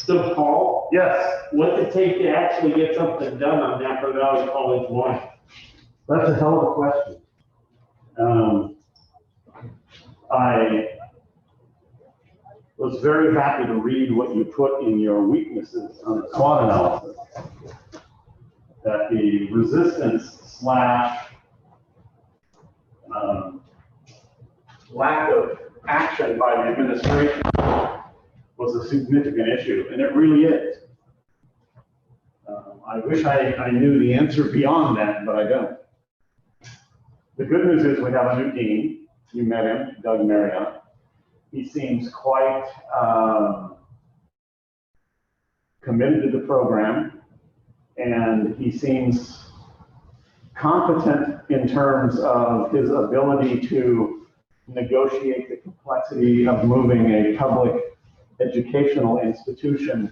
Speaker 2: So Paul,
Speaker 1: Yes,
Speaker 2: what's it take to actually get something done on Napa Valley College wine?
Speaker 1: that's a hell of a question. I was very happy to read what you put in your weaknesses on the SWOT analysis. That the resistance slash lack of action by the administration was a significant issue, and it really is. I wish I knew the answer beyond that, but I don't. The good news is we have a new dean. You met him, Doug Marriott. He seems quite committed to the program, and he seems competent in terms of his ability to negotiate the complexity of moving a public educational institution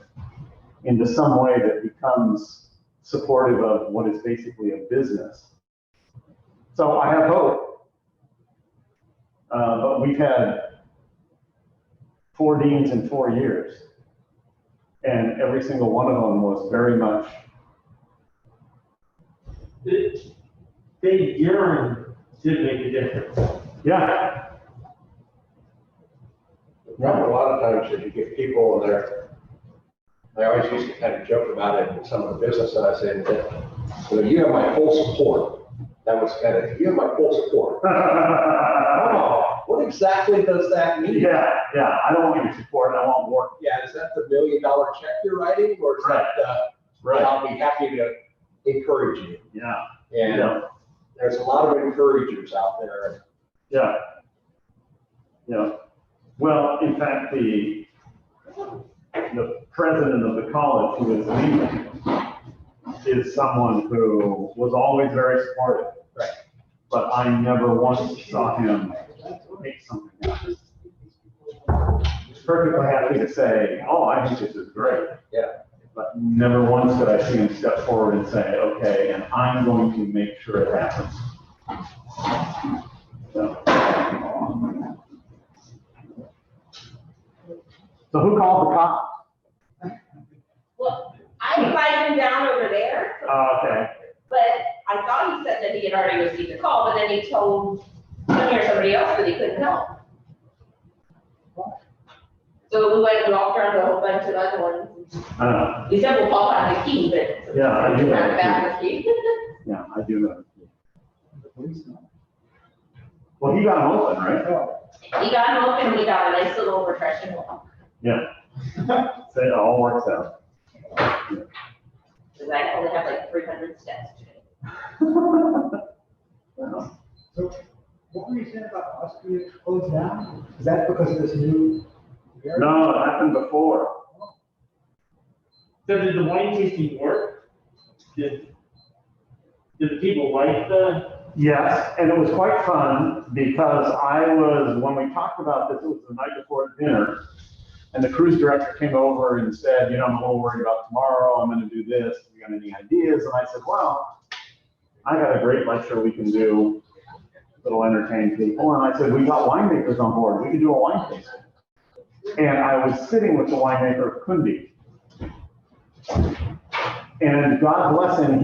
Speaker 1: into some way that becomes supportive of what is basically a business. So I have hope. But we've had 4 deans in 4 years, and every single one of them was very much.
Speaker 2: They yearn to make a difference.
Speaker 1: Yeah.
Speaker 6: A lot of times if you get people and I always used to kind of joke about it in some of the business that I said that, you know, you have my full support. That was kind of, you have my full support. Oh, what exactly does that mean?
Speaker 1: Yeah, I don't want your support, I want work.
Speaker 6: Yeah, is that the $1 million check you're writing, or is that,
Speaker 1: Right.
Speaker 6: I'll be happy to encourage you?
Speaker 1: Yeah,
Speaker 6: And there's a lot of encouragers out there.
Speaker 1: yeah. Well, in fact, the president of the college who is leaving is someone who was always very supportive.
Speaker 6: Right.
Speaker 1: But I never once saw him make something happen. He's perfectly happy to say, oh, I think this is great.
Speaker 6: Yeah.
Speaker 1: But never once did I see him step forward and say, okay, and I'm going to make sure it happens. So who called the cops?
Speaker 5: Well, I invited him down over there,
Speaker 1: Okay.
Speaker 5: but I thought he said that he had already received a call, but then he told me or somebody else that he couldn't help. So we went and walked around a whole bunch of other ones. He said, we'll call out the key, but.
Speaker 1: Yeah, I do have a key.
Speaker 5: Back the key.
Speaker 1: Yeah, I do know. Well, he got him open, right?
Speaker 5: He got him open, and we got a nice little refreshing one.
Speaker 1: Yeah. So it all works out.
Speaker 5: Because I only have like 300 steps today.
Speaker 10: So what were you saying about Austria closed down? Is that because of this new?
Speaker 1: No, it happened before.
Speaker 2: So did the wine tasting work? Did the people like the?
Speaker 1: Yes, and it was quite fun because when we talked about this, it was the night before dinner. And the cruise director came over and said, you know, I'm a little worried about tomorrow. I'm going to do this. Have you got any ideas? And I said, well, I got a great lecture we can do that'll entertain people. And I said, we got winemakers on board. We can do a wine tasting. And I was sitting with the winemaker of Kundi. And God bless him,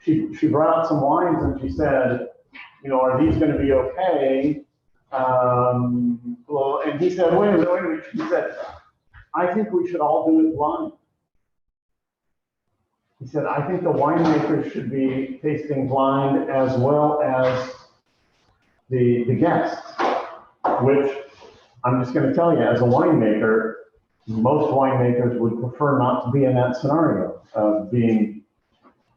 Speaker 1: she brought out some wines and she said, you know, are these going to be okay? Well, and he said, wait a minute. He said, I think we should all do it blind. He said, I think the winemakers should be tasting blind as well as the guests, which I'm just going to tell you, as a winemaker, most winemakers would prefer not to be in that scenario of being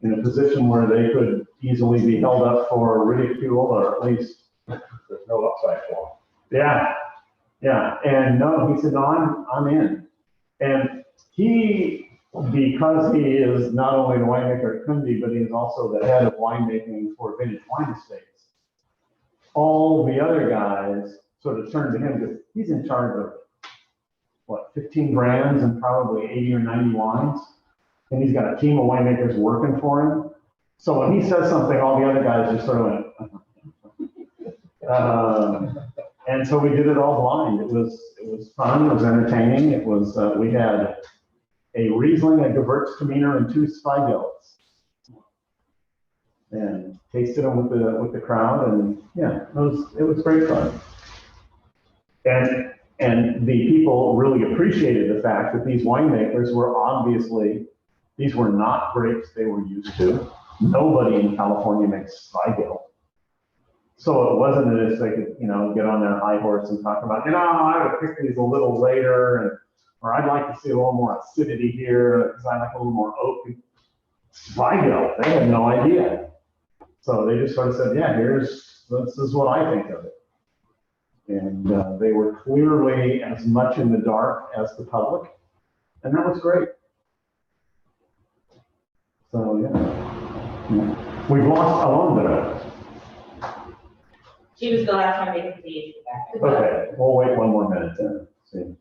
Speaker 1: in a position where they could easily be held up for ridicule, or at least
Speaker 6: There's no upside for them.
Speaker 1: Yeah. And no, he said, no, I'm in. And he, because he is not only the winemaker at Kundi, but he is also the head of winemaking for Vintage Wine Estates. All the other guys sort of turned to him because he's in charge of, 15 brands and probably 80 or 90 wines. And he's got a team of winemakers working for him. So when he says something, all the other guys just sort of went, And so we did it all blind. It was fun, it was entertaining. It was, we had a Riesling, a Gewürztraminer, and 2 Zweigels. And tasted them with the crowd, and yeah, it was great fun. And the people really appreciated the fact that these winemakers were obviously, these were not grapes they were used to. Nobody in California makes Zweigel. So it wasn't as if they could, get on their high horse and talk about, I would pick these a little later, or I'd like to see a little more acidity here, because I like a little more oak. Zweigel, they had no idea. So they just sort of said, yeah, this is what I think of it. And they were clearly as much in the dark as the public, and that was great. So yeah. We've lost Alondra.
Speaker 5: She was the last time they could see you back.
Speaker 1: Okay, we'll wait one more minute then. See.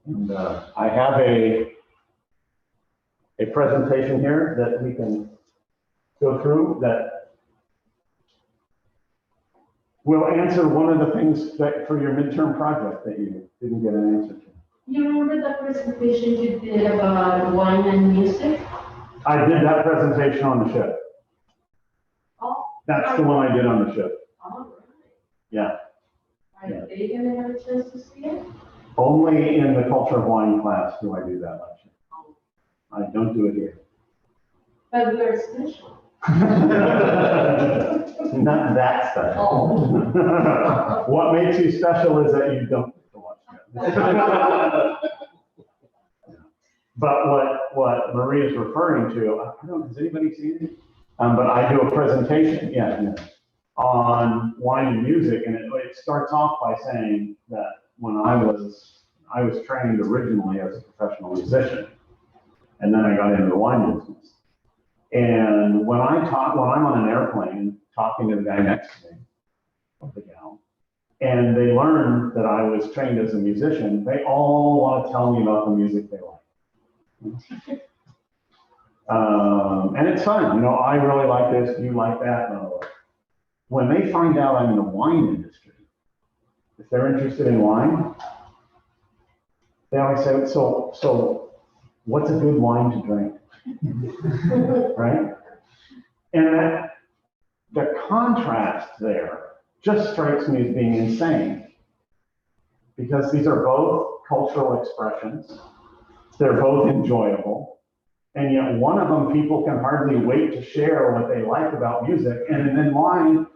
Speaker 1: And I have a presentation here that we can go through that will answer one of the things that for your midterm project that you didn't get an answer to.
Speaker 8: You remember the presentation you did about wine and music?
Speaker 1: I did that presentation on the ship.
Speaker 8: Oh.
Speaker 1: That's the one I did on the ship.
Speaker 8: All right.
Speaker 1: Yeah.
Speaker 8: Are they gonna have a chance to see it?
Speaker 1: Only in the culture of wine class do I do that lecture. I don't do it here.
Speaker 8: But we are special.
Speaker 1: Not that special.
Speaker 8: Oh.
Speaker 1: What makes you special is that you don't get to watch it. But what Maria's referring to, I don't know, has anybody seen it? But I do a presentation, on wine and music, and it starts off by saying that when I was trained originally as a professional musician, and then I got into the wine business. And when I'm on an airplane talking to the guy next to me, or the gal, and they learn that I was trained as a musician, they all want to tell me about the music they like. And it's fun, I really like this, you like that, blah, blah, blah. When they find out I'm in the wine industry, if they're interested in wine, they always say, so what's a good wine to drink? Right? And the contrast there just strikes me as being insane, because these are both cultural expressions. They're both enjoyable. And yet one of them, people can hardly wait to share what they like about music. And then wine,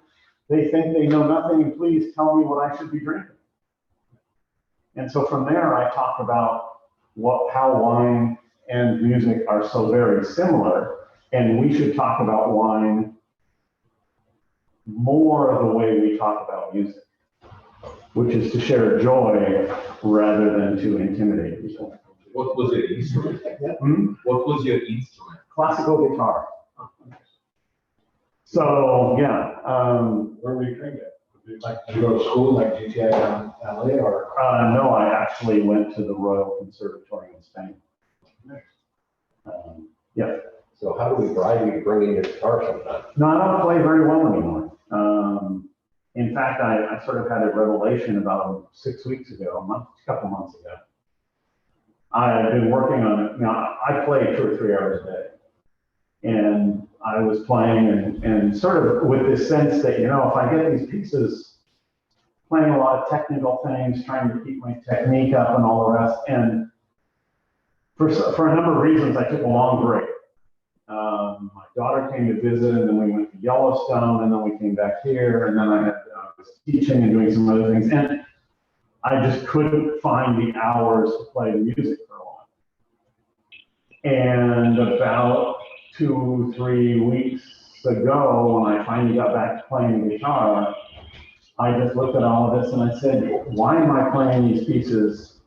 Speaker 1: they think they know nothing, and please tell me what I should be drinking. And so from there, I talk about how wine and music are so very similar, and we should talk about wine more the way we talk about music, which is to share joy rather than to intimidate people.
Speaker 3: What was your instrument? What was your instrument?
Speaker 1: Classical guitar. So,
Speaker 4: Where were you trained at? Did you go to school like GTI down LA or?
Speaker 1: no, I actually went to the Royal Conservatory in Spain.
Speaker 6: So how do we bribe you to bring in your guitar sometime?
Speaker 1: No, I don't play very well anymore. In fact, I sort of had a revelation about 6 weeks ago, a couple months ago. I've been working on it. Now, I play 2 or 3 hours a day. And I was playing and sort of with this sense that, if I get these pieces, playing a lot of technical things, trying to keep my technique up and all the rest. And for a number of reasons, I took a long break. My daughter came to visit, and then we went to Yellowstone, and then we came back here, and then I was teaching and doing some other things. And I just couldn't find the hours to play the music for a while. And about 2-3 weeks ago, when I finally got back to playing the guitar, I just looked at all of this and I said, why am I playing these pieces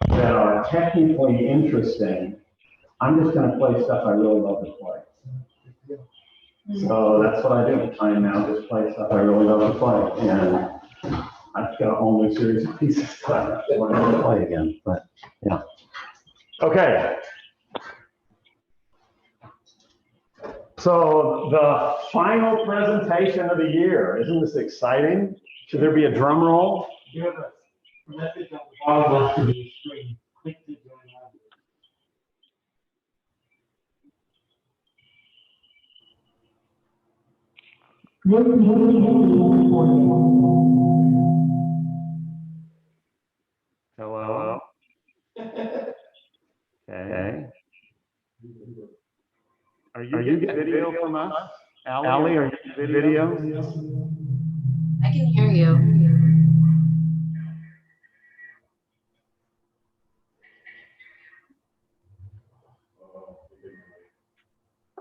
Speaker 1: that are technically interesting? I'm just going to play stuff I really love to play. So that's what I do. I now just play stuff I really love to play. And I've got a whole new series of pieces that I want to play again, but yeah. Okay. So the final presentation of the year, isn't this exciting? Should there be a drum roll?
Speaker 2: You have a message on the bottom left of your screen. Click to join us.
Speaker 1: Hello? Okay. Are you getting video from us? Ally, are you getting video?
Speaker 12: I can hear you.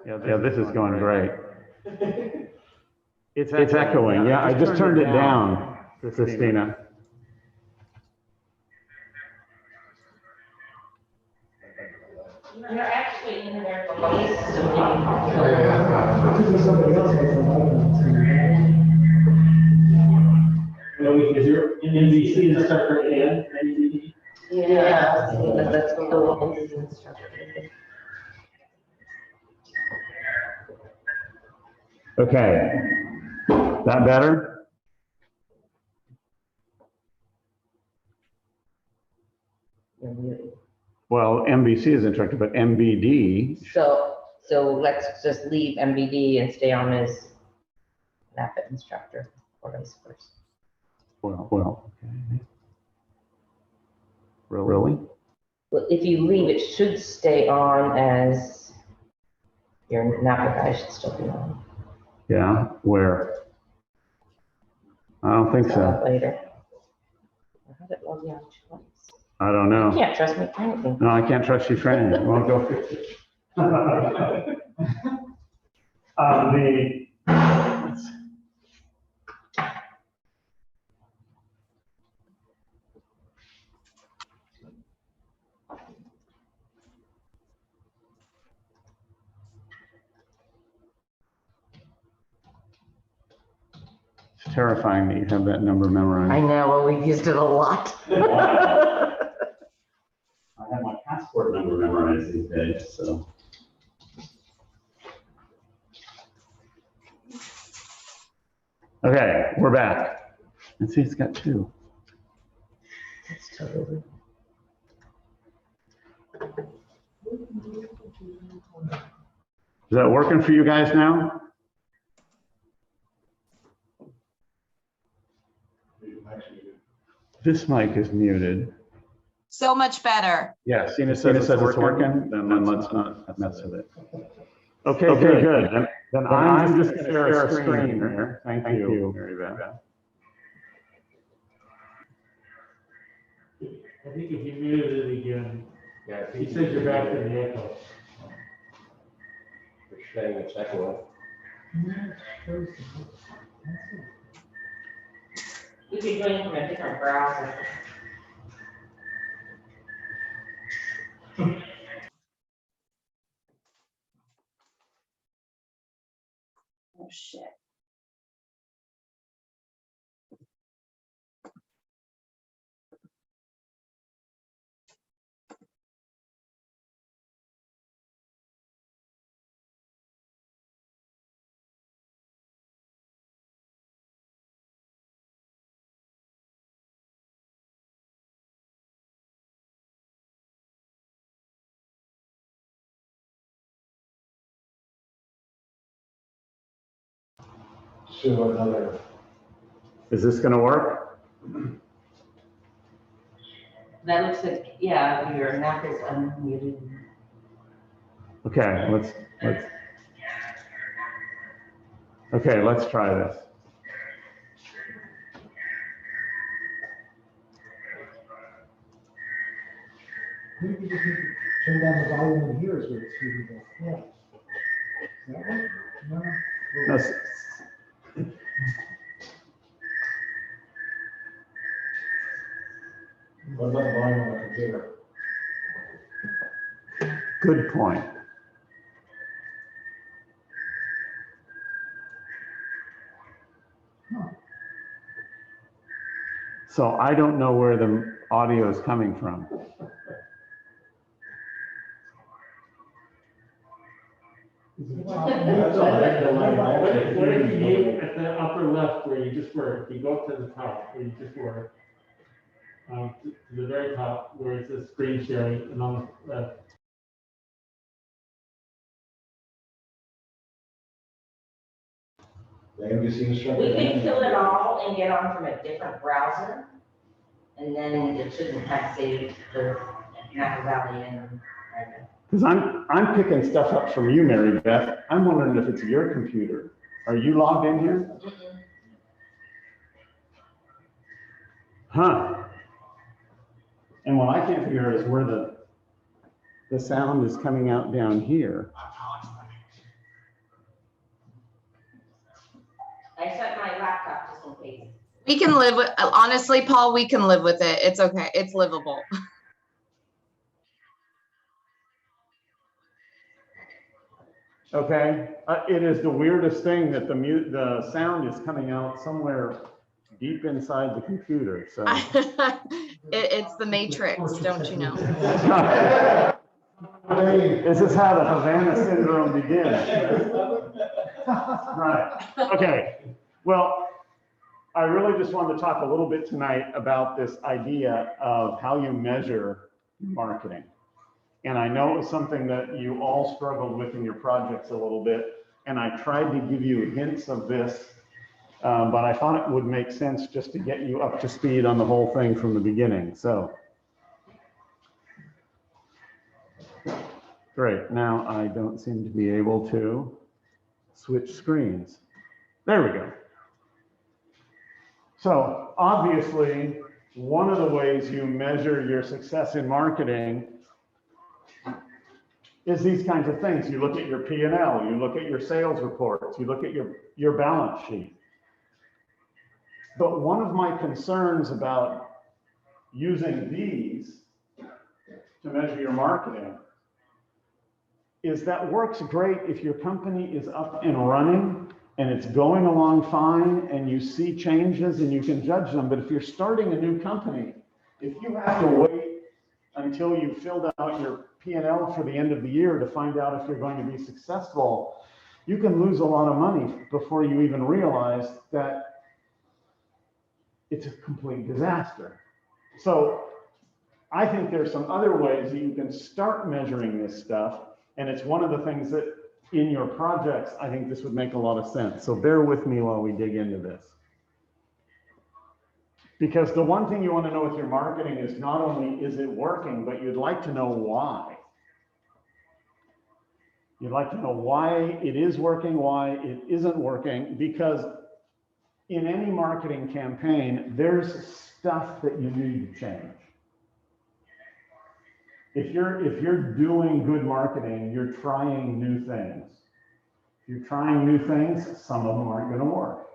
Speaker 1: Yeah, this is going great. It's echoing. Yeah, I just turned it down, Christina.
Speaker 5: You're actually in there for most of
Speaker 10: Somebody else has a mic on, so you
Speaker 2: Is your NBC instructor in?
Speaker 5: Yeah, that's what the one is instructor.
Speaker 1: Okay. That better? Well, MBC is instructor, but MBD,
Speaker 5: So let's just leave MVD and stay on as NAPA instructor or vice versa.
Speaker 1: well, okay. Really?
Speaker 5: Well, if you leave, it should stay on as your NAPA guy should still be on.
Speaker 1: Yeah, where? I don't think so.
Speaker 5: Later. I had it logged in twice.
Speaker 1: I don't know.
Speaker 5: You can't trust me for anything.
Speaker 1: No, I can't trust you for anything. Well, go fix it. It's terrifying that you have that number
Speaker 5: I
Speaker 1: memorized.
Speaker 5: know, well, we've used it a lot.
Speaker 1: I have my passport number memorized these days, so. Okay, we're back. Let's see, it's got two.
Speaker 5: That's totally.
Speaker 1: Is that working for you guys now? This mic is muted.
Speaker 12: So much better.
Speaker 1: Yeah, Sina says it's working, then let's not mess with it. Okay, good. Then I'm just gonna share a screen here. Thank you, Mary Beth.
Speaker 2: I think if you muted it again,
Speaker 6: Yeah,
Speaker 2: he said you're back to the echo.
Speaker 6: For saying it's echoing.
Speaker 5: You could go in from a different browser.
Speaker 12: Oh, shit.
Speaker 4: So another,
Speaker 1: Is this gonna work?
Speaker 5: That looks like, yeah, your NAP is unmuted.
Speaker 1: Okay, let's try this.
Speaker 10: Maybe you just need to turn down the volume in here is where it's really good. Yeah. Is that right? No?
Speaker 1: No, s-
Speaker 4: what about the volume on the computer?
Speaker 1: Good point. So I don't know where the audio is coming from.
Speaker 4: That's all right.
Speaker 2: What if you gave at the upper left where you just were, if you go up to the top where you just were, to the very top where it says screen sharing and on the left.
Speaker 4: The NBC instructor.
Speaker 5: We can kill it all and get on from a different browser. And then it shouldn't have saved the Napa Valley and.
Speaker 1: Because I'm picking stuff up from you, Mary Beth. I'm wondering if it's your computer. Are you logged in here? Huh. And what I can't figure out is where the sound is coming out down here.
Speaker 5: I set my laptop just in case.
Speaker 12: We can live with, honestly, Paul, we can live with it. It's okay. It's livable.
Speaker 1: Okay, it is the weirdest thing that the sound is coming out somewhere deep inside the computer, so.
Speaker 12: It's the Matrix, don't you know?
Speaker 1: This is how the Havana syndrome begins. Right, okay. Well, I really just wanted to talk a little bit tonight about this idea of how you measure marketing. And I know it was something that you all struggled with in your projects a little bit, and I tried to give you hints of this, but I thought it would make sense just to get you up to speed on the whole thing from the beginning, so. Great, now I don't seem to be able to switch screens. There we go. So obviously, one of the ways you measure your success in marketing is these kinds of things. You look at your P&L, you look at your sales reports, you look at your balance sheet. But one of my concerns about using these to measure your marketing is that works great if your company is up and running and it's going along fine and you see changes and you can judge them. But if you're starting a new company, if you have to wait until you filled out your P&L for the end of the year to find out if you're going to be successful, you can lose a lot of money before you even realize that it's a complete disaster. So I think there's some other ways that you can start measuring this stuff. And it's one of the things that in your projects, I think this would make a lot of sense. So bear with me while we dig into this. Because the one thing you want to know with your marketing is not only is it working, but you'd like to know why. You'd like to know why it is working, why it isn't working, because in any marketing campaign, there's stuff that you need to change. If you're doing good marketing, you're trying new things. If you're trying new things, some of them aren't going to work.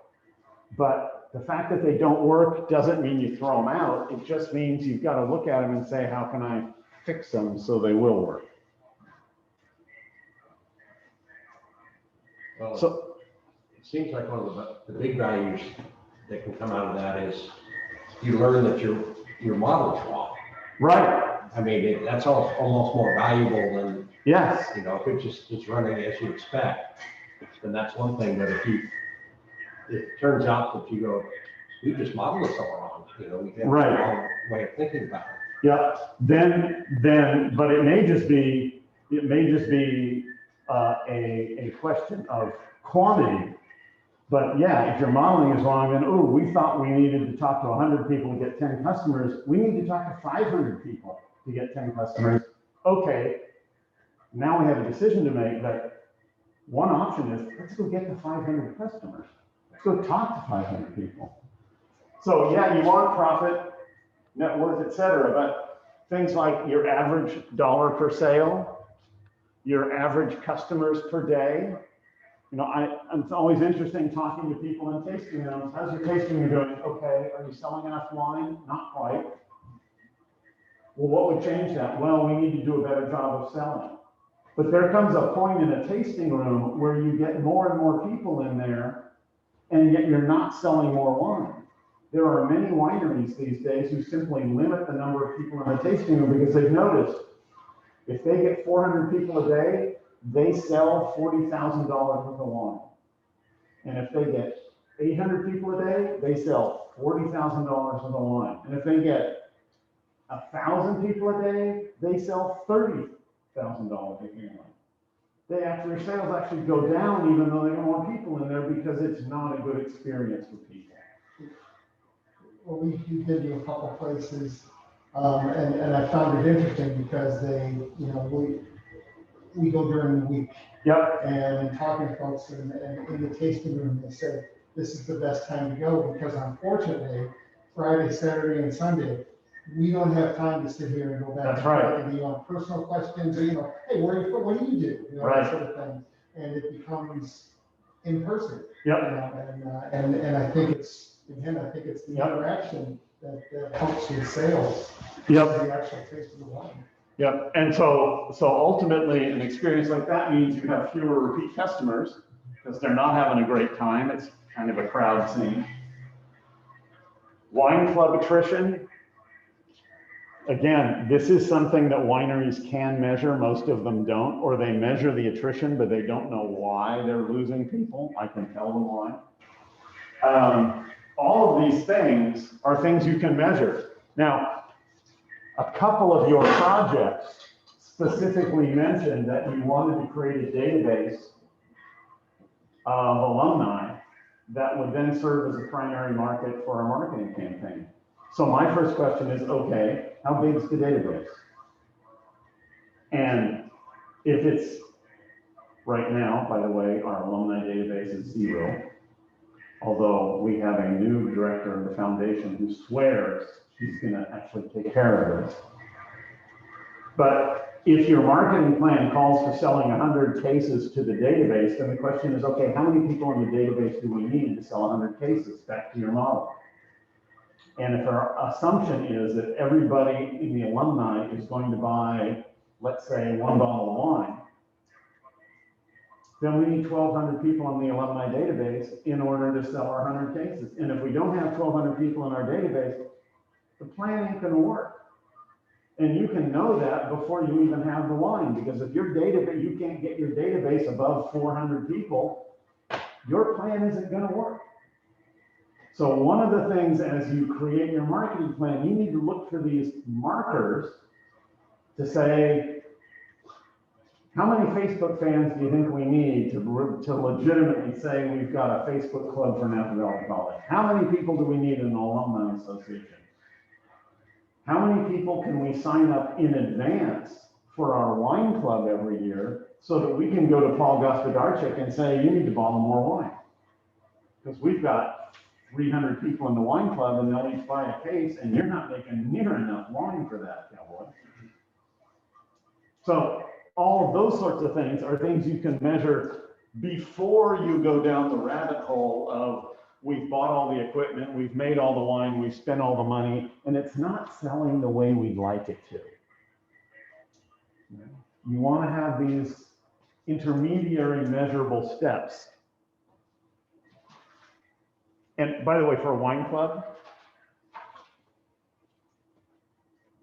Speaker 1: But the fact that they don't work doesn't mean you throw them out. It just means you've got to look at them and say, how can I fix them so they will work?
Speaker 6: Well,
Speaker 1: So
Speaker 6: it seems like one of the big values that can come out of that is you learn that your model's wrong.
Speaker 1: right.
Speaker 6: I mean, that's almost more valuable than,
Speaker 1: Yes.
Speaker 6: you know, if it's running as you expect, then that's one thing. That if it turns out that you go, we just modeled this all wrong, you know, we have
Speaker 1: Right.
Speaker 6: the wrong way of thinking about it.
Speaker 1: Yeah, then, but it may just be a question of quantity. But yeah, if your modeling is wrong, then, oh, we thought we needed to talk to 100 people to get 10 customers. We need to talk to 500 people to get 10 customers. Okay, now we have a decision to make, but one option is, let's go get the 500 customers. Let's go talk to 500 people. So yeah, you want profit, net worth, et cetera, but things like your average dollar per sale, your average customers per day. You know, it's always interesting talking to people and tasting rooms. How's your tasting room doing? Okay, are you selling enough wine? Not quite. Well, what would change that? Well, we need to do a better job of selling. But there comes a point in a tasting room where you get more and more people in there, and yet you're not selling more wine. There are many wineries these days who simply limit the number of people in a tasting room because they've noticed if they get 400 people a day, they sell $40,000 worth of wine. And if they get 800 people a day, they sell $40,000 worth of wine. And if they get 1,000 people a day, they sell $30,000 a year. Their sales actually go down even though they have more people in there because it's not a good experience for people.
Speaker 7: Well, we've been to a couple places, and I found it interesting because they, we go during the week.
Speaker 1: Yep.
Speaker 7: And talking to folks and in the tasting room, they said, this is the best time to go because unfortunately, Friday, Saturday, and Sunday, we don't have time to sit here and go back.
Speaker 1: That's
Speaker 7: and
Speaker 1: right.
Speaker 7: forth and, personal questions or, hey, where are you from? What do you do?
Speaker 1: Right.
Speaker 7: That sort of thing. And it becomes in person.
Speaker 1: Yep.
Speaker 7: And I think it's the interaction that helps with sales.
Speaker 1: Yep.
Speaker 7: The actual taste of the wine.
Speaker 1: Yep. And so ultimately, an experience like that means you have fewer repeat customers because they're not having a great time. It's kind of a crowd scene. Wine club attrition. Again, this is something that wineries can measure. Most of them don't, or they measure the attrition, but they don't know why they're losing people. I can tell them why. All of these things are things you can measure. Now, a couple of your projects specifically mentioned that you wanted to create a database of alumni that would then serve as a primary market for our marketing campaign. So my first question is, okay, how big is the database? And if it's right now, by the way, our alumni database is 0, although we have a new director of the foundation who swears he's gonna actually take care of this. But if your marketing plan calls for selling 100 cases to the database, then the question is, okay, how many people in the database do we need to sell 100 cases? Back to your model. And if our assumption is that everybody in the alumni is going to buy, let's say, 1 bottle of wine, then we need 1,200 people in the alumni database in order to sell our 100 cases. And if we don't have 1,200 people in our database, the plan ain't gonna work. And you can know that before you even have the wine, because if your database, you can't get your database above 400 people, your plan isn't gonna work. So one of the things as you create your marketing plan, you need to look for these markers to say, how many Facebook fans do you think we need to legitimately say we've got a Facebook club for Napa Valley College? How many people do we need in an alumni association? How many people can we sign up in advance for our wine club every year so that we can go to Paul Gospodarczyk and say, you need to bottle more wine? Because we've got 300 people in the wine club and they'll each buy a case and you're not making near enough wine for that, cowboy. So all of those sorts of things are things you can measure before you go down the rabbit hole of we've bought all the equipment, we've made all the wine, we've spent all the money, and it's not selling the way we'd like it to. You want to have these intermediary measurable steps. And by the way, for a wine club,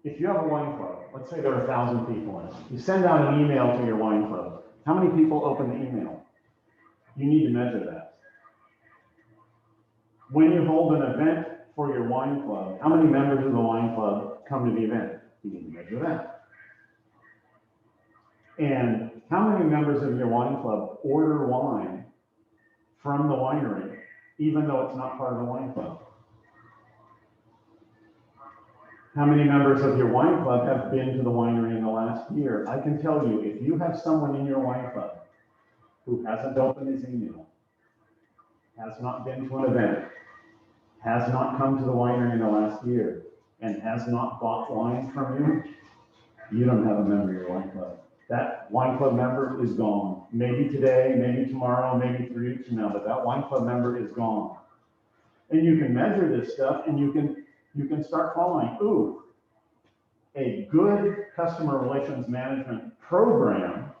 Speaker 1: if you have a wine club, let's say there are 1,000 people in it, you send out an email to your wine club. How many people open the email? You need to measure that. When you hold an event for your wine club, how many members of the wine club come to the event? You need to measure that. And how many members of your wine club order wine from the winery, even though it's not part of the wine club? How many members of your wine club have been to the winery in the last year? I can tell you, if you have someone in your wine club who hasn't opened his email, has not been to an event, has not come to the winery in the last year, and has not bought wine from you, you don't have a member of your wine club. That wine club member is gone. Maybe today, maybe tomorrow, maybe 3 weeks from now, but that wine club member is gone. And you can measure this stuff and you can start following, ooh, a good customer relations management program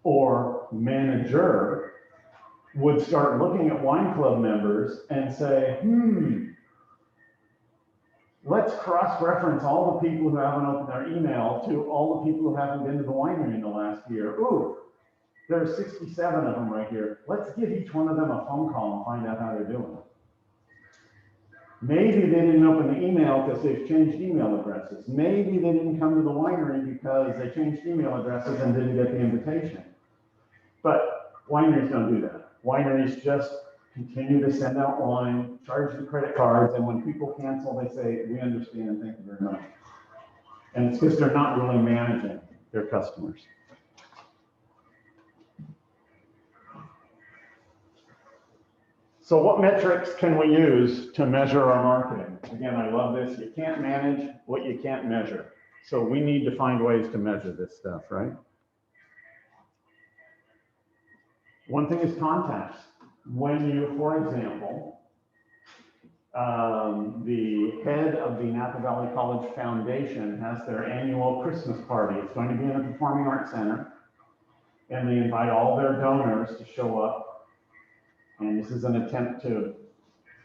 Speaker 1: or manager would start looking at wine club members and say, let's cross-reference all the people who haven't opened their email to all the people who haven't been to the winery in the last year. Ooh, There's 67 of them right here. Let's give each one of them a phone call and find out how they're doing. Maybe they didn't open the email because they've changed email addresses. Maybe they didn't come to the winery because they changed email addresses and didn't get the invitation. But wineries don't do that. Wineries just continue to send out wine, charge the credit cards, and when people cancel, they say, we understand, thank you very much. And it's because they're not really managing their customers. So what metrics can we use to measure our marketing? Again, I love this. You can't manage what you can't measure. So we need to find ways to measure this stuff, right? One thing is contacts. When you, for example, the head of the Napa Valley College Foundation has their annual Christmas party. It's going to be in the Performing Arts Center. And they invite all their donors to show up. And this is an attempt to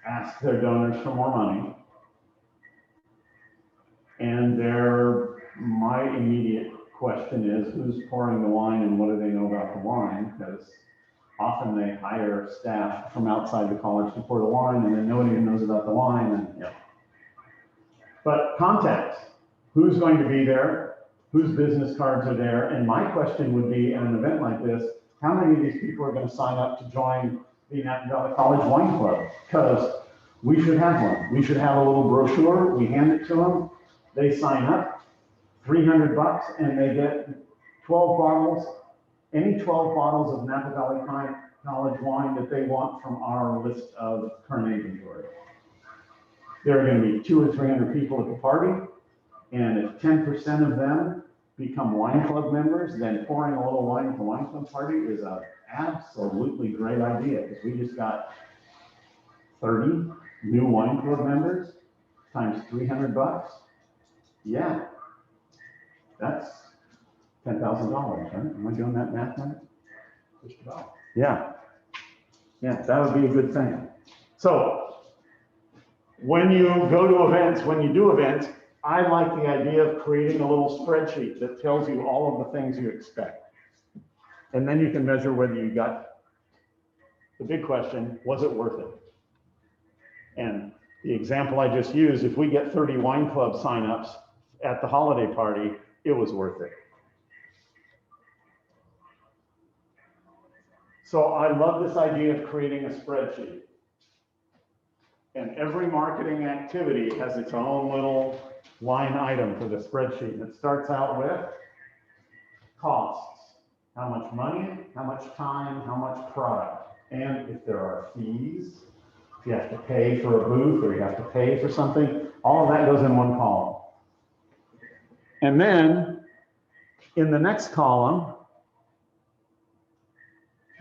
Speaker 1: ask their donors for more money. And my immediate question is, who's pouring the wine and what do they know about the wine? Because often they hire staff from outside the college to pour the wine and then nobody even knows about the wine. And, yeah. But contacts, who's going to be there? Whose business cards are there? And my question would be, at an event like this, how many of these people are going to sign up to join the Napa Valley College Wine Club? Because we should have one. We should have a little brochure. We hand it to them. They sign up, $300, and they get 12 bottles, any 12 bottles of Napa Valley College wine that they want from our list of current inventory. There are going to be 200 or 300 people at the party, and if 10% of them become wine club members, then pouring a little wine at the wine club party is an absolutely great idea, because we just got 30 new wine club members times $300. Yeah, that's $10,000, right? Am I doing that math right? Just about. Yeah. Yeah, that would be a good thing. So when you go to events, when you do events, I like the idea of creating a little spreadsheet that tells you all of the things you expect. And then you can measure whether you got the big question, was it worth it? And the example I just used, if we get 30 wine club signups at the holiday party, it was worth it. So I love this idea of creating a spreadsheet. And every marketing activity has its own little line item for the spreadsheet. And it starts out with costs. How much money, how much time, how much product. And if there are fees, if you have to pay for a booth or you have to pay for something, all of that goes in one column. And then in the next column,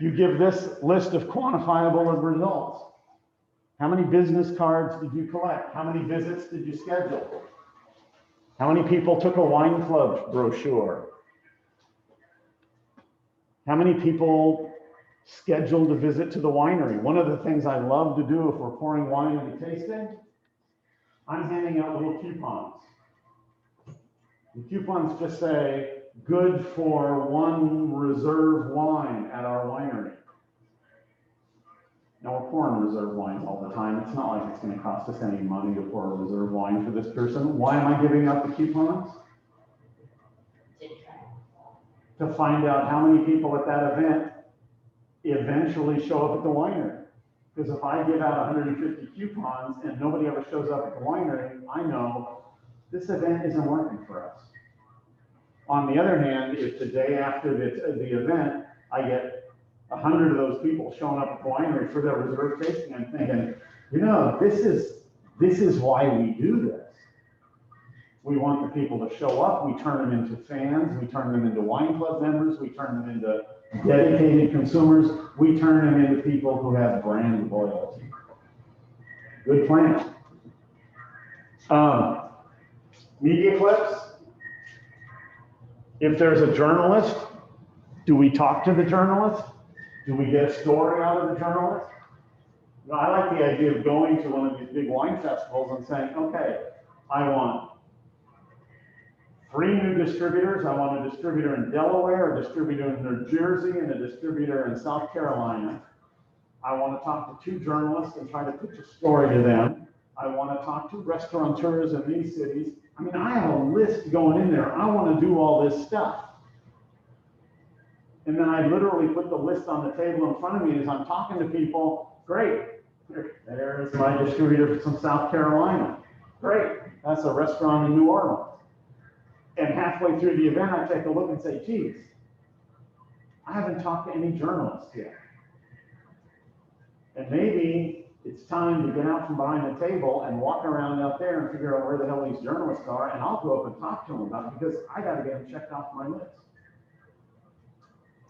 Speaker 1: you give this list of quantifiable results. How many business cards did you collect? How many visits did you schedule? How many people took a wine club brochure? How many people scheduled a visit to the winery? One of the things I love to do if we're pouring wine and tasting, I'm handing out little coupons. The coupons just say, good for one reserve wine at our winery. Now we're pouring reserve wines all the time. It's not like it's going to cost us any money to pour a reserve wine for this person. Why am I giving out the coupons? To find out how many people at that event eventually show up at the winery. Because if I give out 150 coupons and nobody ever shows up at the winery, I know this event isn't working for us. On the other hand, if the day after the event, I get 100 of those people showing up at the winery for their reserve tasting, I'm thinking, you know, this is why we do this. We want the people to show up. We turn them into fans. We turn them into wine club members. We turn them into dedicated consumers. We turn them into people who have brand loyalty. Good plan. Media clips. If there's a journalist, do we talk to the journalist? Do we get a story out of the journalist? You know, I like the idea of going to one of these big wine festivals and saying, okay, I want 3 new distributors. I want a distributor in Delaware, a distributor in New Jersey, and a distributor in South Carolina. I want to talk to 2 journalists and try to pitch a story to them. I want to talk to restaurateurs in these cities. I mean, I have a list going in there. I want to do all this stuff. And then I literally put the list on the table in front of me as I'm talking to people. Great. There's my distributor from South Carolina. Great. That's a restaurant in New Orleans. And halfway through the event, I take a look and say, geez, I haven't talked to any journalists yet. And maybe it's time to get out from behind the table and walk around out there and figure out where the hell these journalists are, and I'll go up and talk to them about it because I got to get them checked off my list.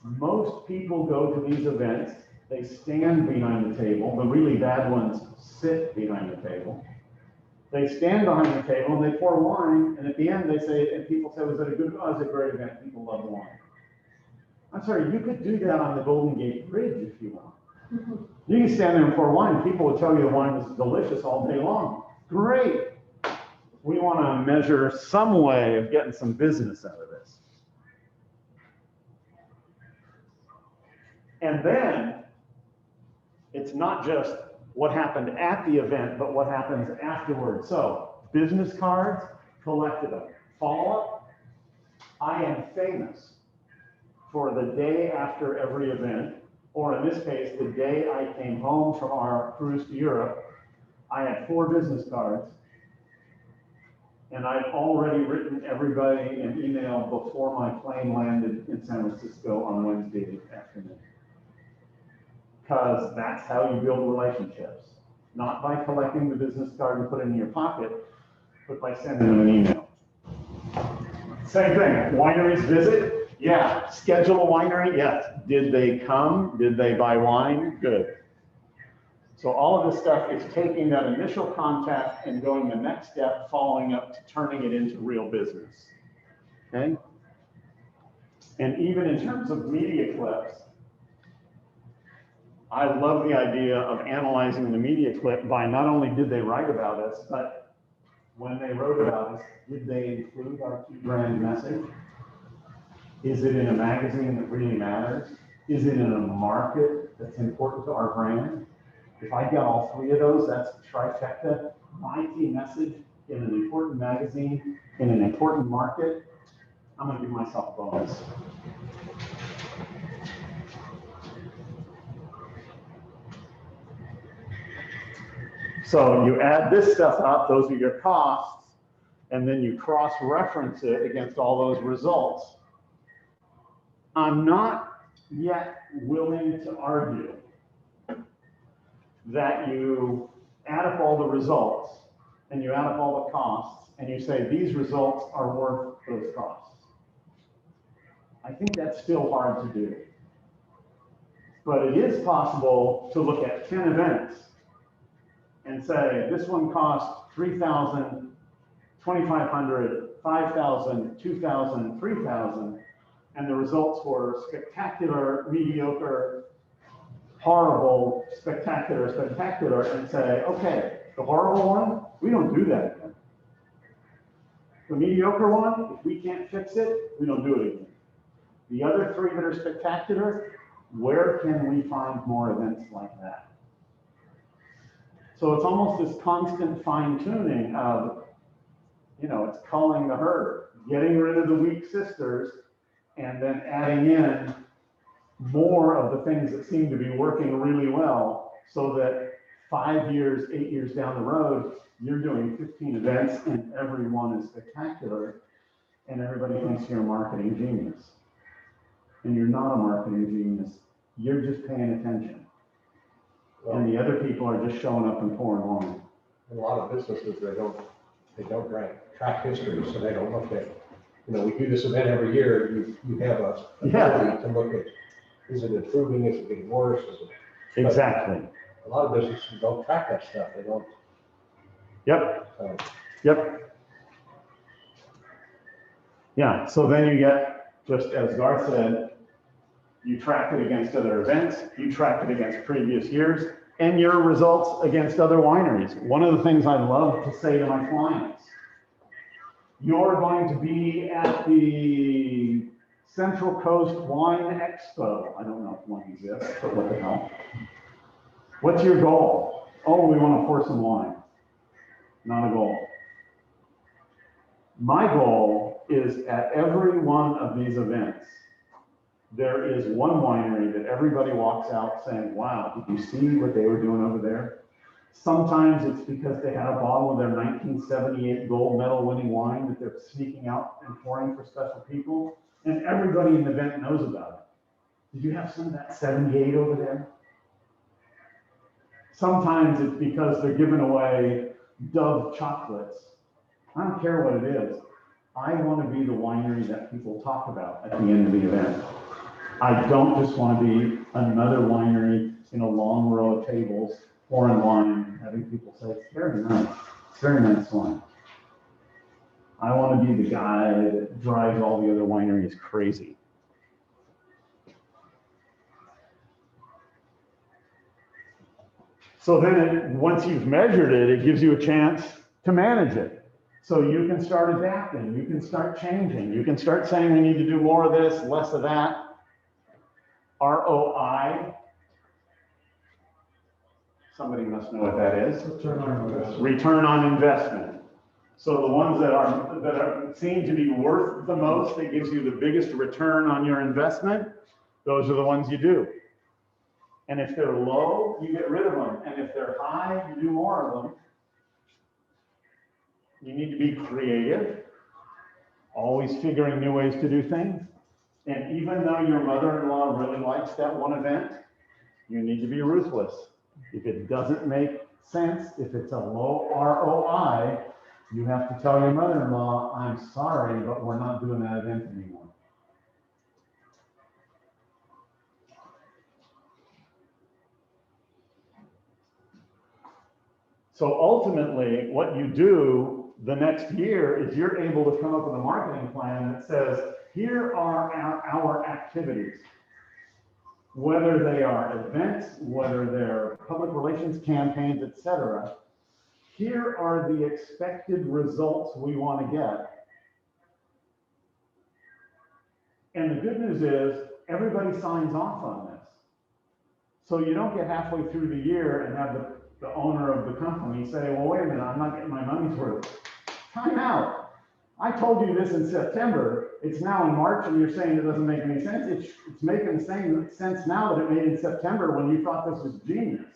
Speaker 1: Most people go to these events, they stand behind the table. The really bad ones sit behind the table. They stand behind the table and they pour wine, and at the end they say, and people say, was it a good, oh, it was a great event, people love wine. I'm sorry, you could do that on the Golden Gate Bridge if you want. You can stand there and pour wine, people will tell you the wine was delicious all day long. Great. We want to measure some way of getting some business out of this. And then it's not just what happened at the event, but what happens afterwards. So business cards, collected them. Follow-up, I am famous for the day after every event, or in this case, the day I came home from our cruise to Europe. I had 4 business cards, and I'd already written everybody an email before my plane landed in San Francisco on Wednesday afternoon. Because that's how you build relationships. Not by collecting the business card and putting it in your pocket, but by sending them an email. Same thing, wineries visit, yeah. Schedule a winery, yes. Did they come? Did they buy wine? Good. So all of this stuff is taking that initial contact and going the next step, following up to turning it into real business, okay? And even in terms of media clips, I love the idea of analyzing the media clip by not only did they write about us, but when they wrote about us, did they include our 2 brand message? Is it in a magazine that really matters? Is it in a market that's important to our brand? If I get all 3 of those, that's trifecta. My key message in an important magazine, in an important market, I'm gonna give myself a bonus. So you add this stuff up, those are your costs, and then you cross-reference it against all those results. I'm not yet willing to argue that you add up all the results and you add up all the costs and you say these results are worth those costs. I think that's still hard to do. But it is possible to look at 10 events and say, this one cost $3,000, $2,500, $5,000, $2,000, $3,000, and the results were spectacular, mediocre, horrible, spectacular, spectacular, and say, okay, the horrible one, we don't do that again. The mediocre one, if we can't fix it, we don't do it again. The other 3 that are spectacular, where can we find more events like that? So it's almost this constant fine-tuning of, you know, it's culling the herd, getting rid of the weak sisters, and then adding in more of the things that seem to be working really well, so that 5 years, 8 years down the road, you're doing 15 events and every one is spectacular, and everybody thinks you're a marketing genius. And you're not a marketing genius, you're just paying attention. And the other people are just showing up and pouring wine.
Speaker 6: In a lot of businesses, they don't track history, so they don't look at, you know, we do this event every year, you have a ability to look at, is it improving, is it getting worse, is it?
Speaker 1: Exactly.
Speaker 6: A lot of businesses don't track that stuff, they don't.
Speaker 1: Yep, yep. Yeah, so then you get, just as Garth said, you track it against other events, you track it against previous years, and your results against other wineries. One of the things I love to say to my clients, You're going to be at the Central Coast Wine Expo. I don't know if one exists, but what the hell? What's your goal? Oh, we want to pour some wine. Not a goal. My goal is at every one of these events, there is one winery that everybody walks out saying, wow, did you see what they were doing over there? Sometimes it's because they had a bottle of their 1978 gold medal winning wine that they're sneaking out and pouring for special people, and everybody in the event knows about it. Did you have some of that 78 over there? Sometimes it's because they're giving away Dove chocolates. I don't care what it is. I want to be the winery that people talk about at the end of the event. I don't just want to be another winery in a long row of tables pouring wine and having people say, it's very nice. It's very nice wine. I want to be the guy that drives all the other wineries crazy. So then once you've measured it, it gives you a chance to manage it. So you can start adapting, you can start changing, you can start saying we need to do more of this, less of that. ROI. Somebody must know what that is. Return on investment. So the ones that seem to be worth the most, that gives you the biggest return on your investment, those are the ones you do. And if they're low, you get rid of them. And if they're high, you do more of them. You need to be creative, always figuring new ways to do things. And even though your mother-in-law really likes that one event, you need to be ruthless. If it doesn't make sense, if it's a low ROI, you have to tell your mother-in-law, I'm sorry, but we're not doing that event anymore. So ultimately, what you do the next year is you're able to come up with a marketing plan that says, here are our activities. Whether they are events, whether they're public relations campaigns, etc. Here are the expected results we want to get. And the good news is everybody signs off on this. So you don't get halfway through the year and have the owner of the company say, well, wait a minute, I'm not getting my money's worth. Time out. I told you this in September. It's now in March and you're saying it doesn't make any sense. It's making the same sense now that it made in September when you thought this was genius.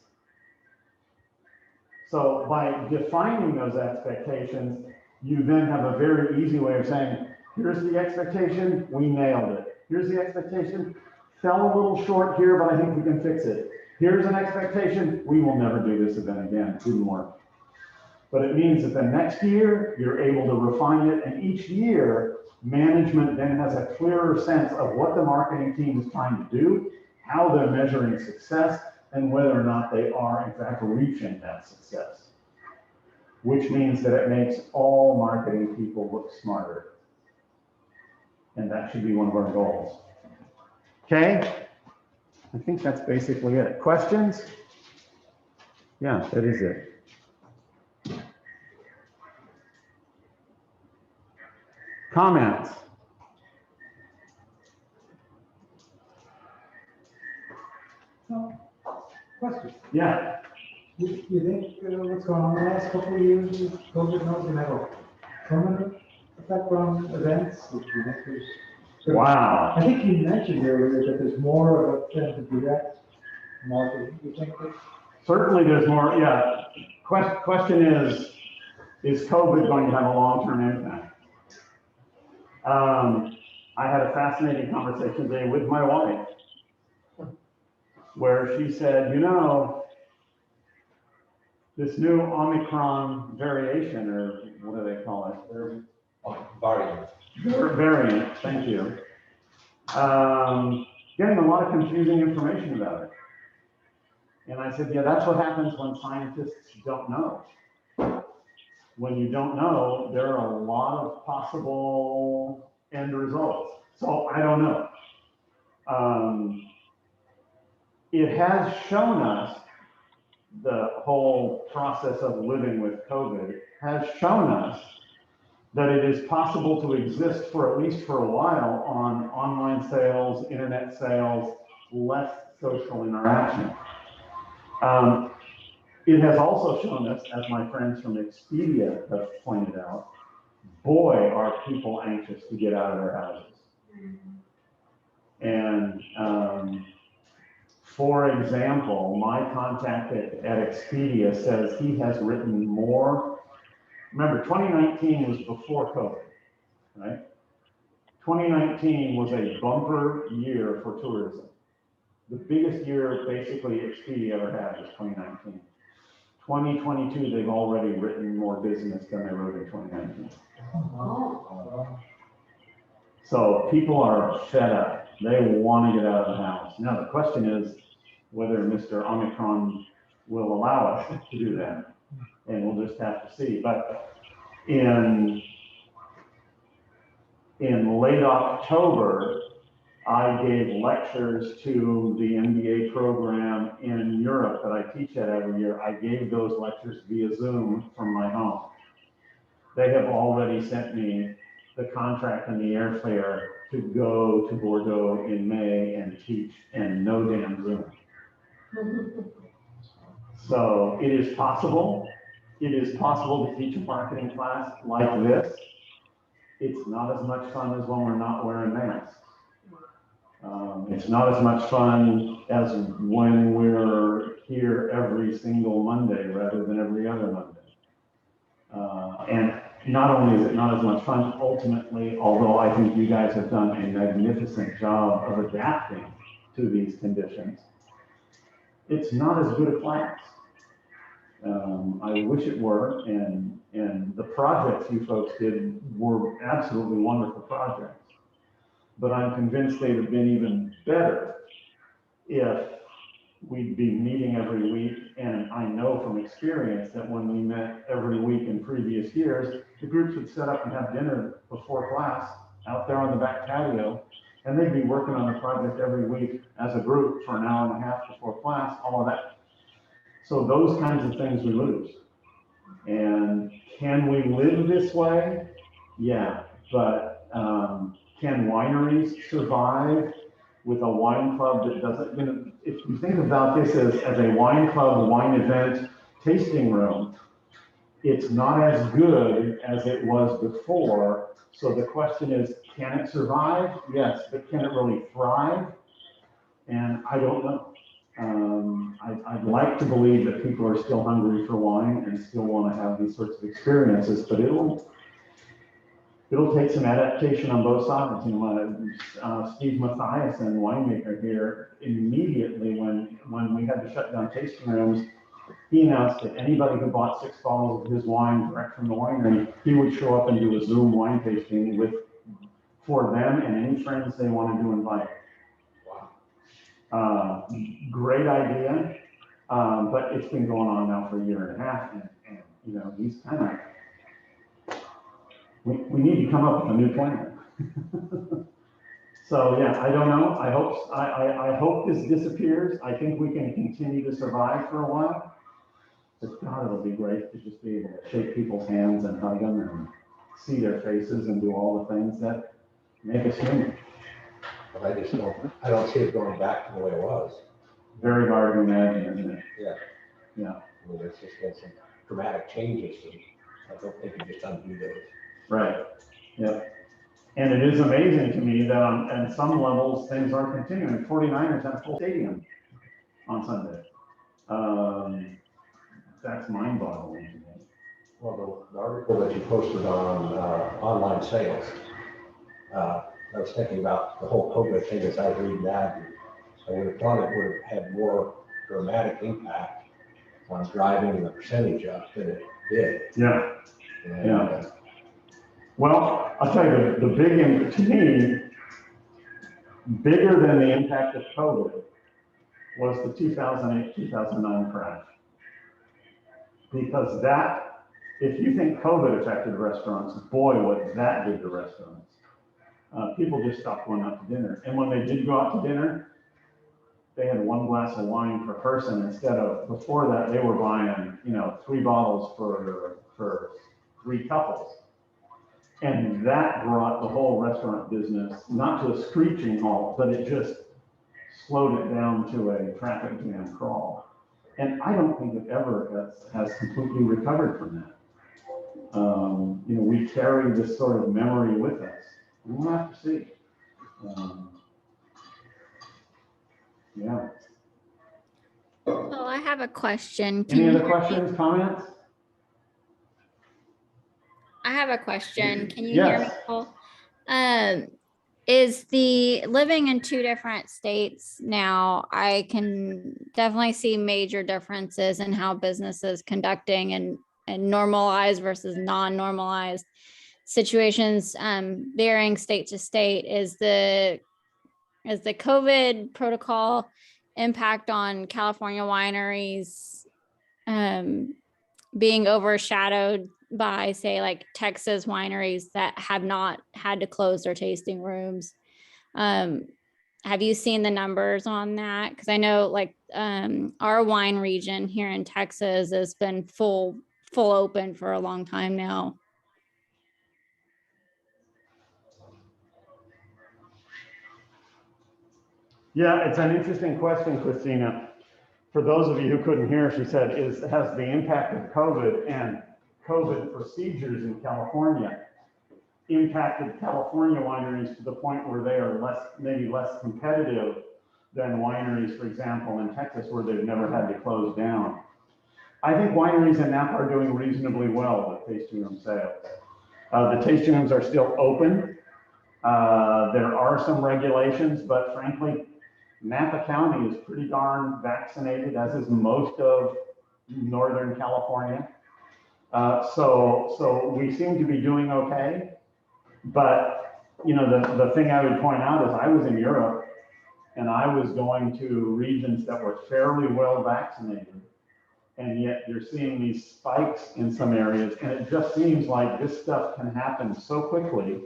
Speaker 1: So by defining those expectations, you then have a very easy way of saying, here's the expectation, we nailed it. Here's the expectation, fell a little short here, but I think we can fix it. Here's an expectation, we will never do this event again, didn't work. But it means that the next year, you're able to refine it, and each year, management then has a clearer sense of what the marketing team is trying to do, how they're measuring success, and whether or not they are, in fact, reaching that success. Which means that it makes all marketing people look smarter. And that should be one of our goals. Okay? I think that's basically it. Questions? Yeah, that is it. Comments?
Speaker 10: Question.
Speaker 1: Yeah.
Speaker 10: You think what's going on the last couple of years with COVID not going to have a permanent effect on events?
Speaker 1: Wow.
Speaker 10: I think you mentioned earlier that there's more of a trend to direct marketing. You think that?
Speaker 1: Certainly there's more, yeah. Question is COVID going to have a long-term impact? I had a fascinating conversation today with my wife where she said, you know, this new Omicron variation, or what do they call it?
Speaker 3: Variant.
Speaker 1: Variant, thank you. Getting a lot of confusing information about it. And I said, yeah, that's what happens when scientists don't know. When you don't know, there are a lot of possible end results. So I don't know. It has shown us, the whole process of living with COVID has shown us that it is possible to exist for at least for a while on online sales, internet sales, less social interaction. It has also shown us, as my friends from Expedia have pointed out, boy, are people anxious to get out of their houses. And for example, my contact at Expedia says he has written more. Remember, 2019 was before COVID, right? 2019 was a bumper year for tourism. The biggest year basically Expedia ever had was 2019. 2022, they've already written more business than they wrote in 2019. So people are fed up. They want to get out of the house. Now the question is whether Mr. Omicron will allow us to do that. And we'll just have to see. But in late October, I gave lectures to the MBA program in Europe that I teach at every year. I gave those lectures via Zoom from my home. They have already sent me the contract and the airfare to go to Bordeaux in May and teach, and no damn Zoom. So it is possible. It is possible to teach a marketing class like this. It's not as much fun as when we're not wearing masks. It's not as much fun as when we're here every single Monday rather than every other Monday. And not only is it not as much fun, ultimately, although I think you guys have done a magnificent job of adapting to these conditions, it's not as good a class. I wish it were, and the projects you folks did were absolutely wonderful projects. But I'm convinced they'd have been even better if we'd be meeting every week. And I know from experience that when we met every week in previous years, the groups would set up and have dinner before class out there on the back patio, and they'd be working on the project every week as a group for an hour and a half before class, all of that. So those kinds of things we lose. And can we live this way? Yeah, but can wineries survive with a wine club that doesn't, if you think about this as a wine club, wine event, tasting room, it's not as good as it was before. So the question is, can it survive? Yes, but can it really thrive? And I don't know. I'd like to believe that people are still hungry for wine and still want to have these sorts of experiences, but it'll take some adaptation on both sides. You know, Steve Mathiasen, winemaker here, immediately when we had to shut down tasting rooms, he announced that anybody who bought 6 bottles of his wine direct from the winery, he would show up and do a Zoom wine tasting for them and any friends they wanted to invite. Great idea, but it's been going on now for a year and a half, and you know, he's kind of, we need to come up with a new plan. So yeah, I don't know. I hope this disappears. I think we can continue to survive for a while. But God, it'll be great to just be able to shake people's hands and hug them and see their faces and do all the things that make us human.
Speaker 6: But I don't see it going back to the way it was.
Speaker 1: Very hard to imagine, isn't it?
Speaker 6: Yeah.
Speaker 1: Yeah.
Speaker 6: I mean, it's just been some dramatic changes, and I don't think you just undo those.
Speaker 1: Right. Yeah. And it is amazing to me that on some levels, things are continuing. 49ers have a full stadium on Sunday. That's mind-boggling to me.
Speaker 6: Well, the article that you posted on online sales, I was thinking about the whole COVID thing as I was reading that. I would have thought it would have had more dramatic impact on driving the percentage up than it did.
Speaker 1: Yeah.
Speaker 6: And,
Speaker 1: Yeah. Well, I'll tell you, the big impact, to me, bigger than the impact of COVID was the 2008-2009 crash. Because that, if you think COVID affected restaurants, boy, what that did to restaurants. People just stopped going out to dinner. And when they did go out to dinner, they had 1 glass of wine per person instead of, before that, they were buying, 3 bottles for 3 couples. And that brought the whole restaurant business, not to a screeching halt, but it just slowed it down to a traffic jam crawl. And I don't think it ever has completely recovered from that. We carry this sort of memory with us. We'll have to see. Yeah.
Speaker 13: Well, I have a question.
Speaker 1: Any
Speaker 13: you
Speaker 1: other
Speaker 13: hear me?
Speaker 1: questions, comments?
Speaker 13: I have a question. Can you hear me,
Speaker 1: Yes.
Speaker 13: Paul? Is the living in two different states now, I can definitely see major differences in how businesses conducting and normalized versus non-normalized situations, varying state to state. Is the COVID protocol impact on California wineries being overshadowed by, say, like Texas wineries that have not had to close their tasting rooms? Have you seen the numbers on that? Because I know like our wine region here in Texas has been full open for a long time now.
Speaker 1: Yeah, it's an interesting question, Christina. For those of you who couldn't hear, she said, has the impact of COVID and COVID procedures in California impacted California wineries to the point where they are maybe less competitive than wineries, for example, in Texas, where they've never had to close down? I think wineries in Napa are doing reasonably well with tasting room sales. The tasting rooms are still open. There are some regulations, but frankly, Napa County is pretty darn vaccinated, as is most of Northern California. So we seem to be doing okay. But, the thing I would point out is I was in Europe and I was going to regions that were fairly well vaccinated. And yet you're seeing these spikes in some areas. And it just seems like this stuff can happen so quickly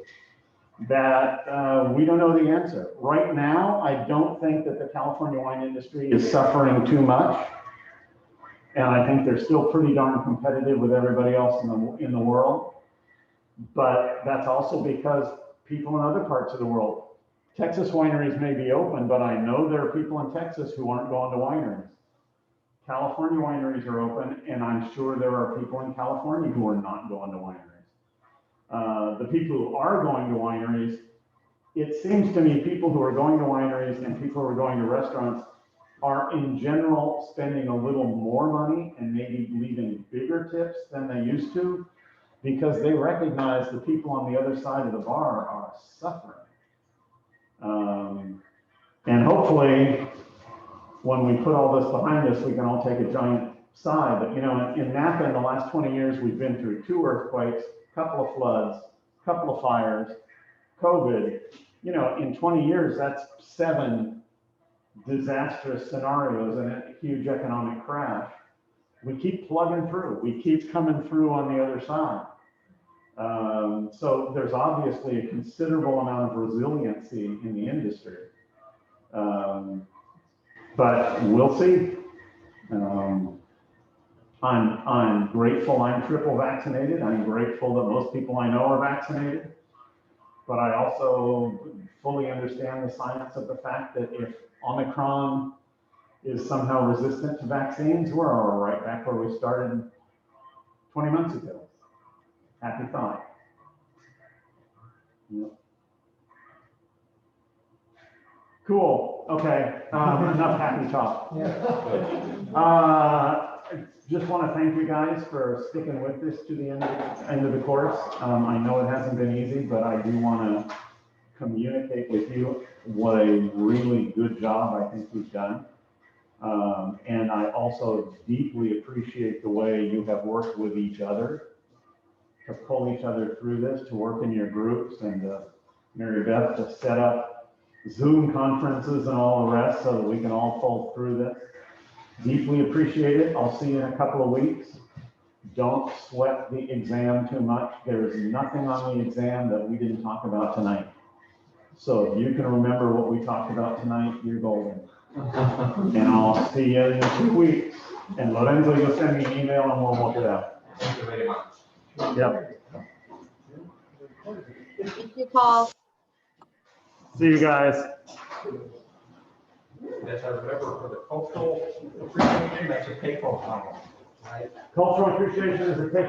Speaker 1: that we don't know the answer. Right now, I don't think that the California wine industry is suffering too much. And I think they're still pretty darn competitive with everybody else in the world. But that's also because people in other parts of the world, Texas wineries may be open, but I know there are people in Texas who aren't going to wineries. California wineries are open, and I'm sure there are people in California who are not going to wineries. The people who are going to wineries, it seems to me people who are going to wineries and people who are going to restaurants are in general spending a little more money and maybe leaving bigger tips than they used to, because they recognize the people on the other side of the bar are suffering. And hopefully, when we put all this behind us, we can all take a giant sigh. But in Napa in the last 20 years, we've been through 2 earthquakes, a couple of floods, a couple of fires, COVID. In 20 years, that's 7 disastrous scenarios and a huge economic crash. We keep plugging through. We keep coming through on the other side. So there's obviously a considerable amount of resiliency in the industry. But we'll see. I'm grateful I'm triple vaccinated. I'm grateful that most people I know are vaccinated. But I also fully understand the science of the fact that if Omicron is somehow resistant to vaccines, we're right back where we started 20 months ago. Happy thought. Yep. Cool. Okay. Enough happy talk. Just want to thank you guys for sticking with this to the end of the course. I know it hasn't been easy, but I do want to communicate with you what a really good job I think we've done. And I also deeply appreciate the way you have worked with each other to pull each other through this, to work in your groups, and Mary Beth to set up Zoom conferences and all the rest so that we can all pull through this. Deeply appreciate it. I'll see you in a couple of weeks. Don't sweat the exam too much. There's nothing on the exam that we didn't talk about tonight. So if you can remember what we talked about tonight, you're golden. And I'll see you in 2 weeks. And Lorenzo, you'll send me an email and we'll work it out.
Speaker 3: Thank you very much.
Speaker 1: Yep.
Speaker 12: Thank you, Paul.
Speaker 1: See you guys.
Speaker 9: Yes, I remember for the cultural appreciation, that's a take home.
Speaker 1: Cultural appreciation is a take